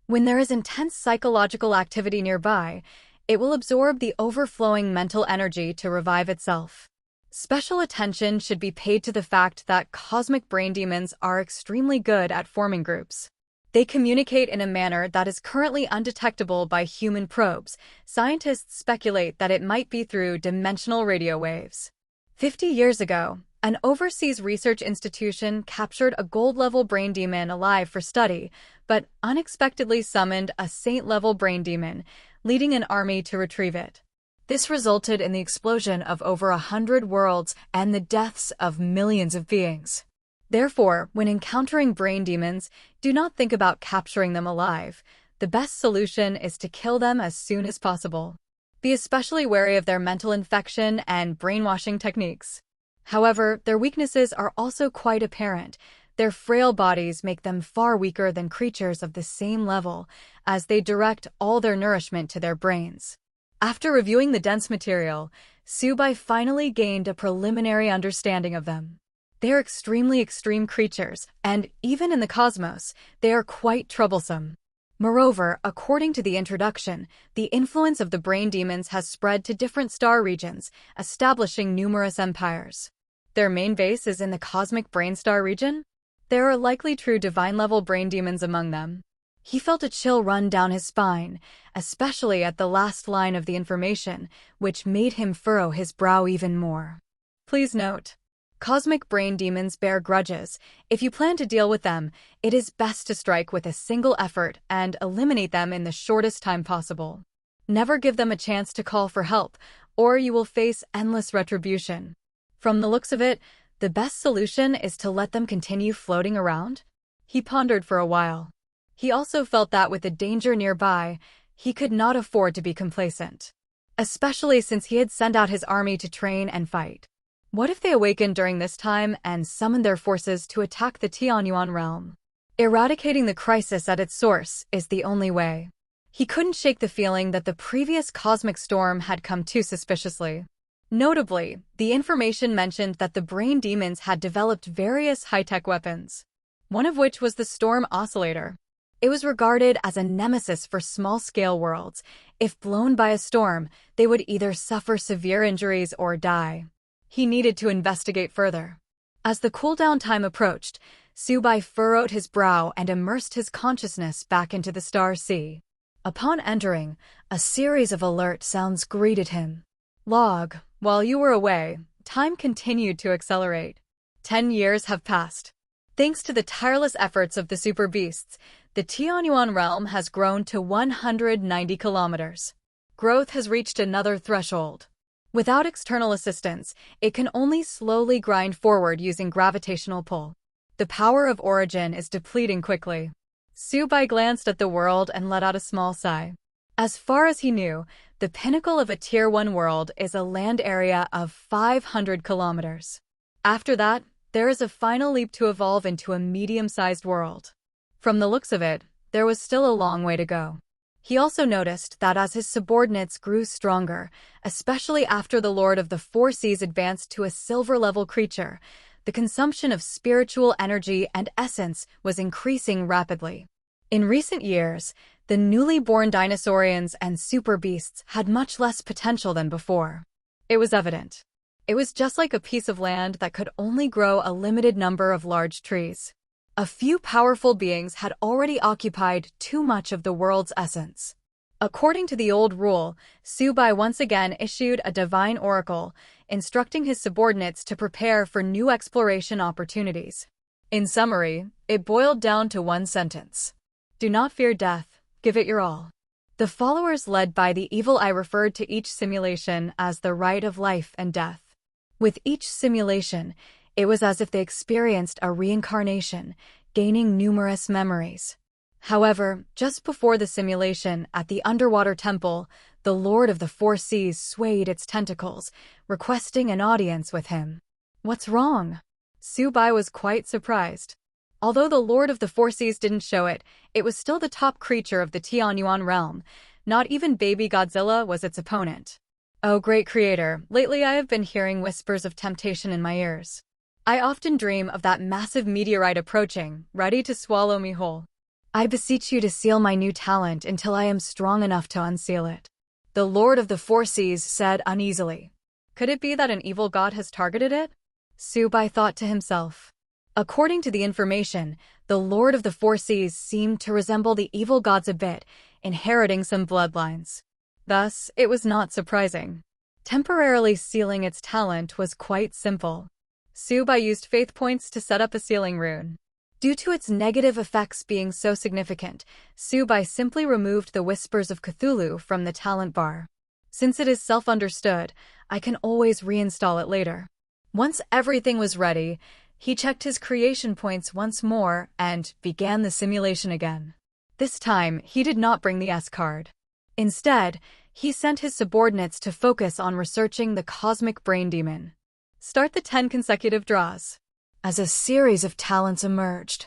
When there is intense psychological activity nearby, it will absorb the overflowing mental energy to revive itself. Special attention should be paid to the fact that cosmic brain demons are extremely good at forming groups. They communicate in a manner that is currently undetectable by human probes. Scientists speculate that it might be through dimensional radio waves. 50 years ago, an overseas research institution captured a gold-level brain demon alive for study, but unexpectedly summoned a saint-level brain demon, leading an army to retrieve it. This resulted in the explosion of over 100 worlds and the deaths of millions of beings. Therefore, when encountering brain demons, do not think about capturing them alive. The best solution is to kill them as soon as possible. Be especially wary of their mental infection and brainwashing techniques. However, their weaknesses are also quite apparent. Their frail bodies make them far weaker than creatures of the same level, as they direct all their nourishment to their brains. After reviewing the dense material, Subai finally gained a preliminary understanding of them. They are extremely extreme creatures, and even in the cosmos, they are quite troublesome. Moreover, according to the introduction, the influence of the brain demons has spread to different star regions, establishing numerous empires. Their main base is in the cosmic brain star region. There are likely true divine-level brain demons among them. He felt a chill run down his spine, especially at the last line of the information, which made him furrow his brow even more. Please note, cosmic brain demons bear grudges. If you plan to deal with them, it is best to strike with a single effort and eliminate them in the shortest time possible. Never give them a chance to call for help, or you will face endless retribution. From the looks of it, the best solution is to let them continue floating around. He pondered for a while. He also felt that with the danger nearby, he could not afford to be complacent, especially since he had sent out his army to train and fight. What if they awakened during this time and summoned their forces to attack the Tianyuan realm? Eradicating the crisis at its source is the only way. He couldn't shake the feeling that the previous cosmic storm had come too suspiciously. Notably, the information mentioned that the brain demons had developed various high-tech weapons, one of which was the storm oscillator. It was regarded as a nemesis for small-scale worlds. If blown by a storm, they would either suffer severe injuries or die. He needed to investigate further. As the cooldown time approached, Subai furrowed his brow and immersed his consciousness back into the star sea. Upon entering, a series of alert sounds greeted him. Log, while you were away, time continued to accelerate. 10 years have passed. Thanks to the tireless efforts of the super beasts, the Tianyuan realm has grown to 190 kilometers. Growth has reached another threshold. Without external assistance, it can only slowly grind forward using gravitational pull. The power of origin is depleting quickly. Subai glanced at the world and let out a small sigh. As far as he knew, the pinnacle of a Tier 1 world is a land area of 500 kilometers. After that, there is a final leap to evolve into a medium-sized world. From the looks of it, there was still a long way to go. He also noticed that as his subordinates grew stronger, especially after the Lord of the Four Seas advanced to a silver-level creature, the consumption of spiritual energy and essence was increasing rapidly. In recent years, the newly born dinosaurians and super beasts had much less potential than before. It was evident. It was just like a piece of land that could only grow a limited number of large trees. A few powerful beings had already occupied too much of the world's essence. According to the old rule, Subai once again issued a divine oracle, instructing his subordinates to prepare for new exploration opportunities. In summary, it boiled down to one sentence. Do not fear death, give it your all. The followers led by the evil eye referred to each simulation as the rite of life and death. With each simulation, it was as if they experienced a reincarnation, gaining numerous memories. However, just before the simulation at the underwater temple, the Lord of the Four Seas swayed its tentacles, requesting an audience with him. What's wrong? Subai was quite surprised. Although the Lord of the Four Seas didn't show it, it was still the top creature of the Tianyuan realm. Not even baby Godzilla was its opponent. Oh, great creator, lately I have been hearing whispers of temptation in my ears. I often dream of that massive meteorite approaching, ready to swallow me whole. I beseech you to seal my new talent until I am strong enough to unseal it. The Lord of the Four Seas said uneasily. Could it be that an evil god has targeted it? Subai thought to himself. According to the information, the Lord of the Four Seas seemed to resemble the evil gods a bit, inheriting some bloodlines. Thus, it was not surprising. Temporarily sealing its talent was quite simple. Subai used faith points to set up a sealing rune. Due to its negative effects being so significant, Subai simply removed the Whispers of Cthulhu from the talent bar. Since it is self-understood, I can always reinstall it later. Once everything was ready, he checked his creation points once more and began the simulation again. This time, he did not bring the S card. Instead, he sent his subordinates to focus on researching the cosmic brain demon. Start the 10 consecutive draws. As a series of talents emerged,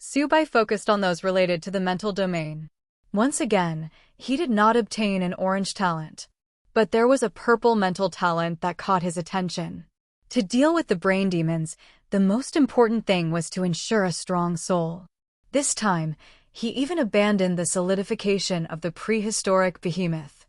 Subai focused on those related to the mental domain. Once again, he did not obtain an orange talent, but there was a purple mental talent that caught his attention. To deal with the brain demons, the most important thing was to ensure a strong soul. This time, he even abandoned the solidification of the prehistoric behemoth.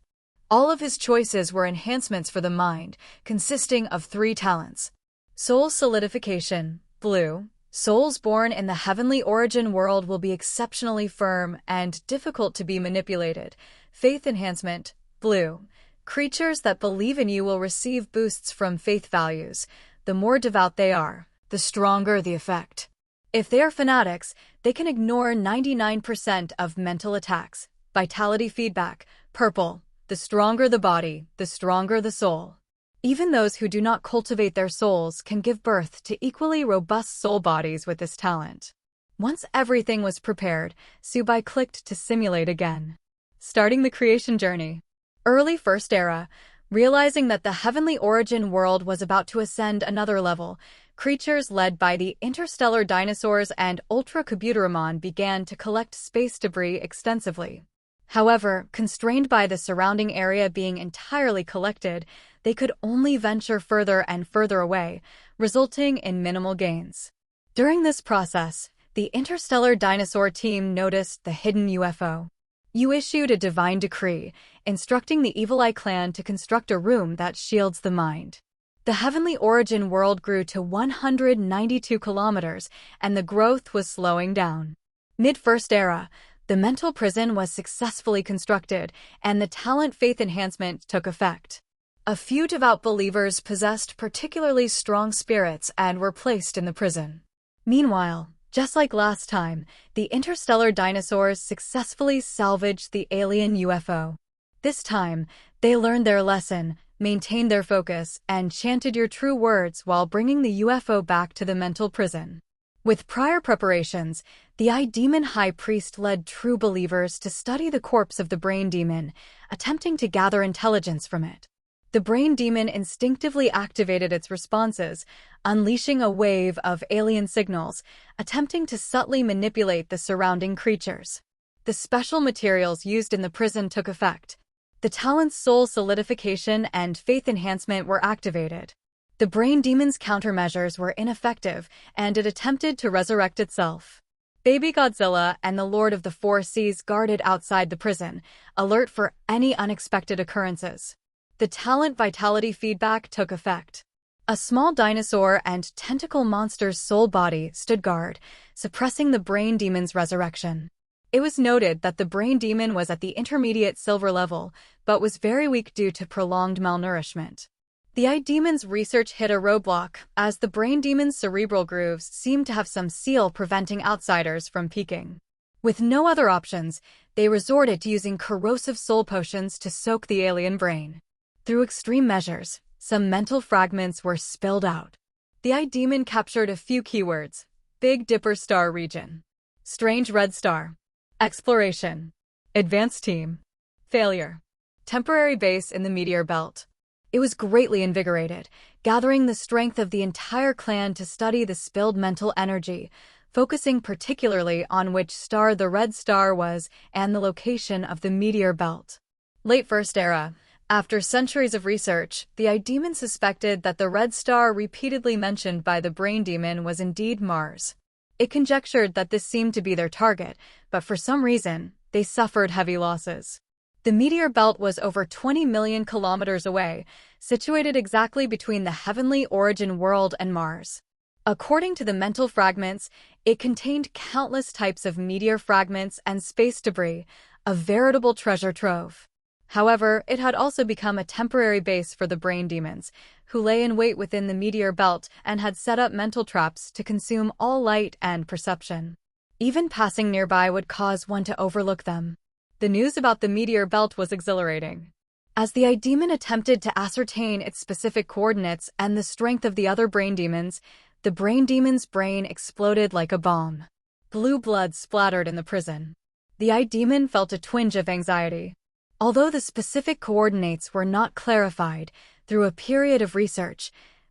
All of his choices were enhancements for the mind, consisting of 3 talents. Soul solidification, blue. Souls born in the heavenly origin world will be exceptionally firm and difficult to be manipulated. Faith enhancement, blue. Creatures that believe in you will receive boosts from faith values. The more devout they are, the stronger the effect. If they are fanatics, they can ignore 99% of mental attacks. Vitality feedback, purple. The stronger the body, the stronger the soul. Even those who do not cultivate their souls can give birth to equally robust soul bodies with this talent. Once everything was prepared, Subai clicked to simulate again. Starting the creation journey. Early First Era, realizing that the heavenly origin world was about to ascend another level, creatures led by the interstellar dinosaurs and Ultra-Kabuterimon began to collect space debris extensively. However, constrained by the surrounding area being entirely collected, they could only venture further and further away, resulting in minimal gains. During this process, the interstellar dinosaur team noticed the hidden UFO. You issued a divine decree, instructing the Evil Eye clan to construct a room that shields the mind. The heavenly origin world grew to 192 kilometers, and the growth was slowing down. Mid-First Era, the mental prison was successfully constructed, and the talent faith enhancement took effect. A few devout believers possessed particularly strong spirits and were placed in the prison. Meanwhile, just like last time, the interstellar dinosaurs successfully salvaged the alien UFO. This time, they learned their lesson, maintained their focus, and chanted your true words while bringing the UFO back to the mental prison. With prior preparations, the Eye Demon High Priest led true believers to study the corpse of the brain demon, attempting to gather intelligence from it. The brain demon instinctively activated its responses, unleashing a wave of alien signals, attempting to subtly manipulate the surrounding creatures. The special materials used in the prison took effect. The talent's soul solidification and faith enhancement were activated. The brain demon's countermeasures were ineffective, and it attempted to resurrect itself. Baby Godzilla and the Lord of the Four Seas guarded outside the prison, alert for any unexpected occurrences. The talent vitality feedback took effect. A small dinosaur and tentacle monster's soul body stood guard, suppressing the brain demon's resurrection. It was noted that the brain demon was at the intermediate silver level, but was very weak due to prolonged malnourishment. The eye demon's research hit a roadblock, as the brain demon's cerebral grooves seemed to have some seal preventing outsiders from peeking. With no other options, they resorted to using corrosive soul potions to soak the alien brain. Through extreme measures, some mental fragments were spilled out. The eye demon captured a few keywords: Big Dipper Star Region, Strange Red Star, Exploration, Advanced Team, Failure, Temporary Base in the Meteor Belt. It was greatly invigorated, gathering the strength of the entire clan to study the spilled mental energy, focusing particularly on which star the red star was and the location of the meteor belt. Late First Era. After centuries of research, the eye demon suspected that the red star repeatedly mentioned by the brain demon was indeed Mars. It conjectured that this seemed to be their target, but for some reason, they suffered heavy losses. The meteor belt was over 20 million kilometers away, situated exactly between the heavenly origin world and Mars. According to the mental fragments, it contained countless types of meteor fragments and space debris, a veritable treasure trove. However, it had also become a temporary base for the brain demons, who lay in wait within the meteor belt and had set up mental traps to consume all light and perception. Even passing nearby would cause one to overlook them. The news about the meteor belt was exhilarating. As the eye demon attempted to ascertain its specific coordinates and the strength of the other brain demons, the brain demon's brain exploded like a bomb. Blue blood splattered in the prison. The eye demon felt a twinge of anxiety. Although the specific coordinates were not clarified, through a period of research,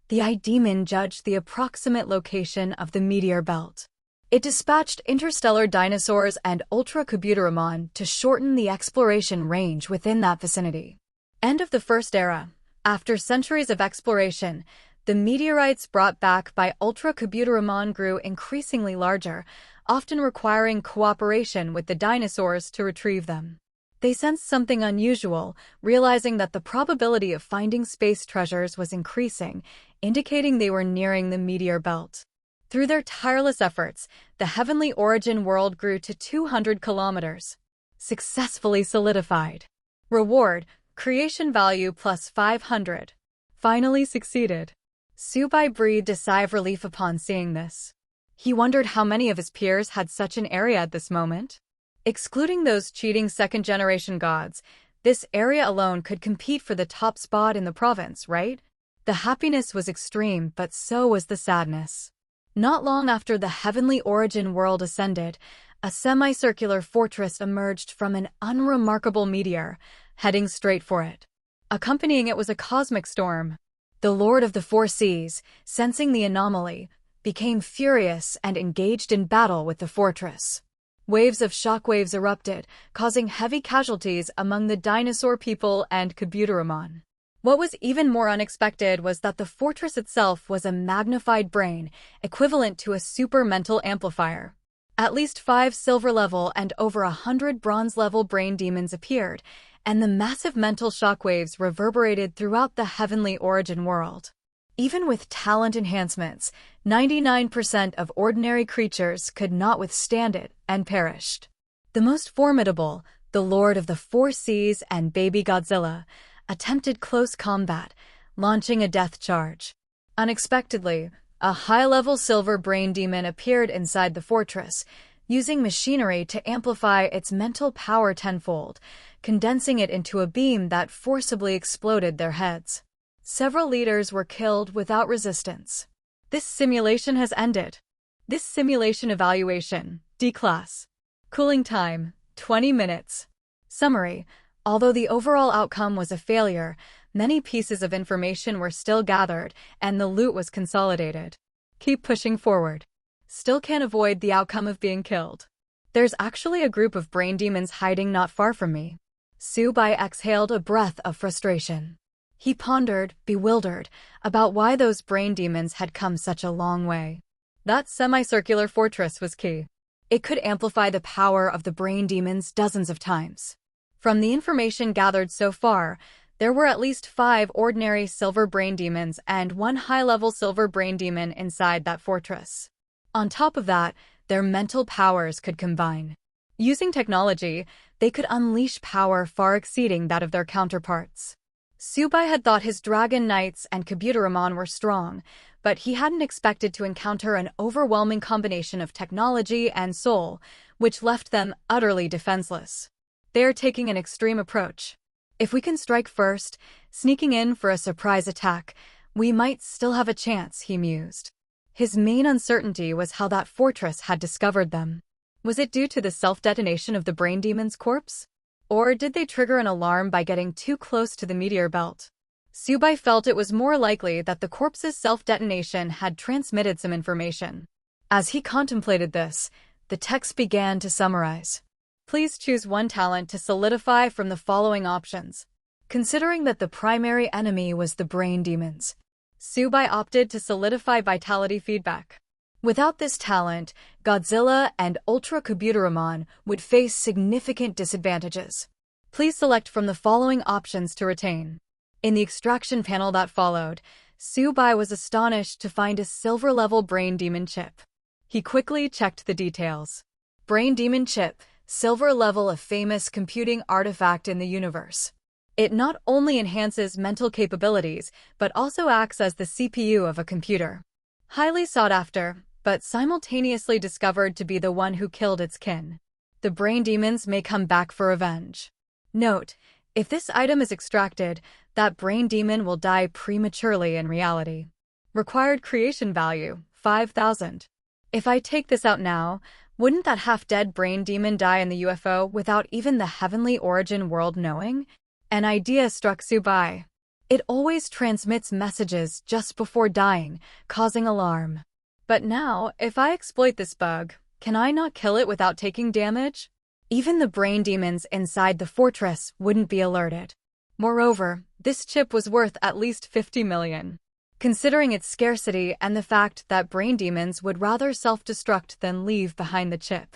the eye demon judged the approximate location of the meteor belt. It dispatched interstellar dinosaurs and ultra-computeramon to shorten the exploration range within that vicinity. End of the First Era. After centuries of exploration, the meteorites brought back by ultra-computeramon grew increasingly larger, often requiring cooperation with the dinosaurs to retrieve them. They sensed something unusual, realizing that the probability of finding space treasures was increasing, indicating they were nearing the meteor belt. Through their tireless efforts, the heavenly origin world grew to 200 kilometers. Successfully solidified. Reward, creation value plus 500. Finally succeeded. Subai breathed a sigh of relief upon seeing this. He wondered how many of his peers had such an area at this moment. Excluding those cheating second-generation gods, this area alone could compete for the top spot in the province, right? The happiness was extreme, but so was the sadness. Not long after the heavenly origin world ascended, a semicircular fortress emerged from an unremarkable meteor, heading straight for it. Accompanying it was a cosmic storm. The Lord of the Four Seas, sensing the anomaly, became furious and engaged in battle with the fortress. Waves of shockwaves erupted, causing heavy casualties among the dinosaur people and Kabuteramon. What was even more unexpected was that the fortress itself was a magnified brain, equivalent to a super mental amplifier. At least 5 silver-level and over 100 bronze-level brain demons appeared, and the massive mental shockwaves reverberated throughout the heavenly origin world. Even with talent enhancements, 99% of ordinary creatures could not withstand it and perished. The most formidable, the Lord of the Four Seas and Baby Godzilla, attempted close combat, launching a death charge. Unexpectedly, a high-level silver brain demon appeared inside the fortress, using machinery to amplify its mental power tenfold, condensing it into a beam that forcibly exploded their heads. Several leaders were killed without resistance. This simulation has ended. This simulation evaluation, D-Class. Cooling time, 20 minutes. Summary. Although the overall outcome was a failure, many pieces of information were still gathered, and the loot was consolidated. Keep pushing forward. Still can't avoid the outcome of being killed. There's actually a group of brain demons hiding not far from me. Subai exhaled a breath of frustration. He pondered, bewildered, about why those brain demons had come such a long way. That semicircular fortress was key. It could amplify the power of the brain demons dozens of times. From the information gathered so far, there were at least 5 ordinary silver brain demons and 1 high-level silver brain demon inside that fortress. On top of that, their mental powers could combine. Using technology, they could unleash power far exceeding that of their counterparts. Subai had thought his Dragon Knights and Kabutoramon were strong, but he hadn't expected to encounter an overwhelming combination of technology and soul, which left them utterly defenseless. They are taking an extreme approach. If we can strike first, sneaking in for a surprise attack, we might still have a chance, he mused. His main uncertainty was how that fortress had discovered them. Was it due to the self-detonation of the Brain Demon's corpse? Or did they trigger an alarm by getting too close to the meteor belt? Subai felt it was more likely that the corpse's self-detonation had transmitted some information. As he contemplated this, the text began to summarize. Please choose one talent to solidify from the following options. Considering that the primary enemy was the Brain Demons, Subai opted to solidify vitality feedback. Without this talent, Godzilla and Ultra Kabutoramon would face significant disadvantages. Please select from the following options to retain. In the extraction panel that followed, Subai was astonished to find a silver-level Brain Demon chip. He quickly checked the details. Brain Demon chip, silver level, a famous computing artifact in the universe. It not only enhances mental capabilities, but also acts as the CPU of a computer. Highly sought after, but simultaneously discovered to be the one who killed its kin. The Brain Demons may come back for revenge. Note, if this item is extracted, that Brain Demon will die prematurely in reality. Required creation value, 5,000. If I take this out now, wouldn't that half-dead Brain Demon die in the UFO without even the Heavenly Origin world knowing? An idea struck Subai. It always transmits messages just before dying, causing alarm. But now, if I exploit this bug, can I not kill it without taking damage? Even the Brain Demons inside the fortress wouldn't be alerted. Moreover, this chip was worth at least 50 million. Considering its scarcity and the fact that Brain Demons would rather self-destruct than leave behind the chip,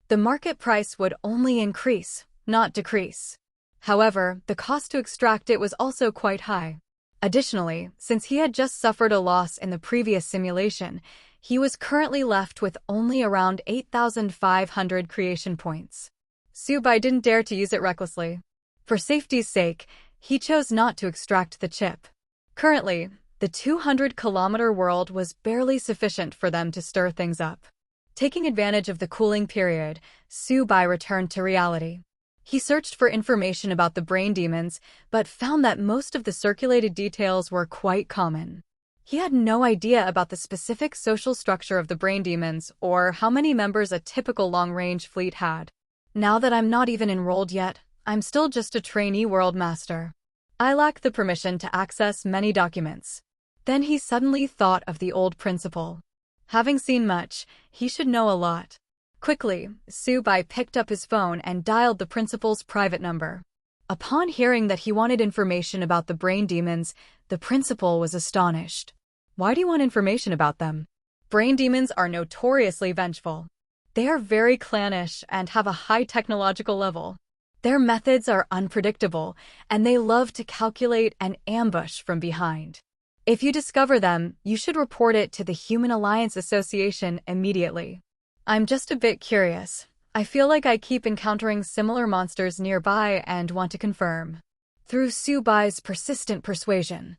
the market price would only increase, not decrease. However, the cost to extract it was also quite high. Additionally, since he had just suffered a loss in the previous simulation, he was currently left with only around 8,500 creation points. Subai didn't dare to use it recklessly. For safety's sake, he chose not to extract the chip. Currently, the 200-kilometer world was barely sufficient for them to stir things up. Taking advantage of the cooling period, Subai returned to reality. He searched for information about the Brain Demons, but found that most of the circulated details were quite common. He had no idea about the specific social structure of the Brain Demons or how many members a typical long-range fleet had. Now that I'm not even enrolled yet, I'm still just a trainee world master. I lack the permission to access many documents. Then he suddenly thought of the old principal. Having seen much, he should know a lot. Quickly, Subai picked up his phone and dialed the principal's private number. Upon hearing that he wanted information about the Brain Demons, the principal was astonished. Why do you want information about them? Brain Demons are notoriously vengeful. They are very clannish and have a high technological level. Their methods are unpredictable, and they love to calculate and ambush from behind. If you discover them, you should report it to the Human Alliance Association immediately. I'm just a bit curious. I feel like I keep encountering similar monsters nearby and want to confirm. Through Subai's persistent persuasion,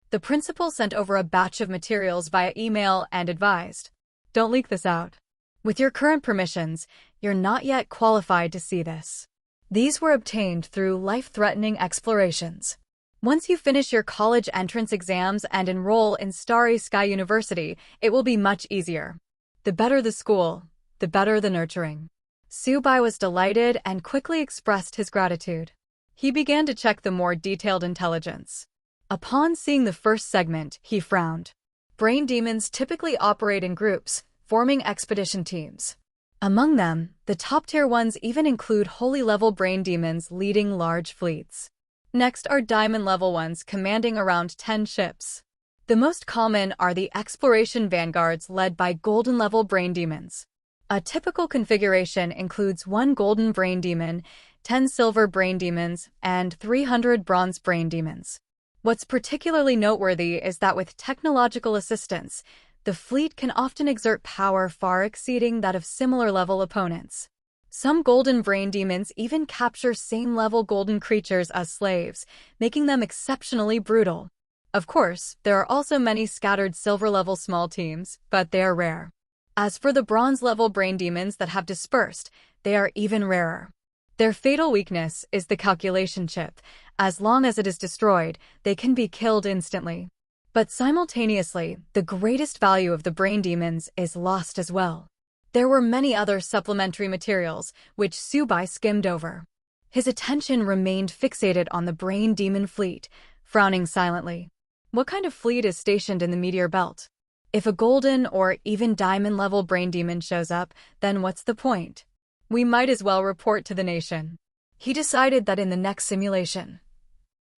the principal sent over a batch of materials via email and advised, "Don't leak this out. With your current permissions, you're not yet qualified to see this." These were obtained through life-threatening explorations. Once you finish your college entrance exams and enroll in Starry Sky University, it will be much easier. The better the school, the better the nurturing. Subai was delighted and quickly expressed his gratitude. He began to check the more detailed intelligence. Upon seeing the first segment, he frowned. Brain Demons typically operate in groups, forming expedition teams. Among them, the top-tier ones even include holy-level Brain Demons leading large fleets. Next are diamond-level ones commanding around 10 ships. The most common are the exploration vanguards led by golden-level Brain Demons. A typical configuration includes 1 golden Brain Demon, 10 silver Brain Demons, and 300 bronze Brain Demons. What's particularly noteworthy is that with technological assistance, the fleet can often exert power far exceeding that of similar-level opponents. Some golden brain demons even capture same-level golden creatures as slaves, making them exceptionally brutal. Of course, there are also many scattered silver-level small teams, but they are rare. As for the bronze-level brain demons that have dispersed, they are even rarer. Their fatal weakness is the calculation chip. As long as it is destroyed, they can be killed instantly. But simultaneously, the greatest value of the brain demons is lost as well. There were many other supplementary materials, which Subai skimmed over. His attention remained fixated on the brain demon fleet, frowning silently. What kind of fleet is stationed in the meteor belt? If a golden or even diamond-level brain demon shows up, then what's the point? We might as well report to the nation. He decided that in the next simulation,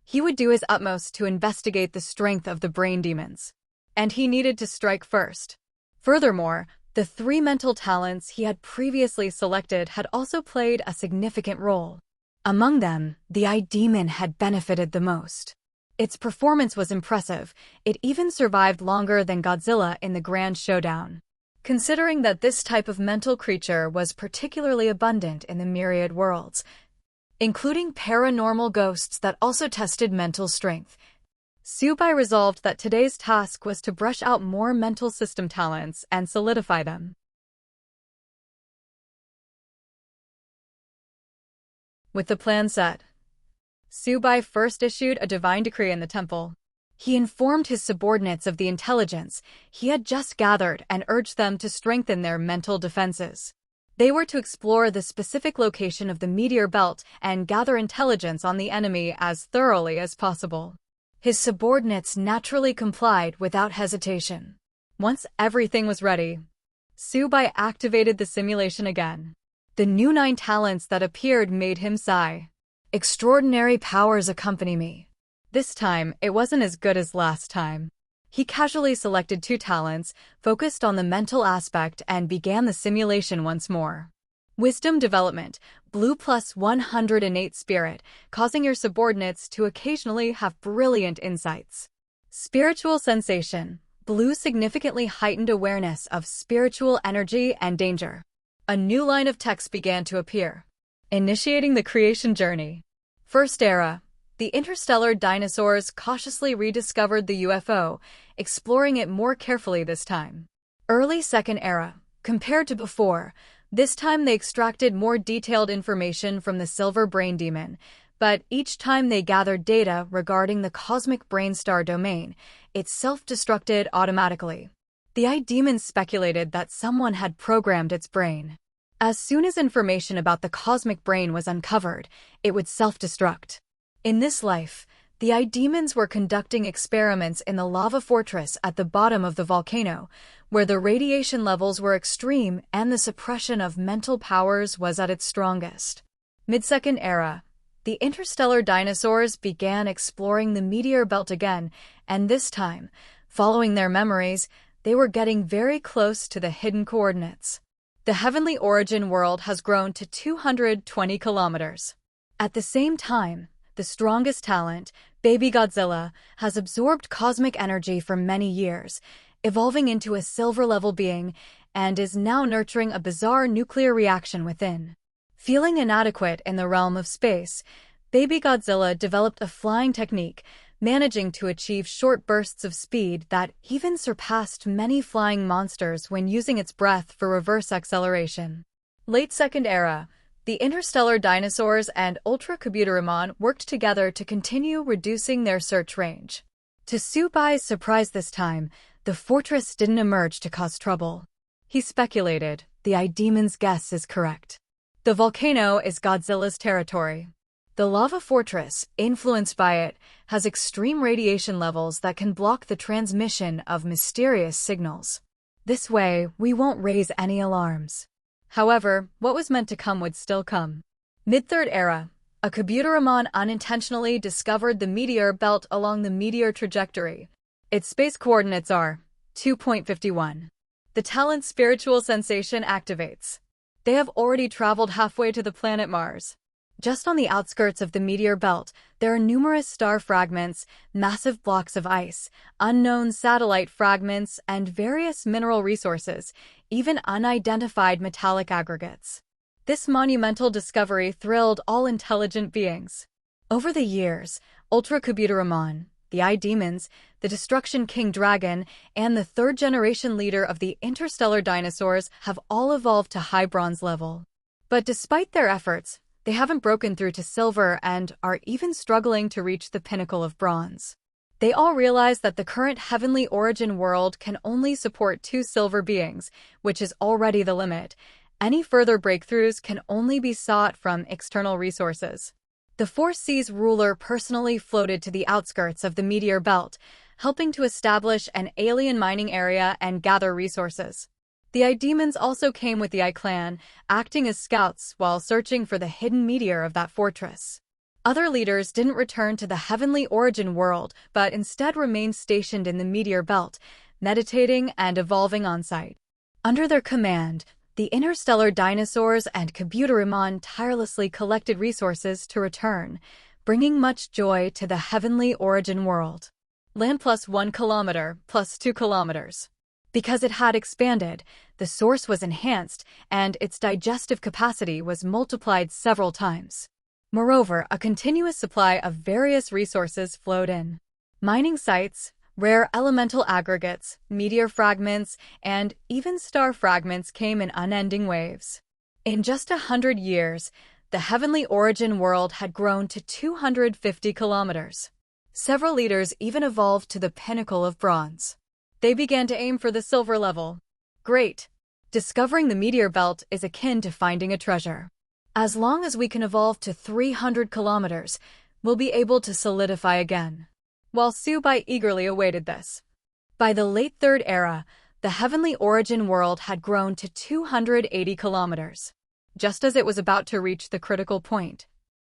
he would do his utmost to investigate the strength of the brain demons. And he needed to strike first. Furthermore, the 3 mental talents he had previously selected had also played a significant role. Among them, the eye demon had benefited the most. Its performance was impressive. It even survived longer than Godzilla in the Grand Showdown. Considering that this type of mental creature was particularly abundant in the myriad worlds, including paranormal ghosts that also tested mental strength, Subai resolved that today's task was to brush out more mental system talents and solidify them. With the plan set, Subai first issued a divine decree in the temple. He informed his subordinates of the intelligence he had just gathered and urged them to strengthen their mental defenses. They were to explore the specific location of the meteor belt and gather intelligence on the enemy as thoroughly as possible. His subordinates naturally complied without hesitation. Once everything was ready, Subai activated the simulation again. The new 9 talents that appeared made him sigh. Extraordinary powers accompany me. This time, it wasn't as good as last time. He casually selected 2 talents, focused on the mental aspect, and began the simulation once more. Wisdom development, blue plus 108 spirit, causing your subordinates to occasionally have brilliant insights. Spiritual sensation, blue significantly heightened awareness of spiritual energy and danger. A new line of text began to appear. Initiating the creation journey. First era. The interstellar dinosaurs cautiously rediscovered the UFO, exploring it more carefully this time. Early second era. Compared to before, this time they extracted more detailed information from the silver brain demon, but each time they gathered data regarding the cosmic brainstar domain, it self-destructed automatically. The eye demon speculated that someone had programmed its brain. As soon as information about the cosmic brain was uncovered, it would self-destruct. In this life, the eye demons were conducting experiments in the lava fortress at the bottom of the volcano, where the radiation levels were extreme and the suppression of mental powers was at its strongest. Mid-second era. The interstellar dinosaurs began exploring the meteor belt again, and this time, following their memories, they were getting very close to the hidden coordinates. The heavenly origin world has grown to 220 kilometers. At the same time, the strongest talent, Baby Godzilla, has absorbed cosmic energy for many years, evolving into a silver-level being, and is now nurturing a bizarre nuclear reaction within. Feeling inadequate in the realm of space, Baby Godzilla developed a flying technique, managing to achieve short bursts of speed that even surpassed many flying monsters when using its breath for reverse acceleration. Late second era. The interstellar dinosaurs and Ultra-Kabuterimon worked together to continue reducing their search range. To Subai's surprise this time, the fortress didn't emerge to cause trouble. He speculated, the eye demon's guess is correct. The volcano is Godzilla's territory. The lava fortress, influenced by it, has extreme radiation levels that can block the transmission of mysterious signals. This way, we won't raise any alarms. However, what was meant to come would still come. Mid-third era. A Kabuterimon unintentionally discovered the meteor belt along the meteor trajectory. Its space coordinates are 2.51. The talent spiritual sensation activates. They have already traveled halfway to the planet Mars. Just on the outskirts of the meteor belt, there are numerous star fragments, massive blocks of ice, unknown satellite fragments, and various mineral resources, even unidentified metallic aggregates. This monumental discovery thrilled all intelligent beings. Over the years, Ultracubuteramon, the Eye Demons, the Destruction King Dragon, and the third-generation leader of the interstellar dinosaurs have all evolved to high bronze level. But despite their efforts, they haven't broken through to silver and are even struggling to reach the pinnacle of bronze. They all realize that the current heavenly origin world can only support 2 silver beings, which is already the limit. Any further breakthroughs can only be sought from external resources. The Four Seas ruler personally floated to the outskirts of the meteor belt, helping to establish an alien mining area and gather resources. The Eye Demons also came with the Eye Clan, acting as scouts while searching for the hidden meteor of that fortress. Other leaders didn't return to the heavenly origin world, but instead remained stationed in the meteor belt, meditating and evolving on-site. Under their command, the interstellar dinosaurs and Cubuteramon tirelessly collected resources to return, bringing much joy to the heavenly origin world. Land plus 1 kilometer plus 2 kilometers. Because it had expanded, the source was enhanced, and its digestive capacity was multiplied several times. Moreover, a continuous supply of various resources flowed in. Mining sites, rare elemental aggregates, meteor fragments, and even star fragments came in unending waves. In just 100 years, the heavenly origin world had grown to 250 kilometers. Several leaders even evolved to the pinnacle of bronze. They began to aim for the silver level. Great! Discovering the meteor belt is akin to finding a treasure. As long as we can evolve to 300 kilometers, we'll be able to solidify again. While Subai eagerly awaited this. By the late Third Era, the heavenly origin world had grown to 280 kilometers, just as it was about to reach the critical point.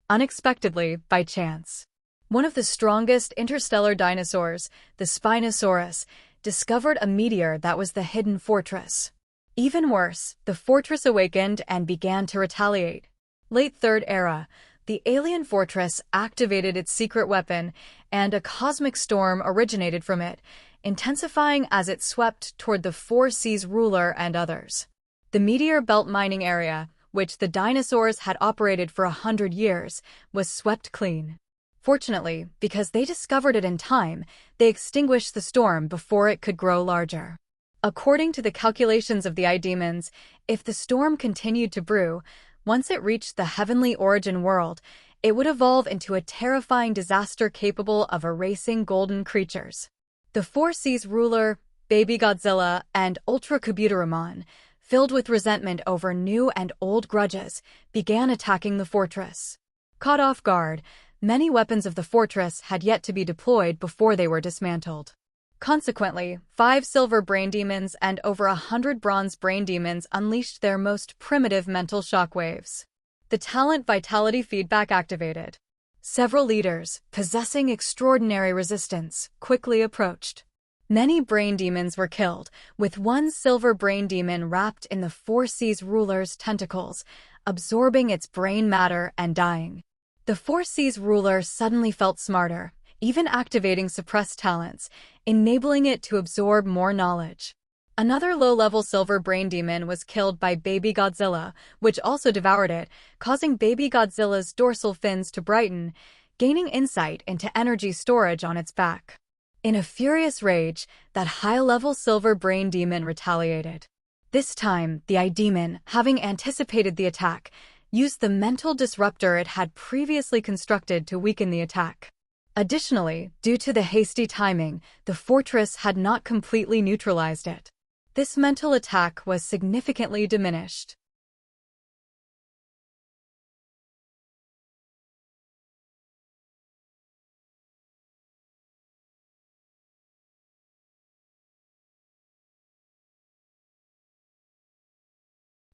Unexpectedly, by chance, one of the strongest interstellar dinosaurs, the Spinosaurus, discovered a meteor that was the hidden fortress. Even worse, the fortress awakened and began to retaliate. Late Third Era, the alien fortress activated its secret weapon, and a cosmic storm originated from it, intensifying as it swept toward the Four Seas ruler and others. The meteor belt mining area, which the dinosaurs had operated for 100 years, was swept clean. Fortunately, because they discovered it in time, they extinguished the storm before it could grow larger. According to the calculations of the Eye Demons, if the storm continued to brew, once it reached the heavenly origin world, it would evolve into a terrifying disaster capable of erasing golden creatures. The Four Seas ruler, Baby Godzilla, and Ultracubuteramon, filled with resentment over new and old grudges, began attacking the fortress. Caught off guard, many weapons of the fortress had yet to be deployed before they were dismantled. Consequently, 5 silver brain demons and over 100 bronze brain demons unleashed their most primitive mental shockwaves. The talent vitality feedback activated. Several leaders, possessing extraordinary resistance, quickly approached. Many brain demons were killed, with 1 silver brain demon wrapped in the Four Seas ruler's tentacles, absorbing its brain matter and dying. The Four Seas ruler suddenly felt smarter, even activating suppressed talents, enabling it to absorb more knowledge. Another low-level silver brain demon was killed by Baby Godzilla, which also devoured it, causing Baby Godzilla's dorsal fins to brighten, gaining insight into energy storage on its back. In a furious rage, that high-level silver brain demon retaliated. This time, the Eye Demon, having anticipated the attack, used the mental disruptor it had previously constructed to weaken the attack. Additionally, due to the hasty timing, the fortress had not completely neutralized it. This mental attack was significantly diminished.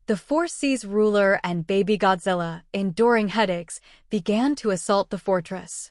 The Four Seas ruler and Baby Godzilla, enduring headaches, began to assault the fortress.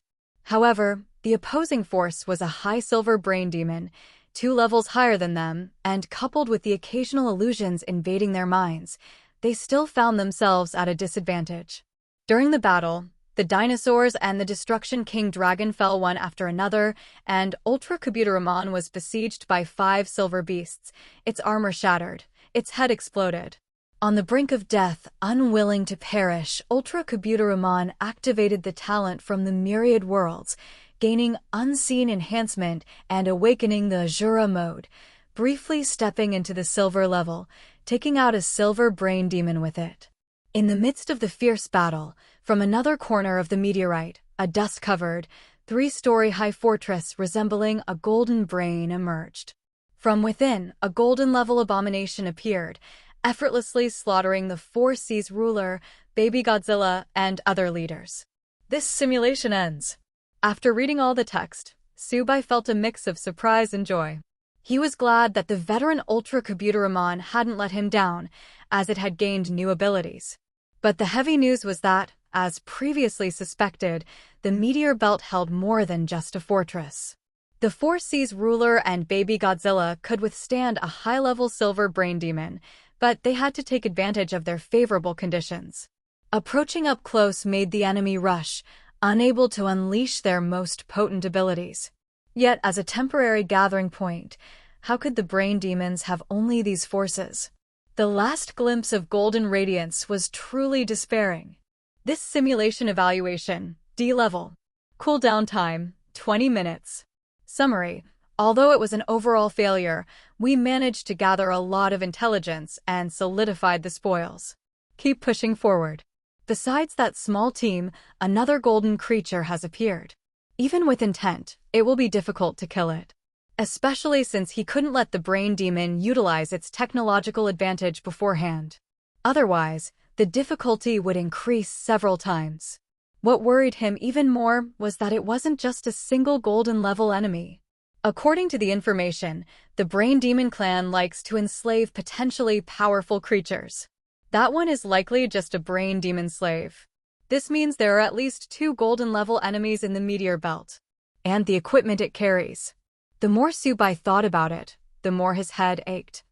However, the opposing force was a high silver brain demon, 2 levels higher than them, and coupled with the occasional illusions invading their minds, they still found themselves at a disadvantage. During the battle, the dinosaurs and the Destruction King Dragon fell one after another, and Ultracubuteramon was besieged by 5 silver beasts, its armor shattered, its head exploded. On the brink of death, unwilling to perish, Ultra-Kabutoramon activated the talent from the myriad worlds, gaining unseen enhancement and awakening the Azura mode, briefly stepping into the silver level, taking out a silver brain demon with it. In the midst of the fierce battle, from another corner of the meteorite, a dust-covered, 3-story-high fortress resembling a golden brain emerged. From within, a golden-level abomination appeared, effortlessly slaughtering the Four Seas ruler, Baby Godzilla, and other leaders. This simulation ends. After reading all the text, Subai felt a mix of surprise and joy. He was glad that the veteran Ultra-Kabutoramon hadn't let him down, as it had gained new abilities. But the heavy news was that, as previously suspected, the meteor belt held more than just a fortress. The Four Seas ruler and Baby Godzilla could withstand a high-level silver brain demon, but they had to take advantage of their favorable conditions. Approaching up close made the enemy rush, unable to unleash their most potent abilities. Yet, as a temporary gathering point, how could the brain demons have only these forces? The last glimpse of golden radiance was truly despairing. This simulation evaluation, D-level. Cooldown time, 20 minutes. Summary: although it was an overall failure, we managed to gather a lot of intelligence and solidified the spoils. Keep pushing forward. Besides that small team, another golden creature has appeared. Even with intent, it will be difficult to kill it. Especially since he couldn't let the brain demon utilize its technological advantage beforehand. Otherwise, the difficulty would increase several times. What worried him even more was that it wasn't just a single golden-level enemy. According to the information, the Brain Demon clan likes to enslave potentially powerful creatures. That one is likely just a Brain Demon slave. This means there are at least 2 golden-level enemies in the meteor belt. And the equipment it carries. The more Subai thought about it, the more his head ached.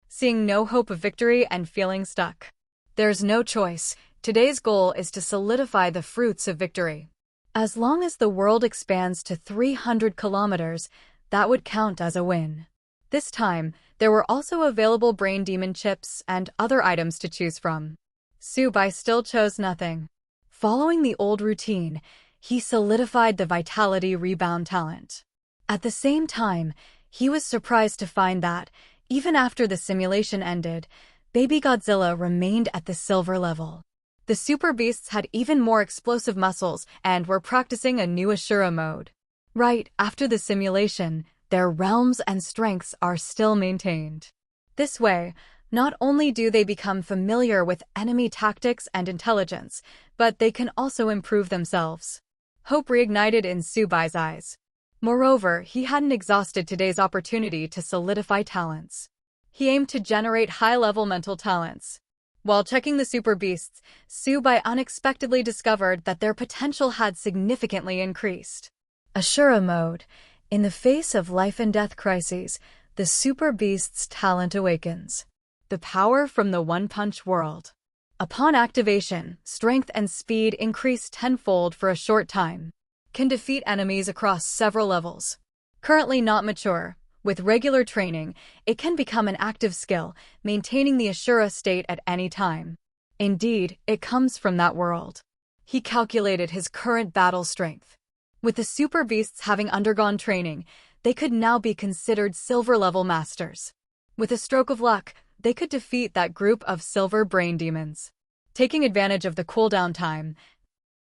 Seeing no hope of victory and feeling stuck. There's no choice. Today's goal is to solidify the fruits of victory. As long as the world expands to 300 kilometers, that would count as a win. This time, there were also available Brain Demon chips and other items to choose from. Subai still chose nothing. Following the old routine, he solidified the Vitality Rebound talent. At the same time, he was surprised to find that, even after the simulation ended, Baby Godzilla remained at the silver level. The super beasts had even more explosive muscles and were practicing a new Ashura mode. Right after the simulation, their realms and strengths are still maintained. This way, not only do they become familiar with enemy tactics and intelligence, but they can also improve themselves. Hope reignited in Subai's eyes. Moreover, he hadn't exhausted today's opportunity to solidify talents. He aimed to generate high-level mental talents. While checking the super beasts, Subai unexpectedly discovered that their potential had significantly increased. Ashura mode. In the face of life and death crises, the super beast's talent awakens. The power from the one-punch world. Upon activation, strength and speed increase tenfold for a short time. Can defeat enemies across several levels. Currently not mature, with regular training, it can become an active skill, maintaining the Ashura state at any time. Indeed, it comes from that world. He calculated his current battle strength. With the super beasts having undergone training, they could now be considered silver-level masters. With a stroke of luck, they could defeat that group of silver brain demons. Taking advantage of the cooldown time,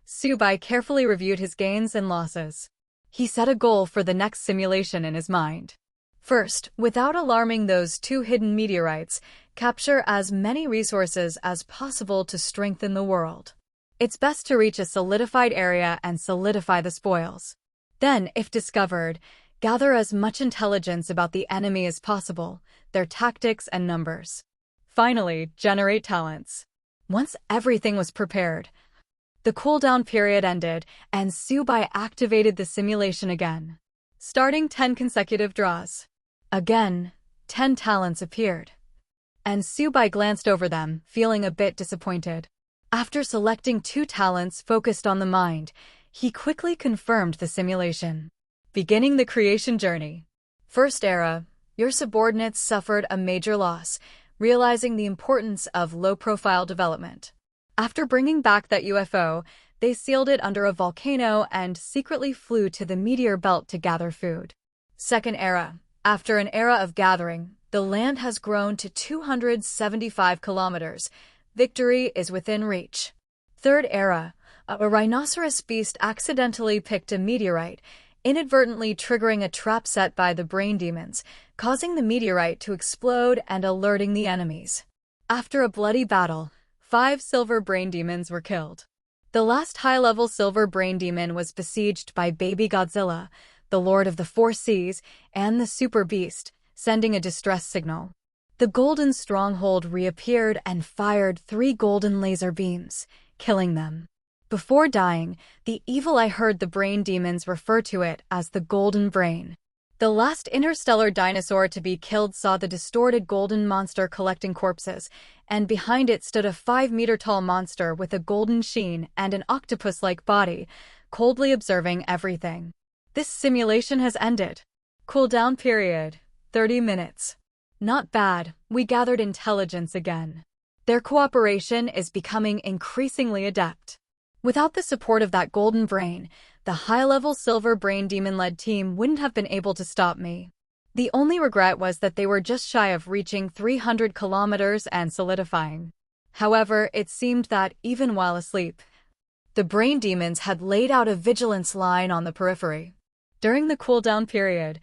Subai carefully reviewed his gains and losses. He set a goal for the next simulation in his mind. First, without alarming those 2 hidden meteorites, capture as many resources as possible to strengthen the world. It's best to reach a solidified area and solidify the spoils. Then, if discovered, gather as much intelligence about the enemy as possible, their tactics and numbers. Finally, generate talents. Once everything was prepared, the cooldown period ended, and Subai activated the simulation again. Starting 10 consecutive draws. Again, 10 talents appeared. And Subai glanced over them, feeling a bit disappointed. After selecting 2 talents focused on the mind, he quickly confirmed the simulation. Beginning the creation journey. First era, your subordinates suffered a major loss, realizing the importance of low-profile development. After bringing back that UFO, they sealed it under a volcano and secretly flew to the meteor belt to gather food. Second era. After an era of gathering, the land has grown to 275 kilometers. Victory is within reach. Third era. A rhinoceros beast accidentally picked a meteorite, inadvertently triggering a trap set by the brain demons, causing the meteorite to explode and alerting the enemies. After a bloody battle, 5 silver brain demons were killed. The last high-level silver brain demon was besieged by Baby Godzilla, the Lord of the Four Seas, and the Super Beast, sending a distress signal. The golden stronghold reappeared and fired 3 golden laser beams, killing them. Before dying, the evil eye heard the brain demons refer to it as the Golden Brain. The last interstellar dinosaur to be killed saw the distorted golden monster collecting corpses, and behind it stood a 5-meter-tall monster with a golden sheen and an octopus-like body, coldly observing everything. This simulation has ended. Cooldown period, 30 minutes. Not bad, we gathered intelligence again. Their cooperation is becoming increasingly adept. Without the support of that golden brain, the high-level silver brain demon-led team wouldn't have been able to stop me. The only regret was that they were just shy of reaching 300 kilometers and solidifying. However, it seemed that, even while asleep, the brain demons had laid out a vigilance line on the periphery. During the cooldown period,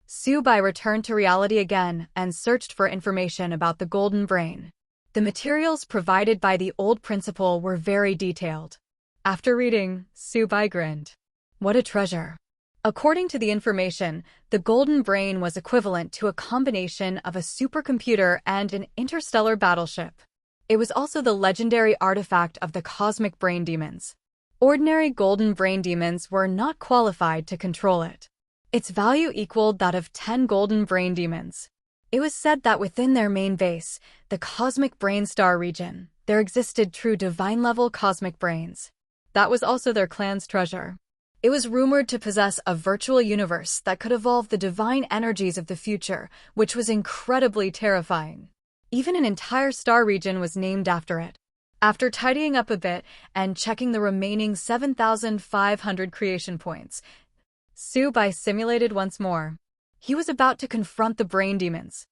Subai returned to reality again and searched for information about the golden brain. The materials provided by the old principal were very detailed. After reading, Subai grinned. What a treasure. According to the information, the golden brain was equivalent to a combination of a supercomputer and an interstellar battleship. It was also the legendary artifact of the cosmic brain demons. Ordinary golden brain demons were not qualified to control it. Its value equaled that of 10 golden brain demons. It was said that within their main base, the cosmic brain star region, there existed true divine-level cosmic brains. That was also their clan's treasure. It was rumored to possess a virtual universe that could evolve the divine energies of the future, which was incredibly terrifying. Even an entire star region was named after it. After tidying up a bit and checking the remaining 7,500 creation points, Subai simulated once more. He was about to confront the brain demons.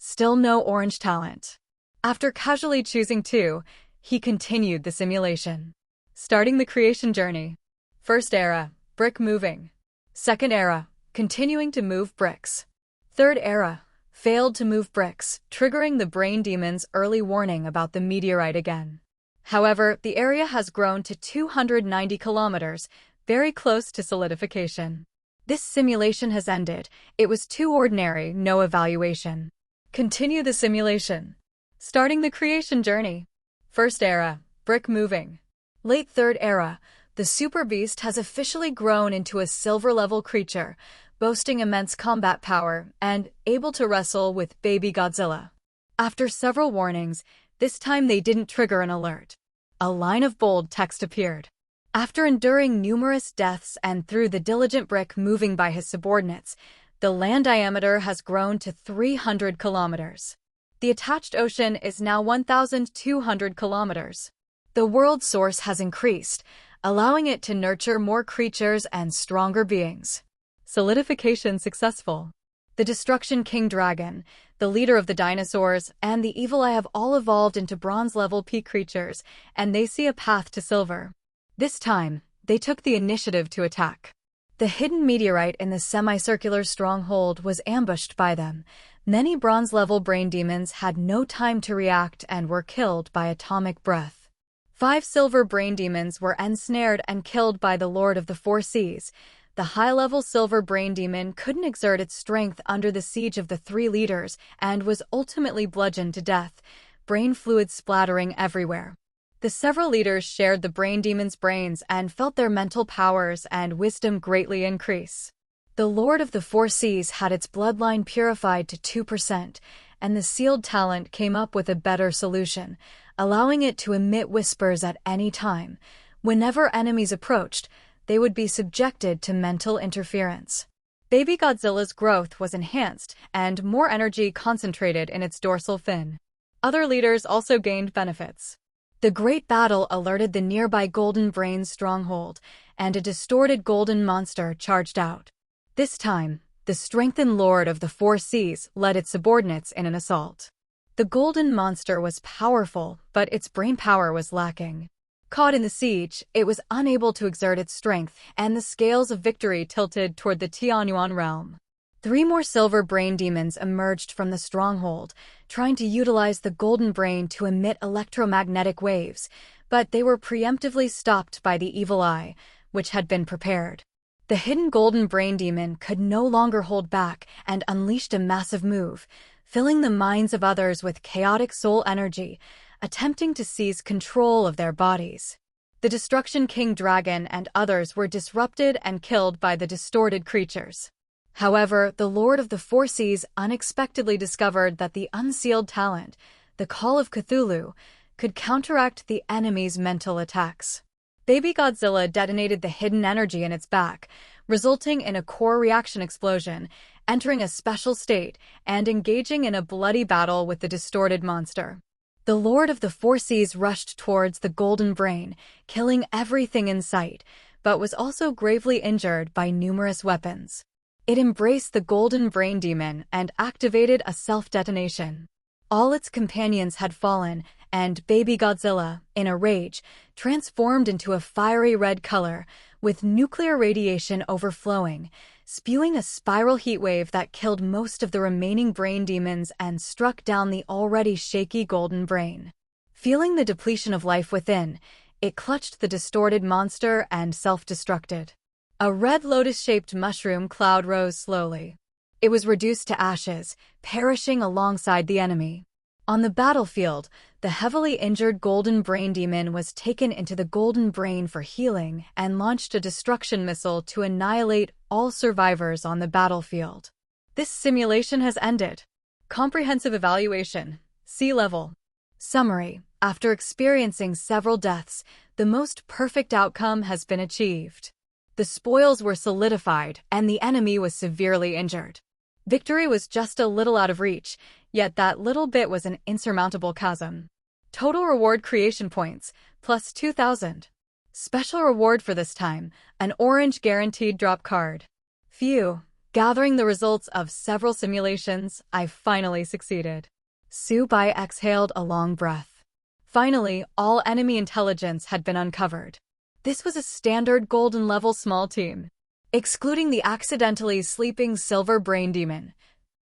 Still no orange talent. After casually choosing 2, he continued the simulation. Starting the creation journey. First era, brick moving. Second era, continuing to move bricks. Third era, failed to move bricks, triggering the brain demon's early warning about the meteorite again. However, the area has grown to 290 kilometers, very close to solidification. This simulation has ended. It was too ordinary, no evaluation. Continue the simulation. Starting the creation journey. First era, brick moving. Late third era, the super beast has officially grown into a silver-level creature, boasting immense combat power and able to wrestle with baby Godzilla. After several warnings, this time they didn't trigger an alert. A line of bold text appeared. After enduring numerous deaths and through the diligent brick moving by his subordinates, the land diameter has grown to 300 kilometers. The attached ocean is now 1,200 kilometers. The world source has increased, allowing it to nurture more creatures and stronger beings. Solidification successful. The Destruction King Dragon, the leader of the dinosaurs, and the Evil Eye have all evolved into bronze-level peak creatures, and they see a path to silver. This time, they took the initiative to attack. The hidden meteorite in the semicircular stronghold was ambushed by them. Many bronze-level brain demons had no time to react and were killed by atomic breath. 5 silver brain demons were ensnared and killed by the Lord of the Four Seas. The high-level silver brain demon couldn't exert its strength under the siege of the 3 leaders and was ultimately bludgeoned to death, brain fluid splattering everywhere. The several leaders shared the brain demon's brains and felt their mental powers and wisdom greatly increase. The Lord of the Four Seas had its bloodline purified to 2%, and the sealed talent came up with a better solution, allowing it to emit whispers at any time. Whenever enemies approached, they would be subjected to mental interference. Baby Godzilla's growth was enhanced and more energy concentrated in its dorsal fin. Other leaders also gained benefits. The Great Battle alerted the nearby Golden Brain's stronghold, and a distorted golden monster charged out. This time, the strengthened Lord of the Four Seas led its subordinates in an assault. The golden monster was powerful, but its brain power was lacking. Caught in the siege, it was unable to exert its strength, and the scales of victory tilted toward the Tianyuan realm. 3 more silver brain demons emerged from the stronghold, trying to utilize the golden brain to emit electromagnetic waves, but they were preemptively stopped by the Evil Eye, which had been prepared. The hidden golden brain demon could no longer hold back and unleashed a massive move, filling the minds of others with chaotic soul energy, attempting to seize control of their bodies. The Destruction King Dragon and others were disrupted and killed by the distorted creatures. However, the Lord of the Four Seas unexpectedly discovered that the unsealed talent, the Call of Cthulhu, could counteract the enemy's mental attacks. Baby Godzilla detonated the hidden energy in its back, resulting in a core reaction explosion, entering a special state and engaging in a bloody battle with the distorted monster. The Lord of the Four Seas rushed towards the Golden Brain, killing everything in sight, but was also gravely injured by numerous weapons. It embraced the Golden Brain Demon and activated a self-detonation. All its companions had fallen, and Baby Godzilla, in a rage, transformed into a fiery red color, with nuclear radiation overflowing, spewing a spiral heatwave that killed most of the remaining brain demons and struck down the already shaky Golden Brain. Feeling the depletion of life within, it clutched the distorted monster and self-destructed. A red lotus-shaped mushroom cloud rose slowly. It was reduced to ashes, perishing alongside the enemy. On the battlefield, the heavily injured Golden Brain Demon was taken into the Golden Brain for healing and launched a destruction missile to annihilate all survivors on the battlefield. This simulation has ended. Comprehensive evaluation. Sea level. Summary. After experiencing several deaths, the most perfect outcome has been achieved. The spoils were solidified, and the enemy was severely injured. Victory was just a little out of reach, yet that little bit was an insurmountable chasm. Total reward creation points, plus 2,000. Special reward for this time, an orange guaranteed drop card. Phew, gathering the results of several simulations, I finally succeeded. Subai exhaled a long breath. Finally, all enemy intelligence had been uncovered. This was a standard golden-level small team, excluding the accidentally sleeping silver brain demon.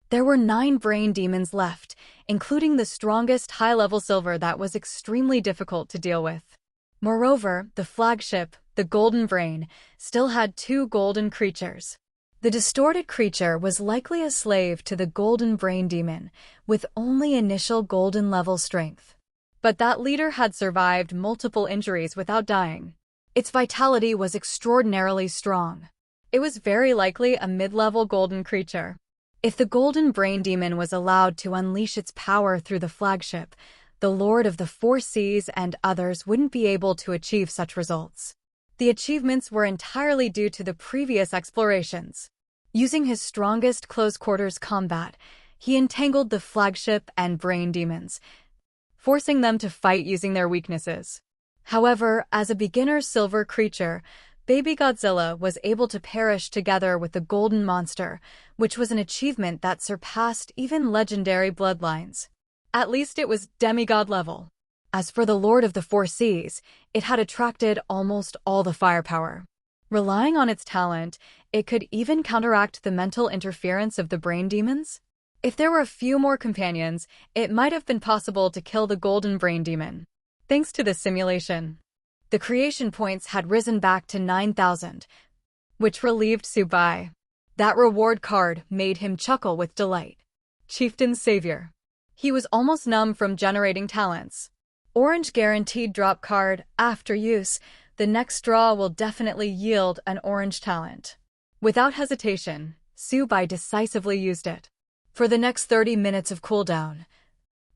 There were 9 brain demons left, including the strongest high-level silver that was extremely difficult to deal with. Moreover, the flagship, the Golden Brain, still had 2 golden creatures. The distorted creature was likely a slave to the Golden Brain Demon, with only initial golden-level strength. But that leader had survived multiple injuries without dying. Its vitality was extraordinarily strong. It was very likely a mid-level golden creature. If the golden brain demon was allowed to unleash its power through the flagship, the Lord of the Four Seas and others wouldn't be able to achieve such results. The achievements were entirely due to the previous explorations. Using his strongest close-quarters combat, he entangled the flagship and brain demons, forcing them to fight using their weaknesses. However, as a beginner silver creature, Baby Godzilla was able to perish together with the golden monster, which was an achievement that surpassed even legendary bloodlines. At least it was demigod level. As for the Lord of the Four Seas, it had attracted almost all the firepower. Relying on its talent, it could even counteract the mental interference of the brain demons. If there were a few more companions, it might have been possible to kill the golden brain demon. Thanks to this simulation, the creation points had risen back to 9,000, which relieved Tsubai. That reward card made him chuckle with delight. Chieftain's Savior. He was almost numb from generating talents. Orange guaranteed drop card. After use, the next draw will definitely yield an orange talent. Without hesitation, Tsubai decisively used it. For the next 30 minutes of cooldown,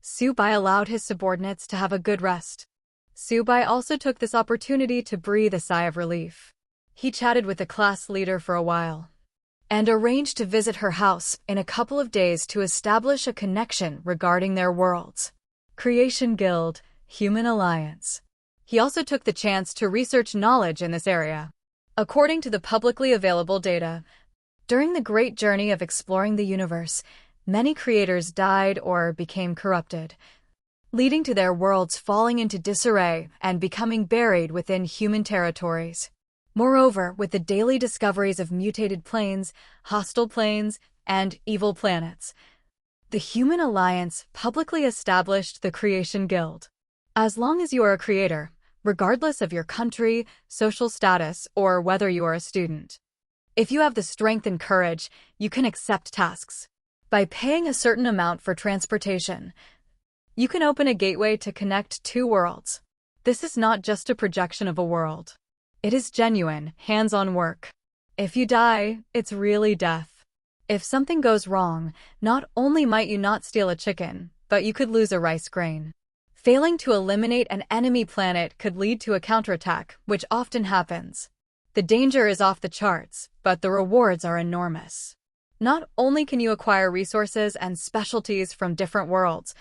Tsubai allowed his subordinates to have a good rest. Tsubai also took this opportunity to breathe a sigh of relief. He chatted with the class leader for a while and arranged to visit her house in a couple of days to establish a connection regarding their worlds. Creation Guild, Human Alliance. He also took the chance to research knowledge in this area. According to the publicly available data, during the great journey of exploring the universe, many creators died or became corrupted, leading to their worlds falling into disarray and becoming buried within human territories. Moreover, with the daily discoveries of mutated planes, hostile planes, and evil planets, the Human Alliance publicly established the Creation Guild. As long as you are a creator, regardless of your country, social status, or whether you are a student, if you have the strength and courage, you can accept tasks. By paying a certain amount for transportation, you can open a gateway to connect two worlds. This is not just a projection of a world. It is genuine, hands-on work. If you die, it's really death. If something goes wrong, not only might you not steal a chicken, but you could lose a rice grain. Failing to eliminate an enemy planet could lead to a counterattack, which often happens. The danger is off the charts, but the rewards are enormous. Not only can you acquire resources and specialties from different worlds,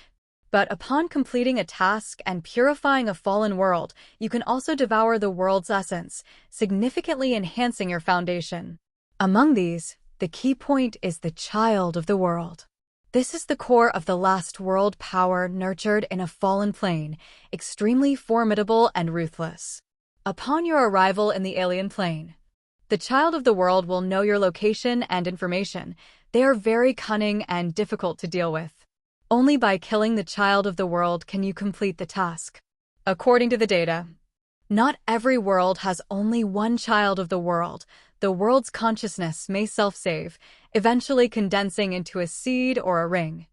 but upon completing a task and purifying a fallen world, you can also devour the world's essence, significantly enhancing your foundation. Among these, the key point is the child of the world. This is the core of the last world power nurtured in a fallen plane, extremely formidable and ruthless. Upon your arrival in the alien plane, the child of the world will know your location and information. They are very cunning and difficult to deal with. Only by killing the child of the world can you complete the task. According to the data, not every world has only one child of the world. The world's consciousness may self-save, eventually condensing into a seed or a ring,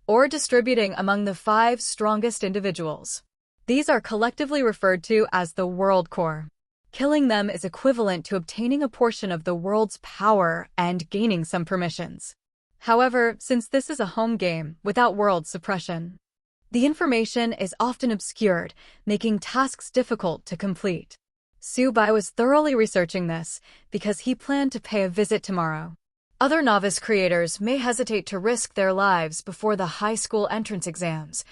or distributing among the 5 strongest individuals. These are collectively referred to as the world core. Killing them is equivalent to obtaining a portion of the world's power and gaining some permissions. However, since this is a home game without world suppression, the information is often obscured, making tasks difficult to complete. Tsubai was thoroughly researching this because he planned to pay a visit tomorrow. Other novice creators may hesitate to risk their lives before the high school entrance exams,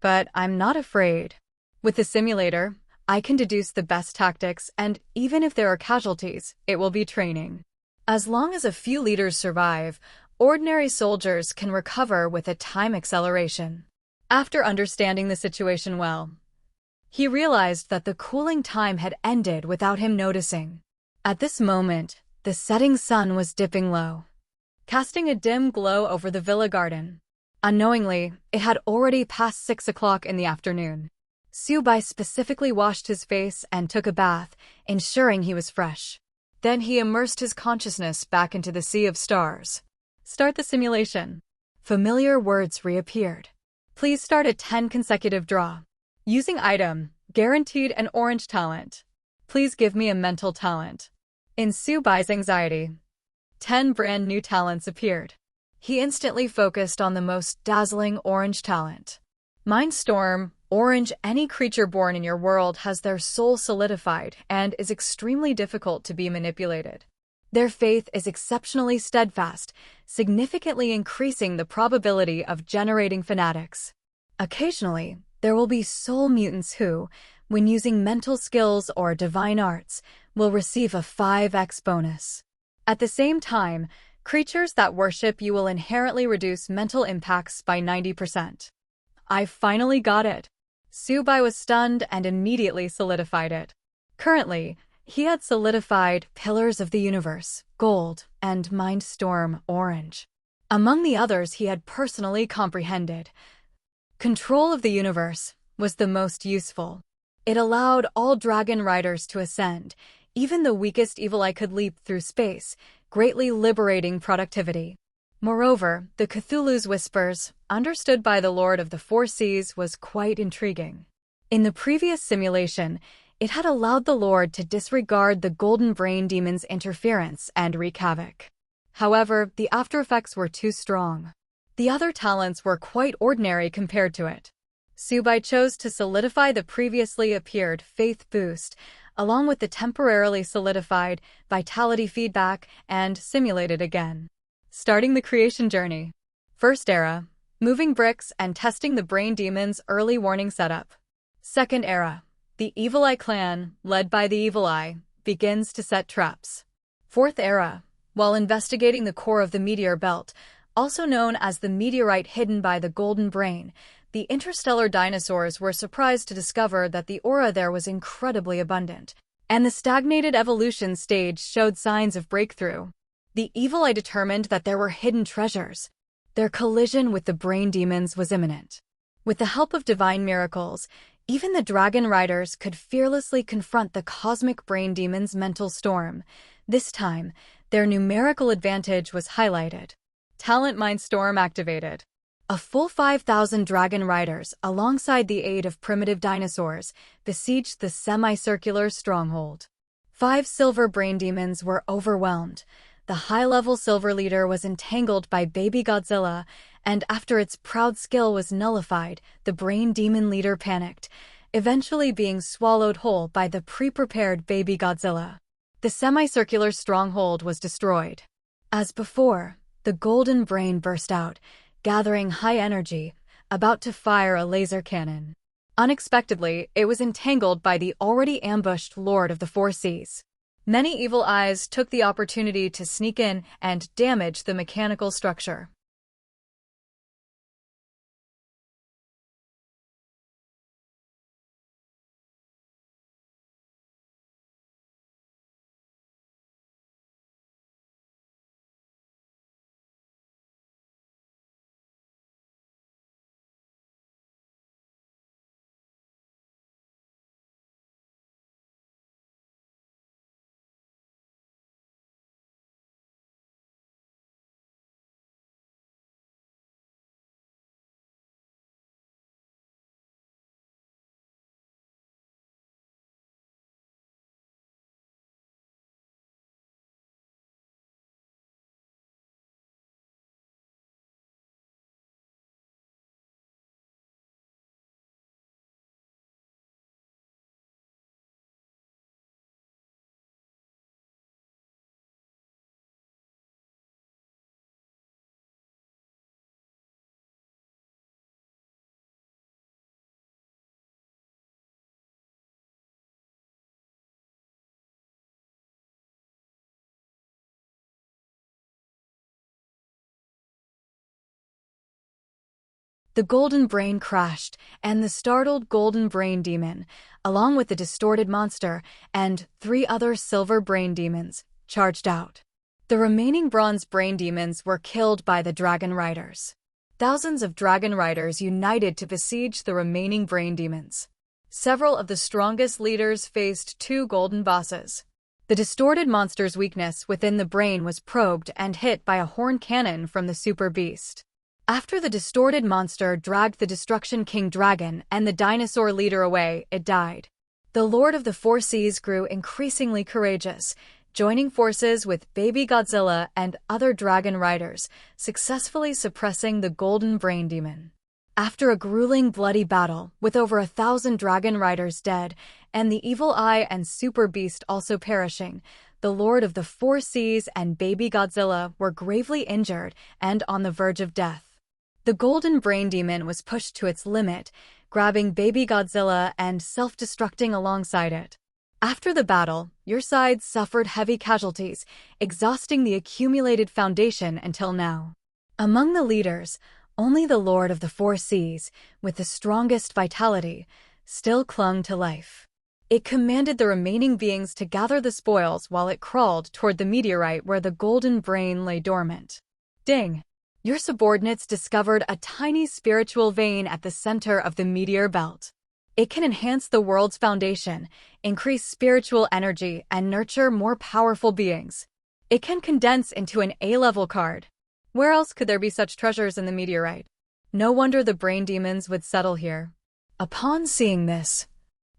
but I'm not afraid. With the simulator, I can deduce the best tactics, and even if there are casualties, it will be training. As long as a few leaders survive, ordinary soldiers can recover with a time acceleration. After understanding the situation well, he realized that the cooling time had ended without him noticing. At this moment, the setting sun was dipping low, casting a dim glow over the villa garden. Unknowingly, it had already passed 6 o'clock in the afternoon. Tsubai specifically washed his face and took a bath, ensuring he was fresh. Then he immersed his consciousness back into the sea of stars. Start the simulation. Familiar words reappeared. Please start a 10 consecutive draw. Using item, guaranteed an orange talent. Please give me a mental talent. In Subai's anxiety, 10 brand new talents appeared. He instantly focused on the most dazzling orange talent. Mindstorm, orange. Any creature born in your world has their soul solidified and is extremely difficult to be manipulated. Their faith is exceptionally steadfast, significantly increasing the probability of generating fanatics. Occasionally, there will be soul mutants who, when using mental skills or divine arts, will receive a 5x bonus. At the same time, creatures that worship you will inherently reduce mental impacts by 90%. I finally got it. Subai was stunned and immediately solidified it. Currently, he had solidified Pillars of the Universe, Gold, and Mindstorm, Orange. Among the others he had personally comprehended, Control of the Universe was the most useful. It allowed all dragon riders to ascend. Even the weakest evil eye could leap through space, greatly liberating productivity. Moreover, the Cthulhu's Whispers, understood by the Lord of the Four Seas, was quite intriguing. In the previous simulation, it had allowed the Lord to disregard the Golden Brain Demon's interference and wreak havoc. However, the aftereffects were too strong. The other talents were quite ordinary compared to it. Subai chose to solidify the previously appeared Faith Boost, along with the temporarily solidified Vitality Feedback, and simulate it again. Starting the creation journey. First era, moving bricks and testing the Brain Demon's early warning setup. Second era, the Evil Eye clan, led by the Evil Eye, begins to set traps. Fourth era, while investigating the core of the meteor belt, also known as the meteorite hidden by the Golden Brain, the interstellar dinosaurs were surprised to discover that the aura there was incredibly abundant, and the stagnated evolution stage showed signs of breakthrough. The Evil Eye determined that there were hidden treasures. Their collision with the Brain Demons was imminent. With the help of divine miracles, even the Dragon Riders could fearlessly confront the cosmic Brain Demon's mental storm. This time, their numerical advantage was highlighted. Talent Mindstorm activated. A full 5,000 Dragon Riders, alongside the aid of primitive dinosaurs, besieged the semicircular stronghold. 5 silver Brain Demons were overwhelmed. The high-level silver leader was entangled by Baby Godzilla, and after its proud skill was nullified, the Brain Demon leader panicked, eventually being swallowed whole by the pre-prepared Baby Godzilla. The semicircular stronghold was destroyed. As before, the Golden Brain burst out, gathering high energy, about to fire a laser cannon. Unexpectedly, it was entangled by the already ambushed Lord of the Four Seas. Many evil eyes took the opportunity to sneak in and damage the mechanical structure. The Golden Brain crashed, and the startled Golden Brain Demon, along with the distorted monster and 3 other Silver Brain Demons, charged out. The remaining Bronze Brain Demons were killed by the Dragon Riders. Thousands of Dragon Riders united to besiege the remaining Brain Demons. Several of the strongest leaders faced 2 golden bosses. The distorted monster's weakness within the brain was probed and hit by a horn cannon from the Super Beast. After the distorted monster dragged the Destruction King Dragon and the dinosaur leader away, it died. The Lord of the Four Seas grew increasingly courageous, joining forces with Baby Godzilla and other dragon riders, successfully suppressing the Golden Brain Demon. After a grueling, bloody battle, with over 1,000 dragon riders dead, and the Evil Eye and Super Beast also perishing, the Lord of the Four Seas and Baby Godzilla were gravely injured and on the verge of death. The Golden Brain Demon was pushed to its limit, grabbing Baby Godzilla and self-destructing alongside it. After the battle, your side suffered heavy casualties, exhausting the accumulated foundation until now. Among the leaders, only the Lord of the Four Seas, with the strongest vitality, still clung to life. It commanded the remaining beings to gather the spoils while it crawled toward the meteorite where the Golden Brain lay dormant. Ding! Your subordinates discovered a tiny spiritual vein at the center of the meteor belt. It can enhance the world's foundation, increase spiritual energy, and nurture more powerful beings. It can condense into an A-level card. Where else could there be such treasures in the meteorite? No wonder the brain demons would settle here. Upon seeing this,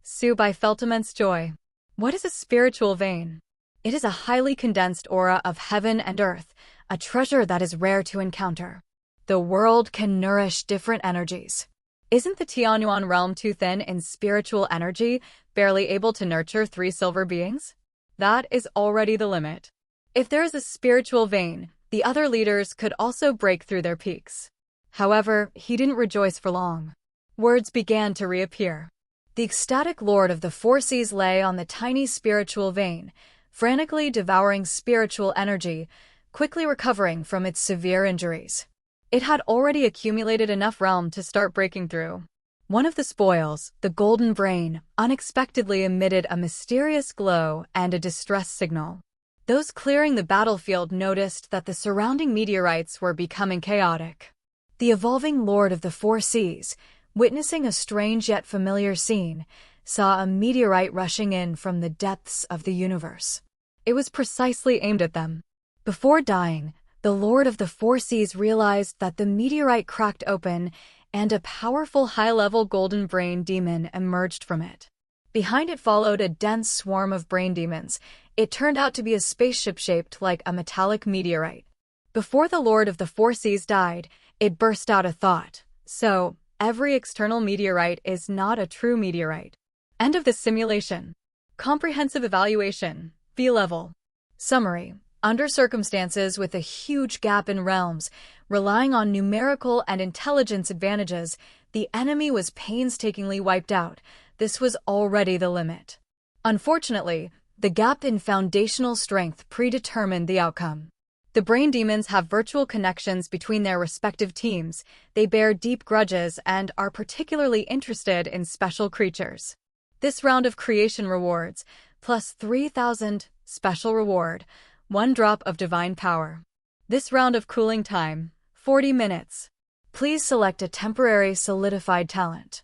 Subai felt immense joy. What is a spiritual vein? It is a highly condensed aura of heaven and earth, a treasure that is rare to encounter. The world can nourish different energies. Isn't the Tianyuan realm too thin in spiritual energy, barely able to nurture 3 silver beings? That is already the limit. If there is a spiritual vein, the other leaders could also break through their peaks. However, he didn't rejoice for long. Words began to reappear. The ecstatic Lord of the Four Seas lay on the tiny spiritual vein, frantically devouring spiritual energy, quickly recovering from its severe injuries. It had already accumulated enough realm to start breaking through. One of the spoils, the Golden Brain, unexpectedly emitted a mysterious glow and a distress signal. Those clearing the battlefield noticed that the surrounding meteorites were becoming chaotic. The evolving Lord of the Four Seas, witnessing a strange yet familiar scene, saw a meteorite rushing in from the depths of the universe. It was precisely aimed at them. Before dying, the Lord of the Four Seas realized that the meteorite cracked open and a powerful high-level Golden Brain Demon emerged from it. Behind it followed a dense swarm of brain demons. It turned out to be a spaceship shaped like a metallic meteorite. Before the Lord of the Four Seas died, it burst out a thought. So, every external meteorite is not a true meteorite. End of the simulation. Comprehensive evaluation. B-level. Summary. Under circumstances with a huge gap in realms, relying on numerical and intelligence advantages, the enemy was painstakingly wiped out. This was already the limit. Unfortunately, the gap in foundational strength predetermined the outcome. The brain demons have virtual connections between their respective teams, they bear deep grudges and are particularly interested in special creatures. This round of creation rewards, plus 3,000, special reward, 1 drop of divine power. This round of cooling time, 40 minutes. Please select a temporary solidified talent.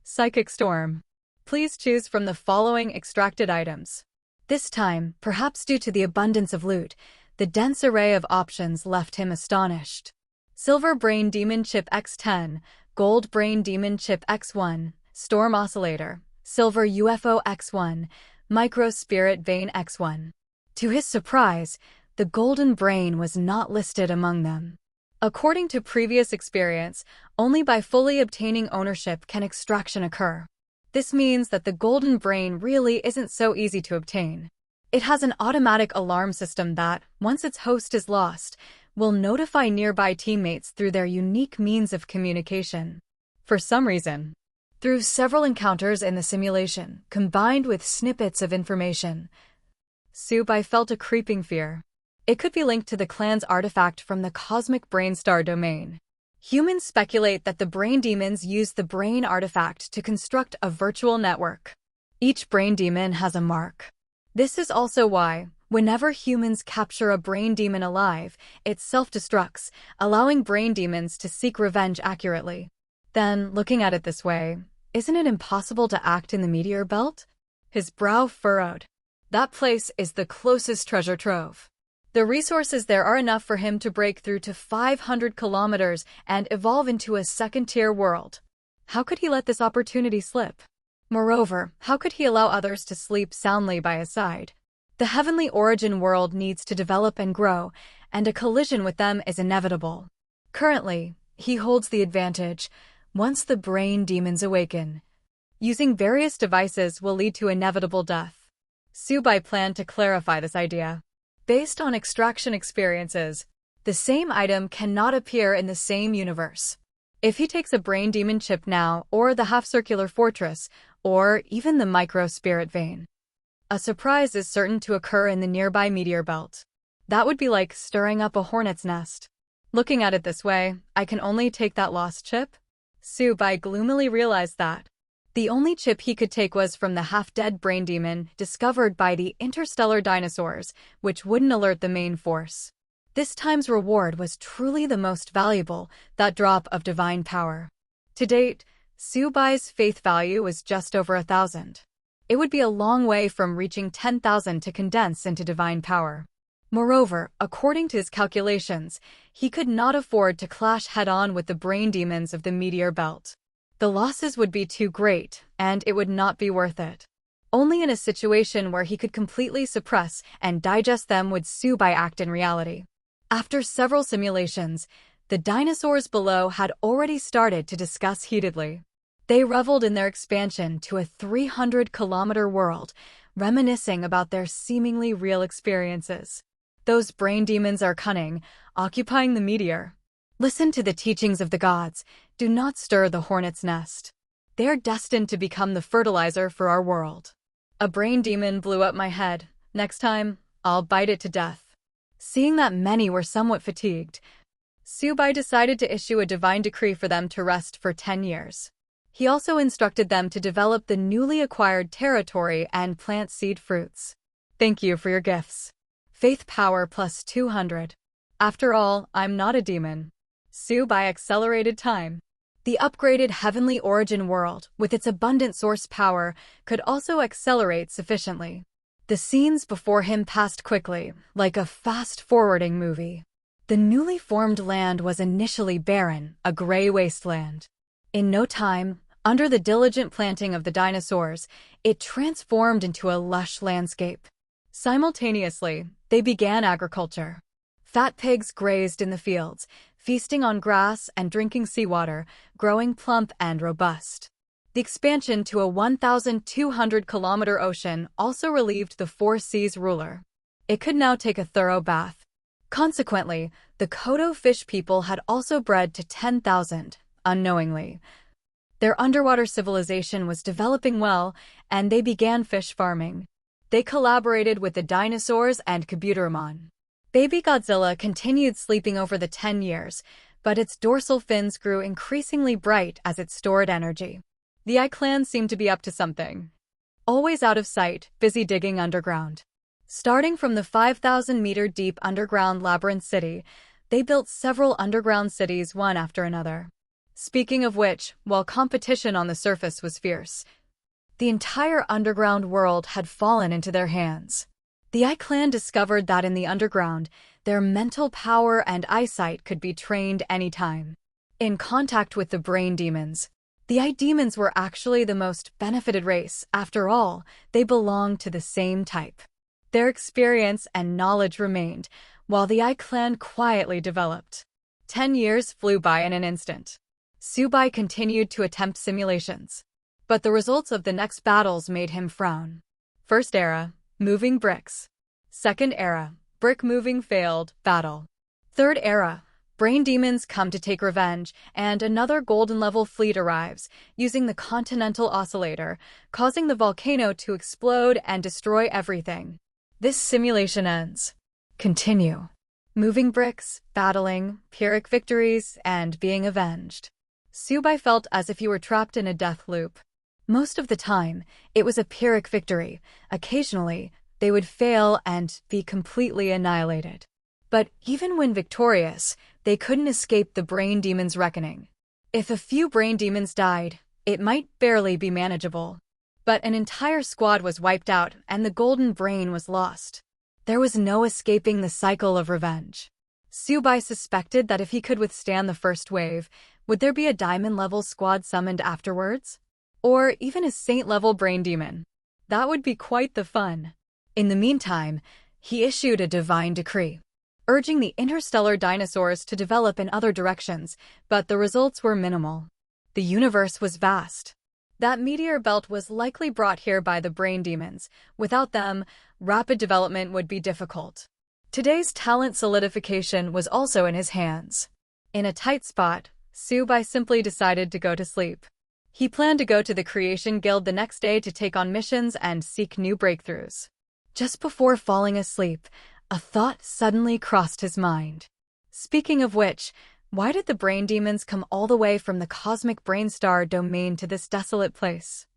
Psychic Storm. Please choose from the following extracted items. This time, perhaps due to the abundance of loot, the dense array of options left him astonished. Silver Brain Demon Chip X10, Gold Brain Demon Chip X1, Storm Oscillator, Silver UFO X1, Micro Spirit Vein X1. To his surprise, the Golden Brain was not listed among them. According to previous experience, only by fully obtaining ownership can extraction occur. This means that the Golden Brain really isn't so easy to obtain. It has an automatic alarm system that, once its host is lost, will notify nearby teammates through their unique means of communication. For some reason, through several encounters in the simulation, combined with snippets of information, Subai felt a creeping fear. It could be linked to the clan's artifact from the cosmic brainstar domain. Humans speculate that the brain demons used the brain artifact to construct a virtual network. Each brain demon has a mark. This is also why, whenever humans capture a brain demon alive, it self-destructs, allowing brain demons to seek revenge accurately. Then, looking at it this way, isn't it impossible to act in the meteor belt? His brow furrowed. That place is the closest treasure trove. The resources there are enough for him to break through to 500 kilometers and evolve into a second-tier world. How could he let this opportunity slip? Moreover, how could he allow others to sleep soundly by his side? The heavenly origin world needs to develop and grow, and a collision with them is inevitable. Currently, he holds the advantage once the brain demons awaken. Using various devices will lead to inevitable death. Subai planned to clarify this idea. Based on extraction experiences, the same item cannot appear in the same universe. If he takes a brain demon chip now, or the half-circular fortress, or even the micro-spirit vein, a surprise is certain to occur in the nearby meteor belt. That would be like stirring up a hornet's nest. Looking at it this way, I can only take that lost chip? Subai gloomily realized that the only chip he could take was from the half-dead brain demon discovered by the interstellar dinosaurs, which wouldn't alert the main force. This time's reward was truly the most valuable, that drop of divine power. To date, Subai's faith value was just over 1,000. It would be a long way from reaching 10,000 to condense into divine power. Moreover, according to his calculations, he could not afford to clash head-on with the brain demons of the meteor belt. The losses would be too great, and it would not be worth it. Only in a situation where he could completely suppress and digest them would Subai act in reality. After several simulations, the dinosaurs below had already started to discuss heatedly. They reveled in their expansion to a 300-kilometer world, reminiscing about their seemingly real experiences. Those brain demons are cunning, occupying the meteor. Listen to the teachings of the gods. Do not stir the hornet's nest. They are destined to become the fertilizer for our world. A brain demon blew up my head. Next time, I'll bite it to death. Seeing that many were somewhat fatigued, Subai decided to issue a divine decree for them to rest for 10 years. He also instructed them to develop the newly acquired territory and plant seed fruits. Thank you for your gifts. Faith power plus 200. After all, I'm not a demon. Subai accelerated time. The upgraded heavenly origin world, with its abundant source power, could also accelerate sufficiently. The scenes before him passed quickly, like a fast-forwarding movie. The newly formed land was initially barren, a gray wasteland. In no time, under the diligent planting of the dinosaurs, it transformed into a lush landscape. Simultaneously, they began agriculture. Fat pigs grazed in the fields, feasting on grass and drinking seawater, growing plump and robust. The expansion to a 1,200-kilometer ocean also relieved the Four Seas ruler. It could now take a thorough bath. Consequently, the Kodo fish people had also bred to 10,000, unknowingly. Their underwater civilization was developing well, and they began fish farming. They collaborated with the dinosaurs and Kabuterimon. Baby Godzilla continued sleeping over the 10 years, but its dorsal fins grew increasingly bright as it stored energy. The I-Clan seemed to be up to something. Always out of sight, busy digging underground. Starting from the 5,000-meter deep underground labyrinth city, they built several underground cities one after another. Speaking of which, while competition on the surface was fierce, the entire underground world had fallen into their hands. The I-Clan discovered that in the underground, their mental power and eyesight could be trained anytime. In contact with the brain demons, the I-Demons were actually the most benefited race. After all, they belonged to the same type. Their experience and knowledge remained, while the I-Clan quietly developed. 10 years flew by in an instant. Subai continued to attempt simulations, but the results of the next battles made him frown. First era, moving bricks. Second era, brick moving failed, battle. Third era, brain demons come to take revenge, and another golden-level fleet arrives, using the Continental Oscillator, causing the volcano to explode and destroy everything. This simulation ends. Continue. Moving bricks, battling, Pyrrhic victories, and being avenged. Subai felt as if he were trapped in a death loop. Most of the time, it was a Pyrrhic victory. Occasionally, they would fail and be completely annihilated. But even when victorious, they couldn't escape the brain demon's reckoning. If a few brain demons died, it might barely be manageable. But an entire squad was wiped out and the golden brain was lost. There was no escaping the cycle of revenge. Subai suspected that if he could withstand the first wave, would there be a diamond-level squad summoned afterwards? Or even a saint-level brain demon? That would be quite the fun. In the meantime, he issued a divine decree, urging the interstellar dinosaurs to develop in other directions, but the results were minimal. The universe was vast. That meteor belt was likely brought here by the brain demons. Without them, rapid development would be difficult. Today's talent solidification was also in his hands. In a tight spot, Subai simply decided to go to sleep. He planned to go to the Creation Guild the next day to take on missions and seek new breakthroughs. Just before falling asleep, a thought suddenly crossed his mind. Speaking of which, why did the brain demons come all the way from the cosmic brainstar domain to this desolate place?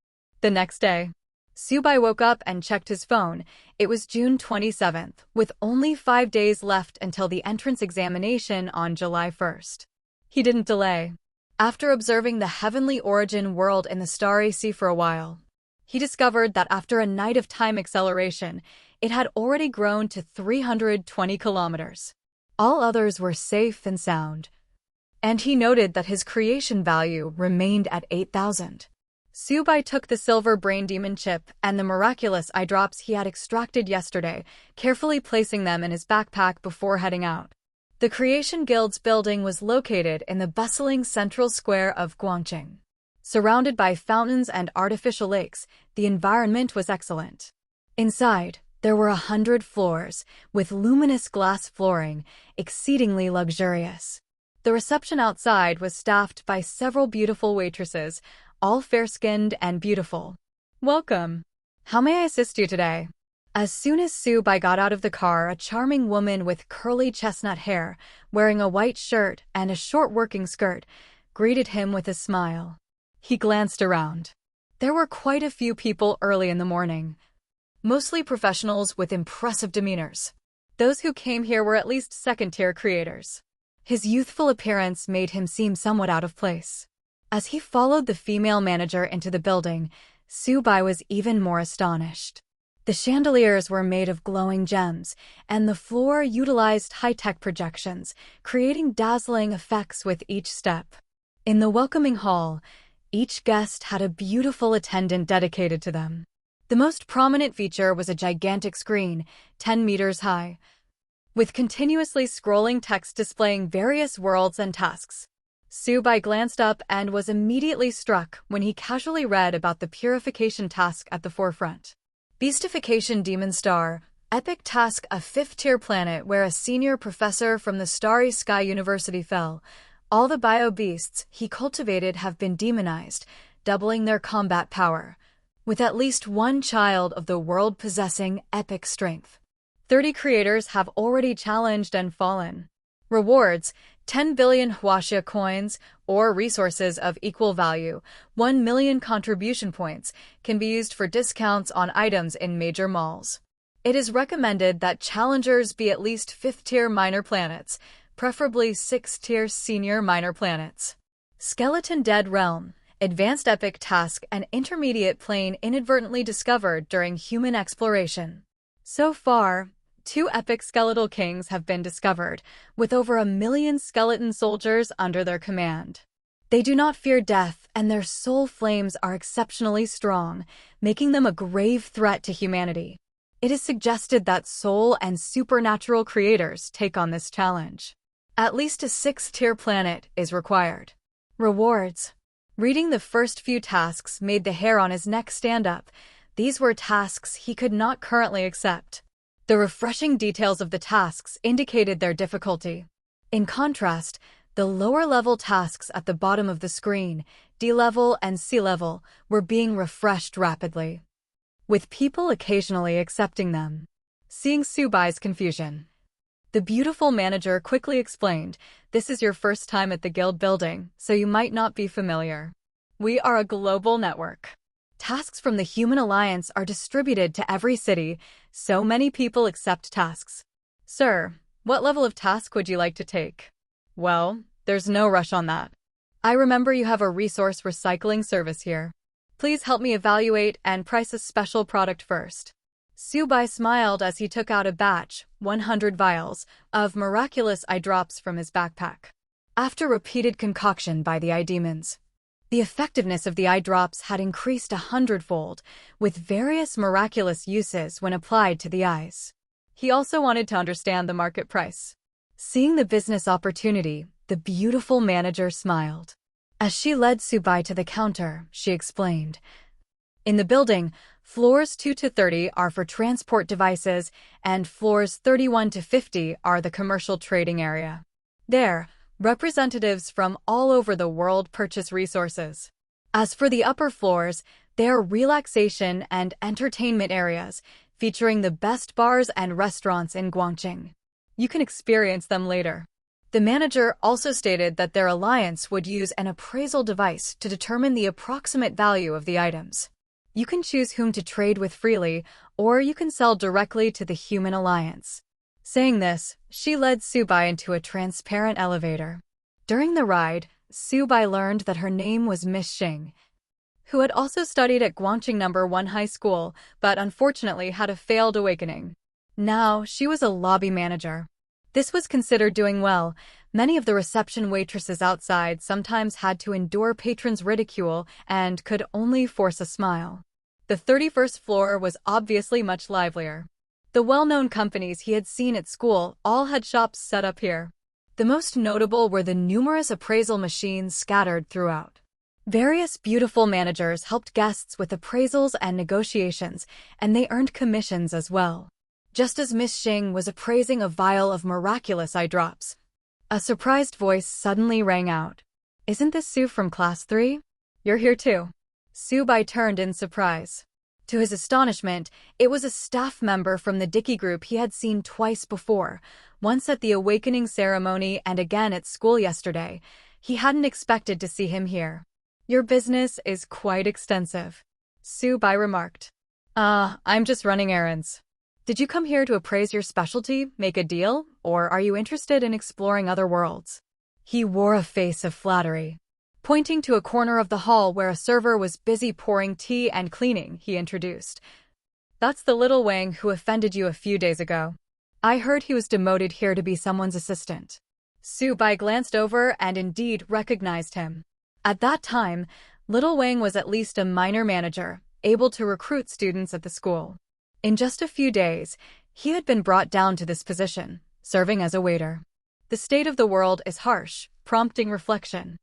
The next day, Subai woke up and checked his phone. It was June 27th, with only 5 days left until the entrance examination on July 1st. He didn't delay. After observing the heavenly origin world in the starry sea for a while, he discovered that after a night of time acceleration, it had already grown to 320 kilometers. All others were safe and sound, and he noted that his creation value remained at 8,000. Subai took the silver brain demon chip and the miraculous eye drops he had extracted yesterday, carefully placing them in his backpack before heading out. The Creation Guild's building was located in the bustling central square of Guangqing. Surrounded by fountains and artificial lakes, the environment was excellent. Inside, there were 100 floors, with luminous glass flooring, exceedingly luxurious. The reception outside was staffed by several beautiful waitresses, all fair-skinned and beautiful. "Welcome. How may I assist you today?" As soon as Subai got out of the car, a charming woman with curly chestnut hair, wearing a white shirt and a short working skirt, greeted him with a smile. He glanced around. There were quite a few people early in the morning, mostly professionals with impressive demeanors. Those who came here were at least second-tier creators. His youthful appearance made him seem somewhat out of place. As he followed the female manager into the building, Subai was even more astonished. The chandeliers were made of glowing gems, and the floor utilized high-tech projections, creating dazzling effects with each step. In the welcoming hall, each guest had a beautiful attendant dedicated to them. The most prominent feature was a gigantic screen, 10 meters high, with continuously scrolling text displaying various worlds and tasks. Subai glanced up and was immediately struck when he casually read about the purification task at the forefront. Beastification Demon Star, Epic Task, a 5th-tier planet where a senior professor from the Starry Sky University fell. All the bio-beasts he cultivated have been demonized, doubling their combat power, with at least one child of the world possessing epic strength. 30 creators have already challenged and fallen. Rewards: 10 billion Huaxia coins, or resources of equal value, 1 million contribution points, can be used for discounts on items in major malls. It is recommended that challengers be at least 5th-tier minor planets, preferably 6th-tier senior minor planets. Skeleton Dead Realm, Advanced Epic Task, an intermediate plane inadvertently discovered during human exploration. So far, 2 epic skeletal kings have been discovered, with over 1 million skeleton soldiers under their command. They do not fear death, and their soul flames are exceptionally strong, making them a grave threat to humanity. It is suggested that soul and supernatural creators take on this challenge. At least a 6th-tier planet is required. Rewards: reading the first few tasks made the hair on his neck stand up. These were tasks he could not currently accept. The refreshing details of the tasks indicated their difficulty. In contrast, the lower-level tasks at the bottom of the screen, D-level and C-level, were being refreshed rapidly, with people occasionally accepting them. Seeing Subai's confusion, the beautiful manager quickly explained, "This is your first time at the guild building, so you might not be familiar. We are a global network. Tasks from the Human Alliance are distributed to every city, so many people accept tasks. Sir, what level of task would you like to take?" "Well, there's no rush on that. I remember you have a resource recycling service here. Please help me evaluate and price a special product first." Subai smiled as he took out a batch, 100 vials, of miraculous eye drops from his backpack. After repeated concoction by the eye demons, The effectiveness of the eye drops had increased 100-fold, with various miraculous uses when applied to the eyes. He also wanted to understand the market price. Seeing the business opportunity, the beautiful manager smiled. As she led Subai to the counter, she explained, "In the building, floors 2 to 30 are for transport devices, and floors 31 to 50 are the commercial trading area. There, representatives from all over the world purchase resources. As for the upper floors, they are relaxation and entertainment areas, featuring the best bars and restaurants in Guangqing. You can experience them later." The manager also stated that their alliance would use an appraisal device to determine the approximate value of the items. You can choose whom to trade with freely, or you can sell directly to the human alliance. Saying this, she led Subai into a transparent elevator. During the ride, Subai learned that her name was Miss Xing, who had also studied at Guangqing No. 1 High School, but unfortunately had a failed awakening. Now, she was a lobby manager. This was considered doing well. Many of the reception waitresses outside sometimes had to endure patrons' ridicule and could only force a smile. The 31st floor was obviously much livelier. The well-known companies he had seen at school all had shops set up here. The most notable were the numerous appraisal machines scattered throughout. Various beautiful managers helped guests with appraisals and negotiations, and they earned commissions as well. Just as Miss Xing was appraising a vial of miraculous eye drops, a surprised voice suddenly rang out. "Isn't this Sue from Class 3? You're here too." Subai turned in surprise. To his astonishment, it was a staff member from the Dicky group he had seen twice before, once at the awakening ceremony and again at school yesterday. He hadn't expected to see him here. "Your business is quite extensive," Subai remarked. I'm just running errands." "Did you come here to appraise your specialty, make a deal, or are you interested in exploring other worlds?" He wore a face of flattery. Pointing to a corner of the hall where a server was busy pouring tea and cleaning, he introduced, "That's the little Wang who offended you a few days ago. I heard he was demoted here to be someone's assistant." Subai glanced over and indeed recognized him. At that time, little Wang was at least a minor manager, able to recruit students at the school. In just a few days, he had been brought down to this position, serving as a waiter. The state of the world is harsh, prompting reflection.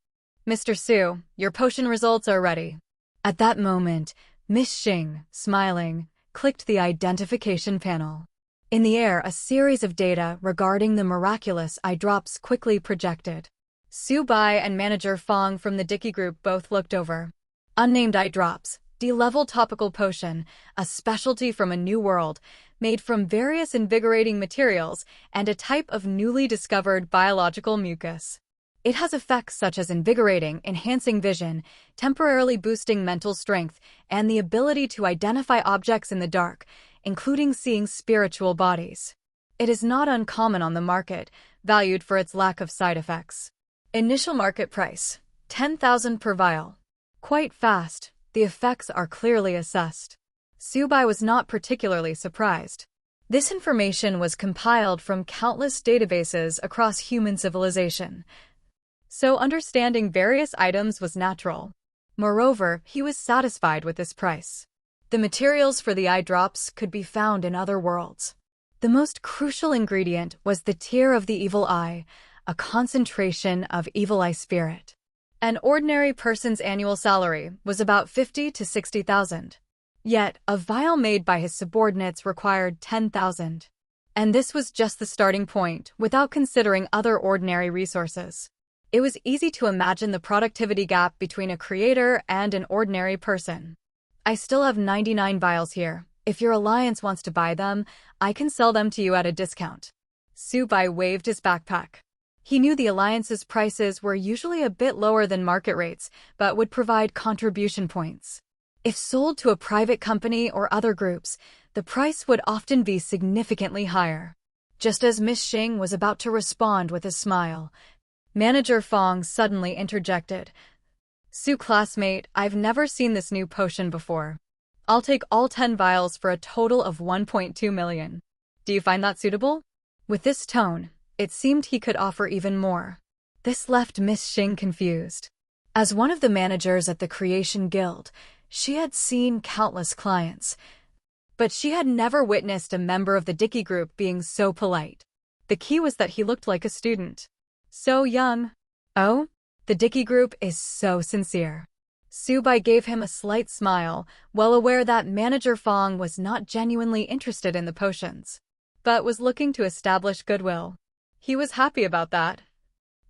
"Mr. Su, your potion results are ready." At that moment, Miss Xing, smiling, clicked the identification panel. In the air, a series of data regarding the miraculous eye drops quickly projected. Subai and Manager Fong from the Dicky group both looked over. Unnamed eye drops, D-level topical potion, a specialty from a new world, made from various invigorating materials and a type of newly discovered biological mucus. It has effects such as invigorating, enhancing vision, temporarily boosting mental strength, and the ability to identify objects in the dark, including seeing spiritual bodies. It is not uncommon on the market, valued for its lack of side effects. Initial market price, 10,000 per vial. Quite fast, the effects are clearly assessed. Subai was not particularly surprised. This information was compiled from countless databases across human civilization, so understanding various items was natural. Moreover, he was satisfied with this price. The materials for the eye drops could be found in other worlds. The most crucial ingredient was the tear of the evil eye, a concentration of evil eye spirit. An ordinary person's annual salary was about 50 to 60,000. Yet, a vial made by his subordinates required 10,000. And this was just the starting point, without considering other ordinary resources. It was easy to imagine the productivity gap between a creator and an ordinary person. "I still have 99 vials here. If your alliance wants to buy them, I can sell them to you at a discount." Subai waved his backpack. He knew the alliance's prices were usually a bit lower than market rates, but would provide contribution points. If sold to a private company or other groups, the price would often be significantly higher. Just as Miss Xing was about to respond with a smile, Manager Fong suddenly interjected. "Su classmate, I've never seen this new potion before. I'll take all 10 vials for a total of 1.2 million. Do you find that suitable?" With this tone, it seemed he could offer even more. This left Miss Xing confused. As one of the managers at the Creation Guild, she had seen countless clients, but she had never witnessed a member of the Dickey group being so polite. The key was that he looked like a student. So young. Oh, the Dickey group is so sincere. Subai gave him a slight smile, well aware that Manager Fong was not genuinely interested in the potions, but was looking to establish goodwill. He was happy about that.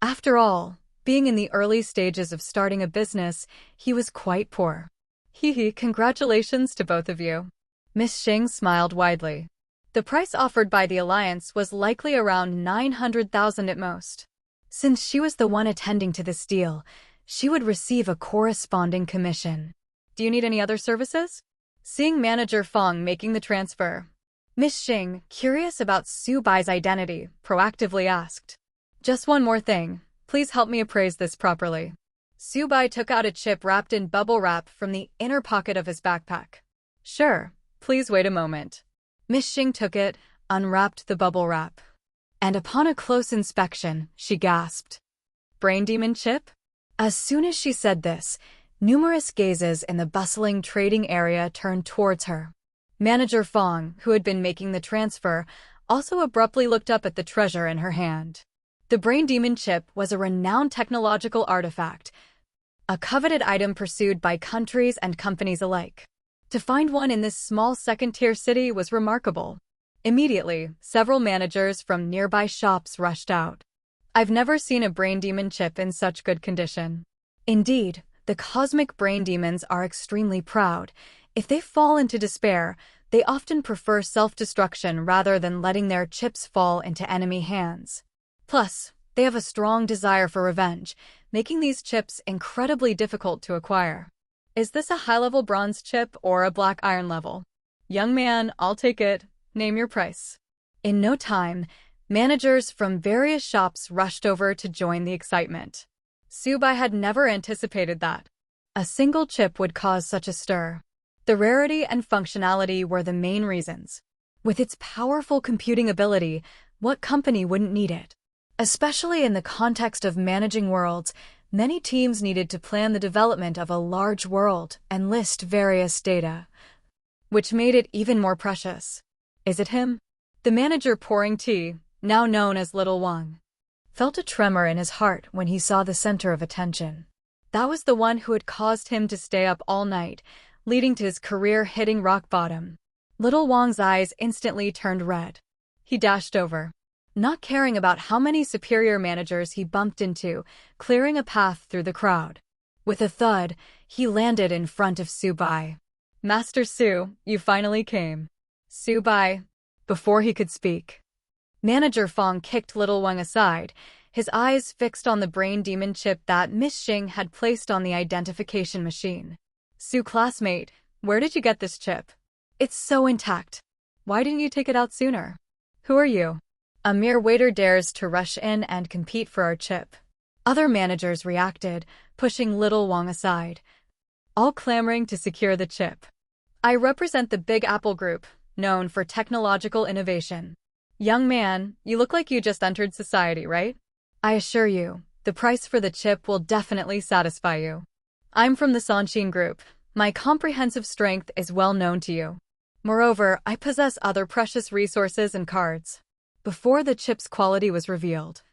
After all, being in the early stages of starting a business, he was quite poor. Hee, congratulations to both of you. Miss Xing smiled widely. The price offered by the alliance was likely around 900,000 at most. Since she was the one attending to this deal, she would receive a corresponding commission. Do you need any other services? Seeing Manager Fong making the transfer, Miss Xing, curious about Subai's identity, proactively asked, "Just one more thing. Please help me appraise this properly." Subai took out a chip wrapped in bubble wrap from the inner pocket of his backpack. "Sure, please wait a moment." Miss Xing took it, unwrapped the bubble wrap, and upon a close inspection, she gasped, "Brain Demon chip?" As soon as she said this, numerous gazes in the bustling trading area turned towards her. Manager Fong, who had been making the transfer, also abruptly looked up at the treasure in her hand. The Brain Demon chip was a renowned technological artifact, a coveted item pursued by countries and companies alike. To find one in this small second-tier city was remarkable. Immediately, several managers from nearby shops rushed out. "I've never seen a Brain Demon chip in such good condition." Indeed, the cosmic Brain Demons are extremely proud. If they fall into despair, they often prefer self-destruction rather than letting their chips fall into enemy hands. Plus, they have a strong desire for revenge, making these chips incredibly difficult to acquire. "Is this a high-level bronze chip or a black iron level?" "Young man, I'll take it. Name your price." In no time, managers from various shops rushed over to join the excitement. Subai had never anticipated that a single chip would cause such a stir. The rarity and functionality were the main reasons. With its powerful computing ability, what company wouldn't need it? Especially in the context of managing worlds, many teams needed to plan the development of a large world and list various data, which made it even more precious. "Is it him?" The manager pouring tea, now known as Little Wang, felt a tremor in his heart when he saw the center of attention. That was the one who had caused him to stay up all night, leading to his career hitting rock bottom. Little Wang's eyes instantly turned red. He dashed over, not caring about how many superior managers he bumped into, clearing a path through the crowd. With a thud, he landed in front of Subai. "Master Su, you finally came." Subai, before he could speak. Manager Fong kicked Little Wang aside, his eyes fixed on the Brain Demon chip that Miss Xing had placed on the identification machine. "Su classmate, where did you get this chip? It's so intact. Why didn't you take it out sooner? Who are you?" "A mere waiter dares to rush in and compete for our chip." Other managers reacted, pushing Little Wang aside, all clamoring to secure the chip. "I represent the Big Apple Group, known for technological innovation." "Young man, you look like you just entered society, right? I assure you, the price for the chip will definitely satisfy you. I'm from the Sanshin Group. My comprehensive strength is well known to you. Moreover, I possess other precious resources and cards." Before the chip's quality was revealed,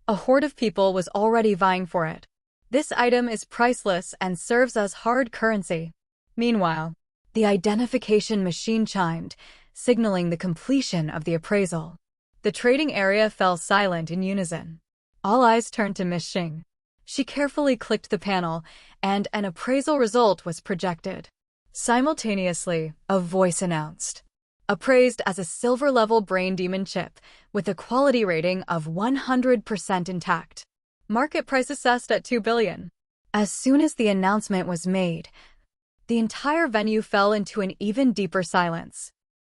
a horde of people was already vying for it. "This item is priceless and serves as hard currency." Meanwhile, the identification machine chimed, signaling the completion of the appraisal. The trading area fell silent in unison. All eyes turned to Miss Xing. She carefully clicked the panel, and an appraisal result was projected. Simultaneously, a voice announced, "Appraised as a silver-level Brain Demon chip, with a quality rating of 100% intact. Market price assessed at 2 billion. As soon as the announcement was made, the entire venue fell into an even deeper silence.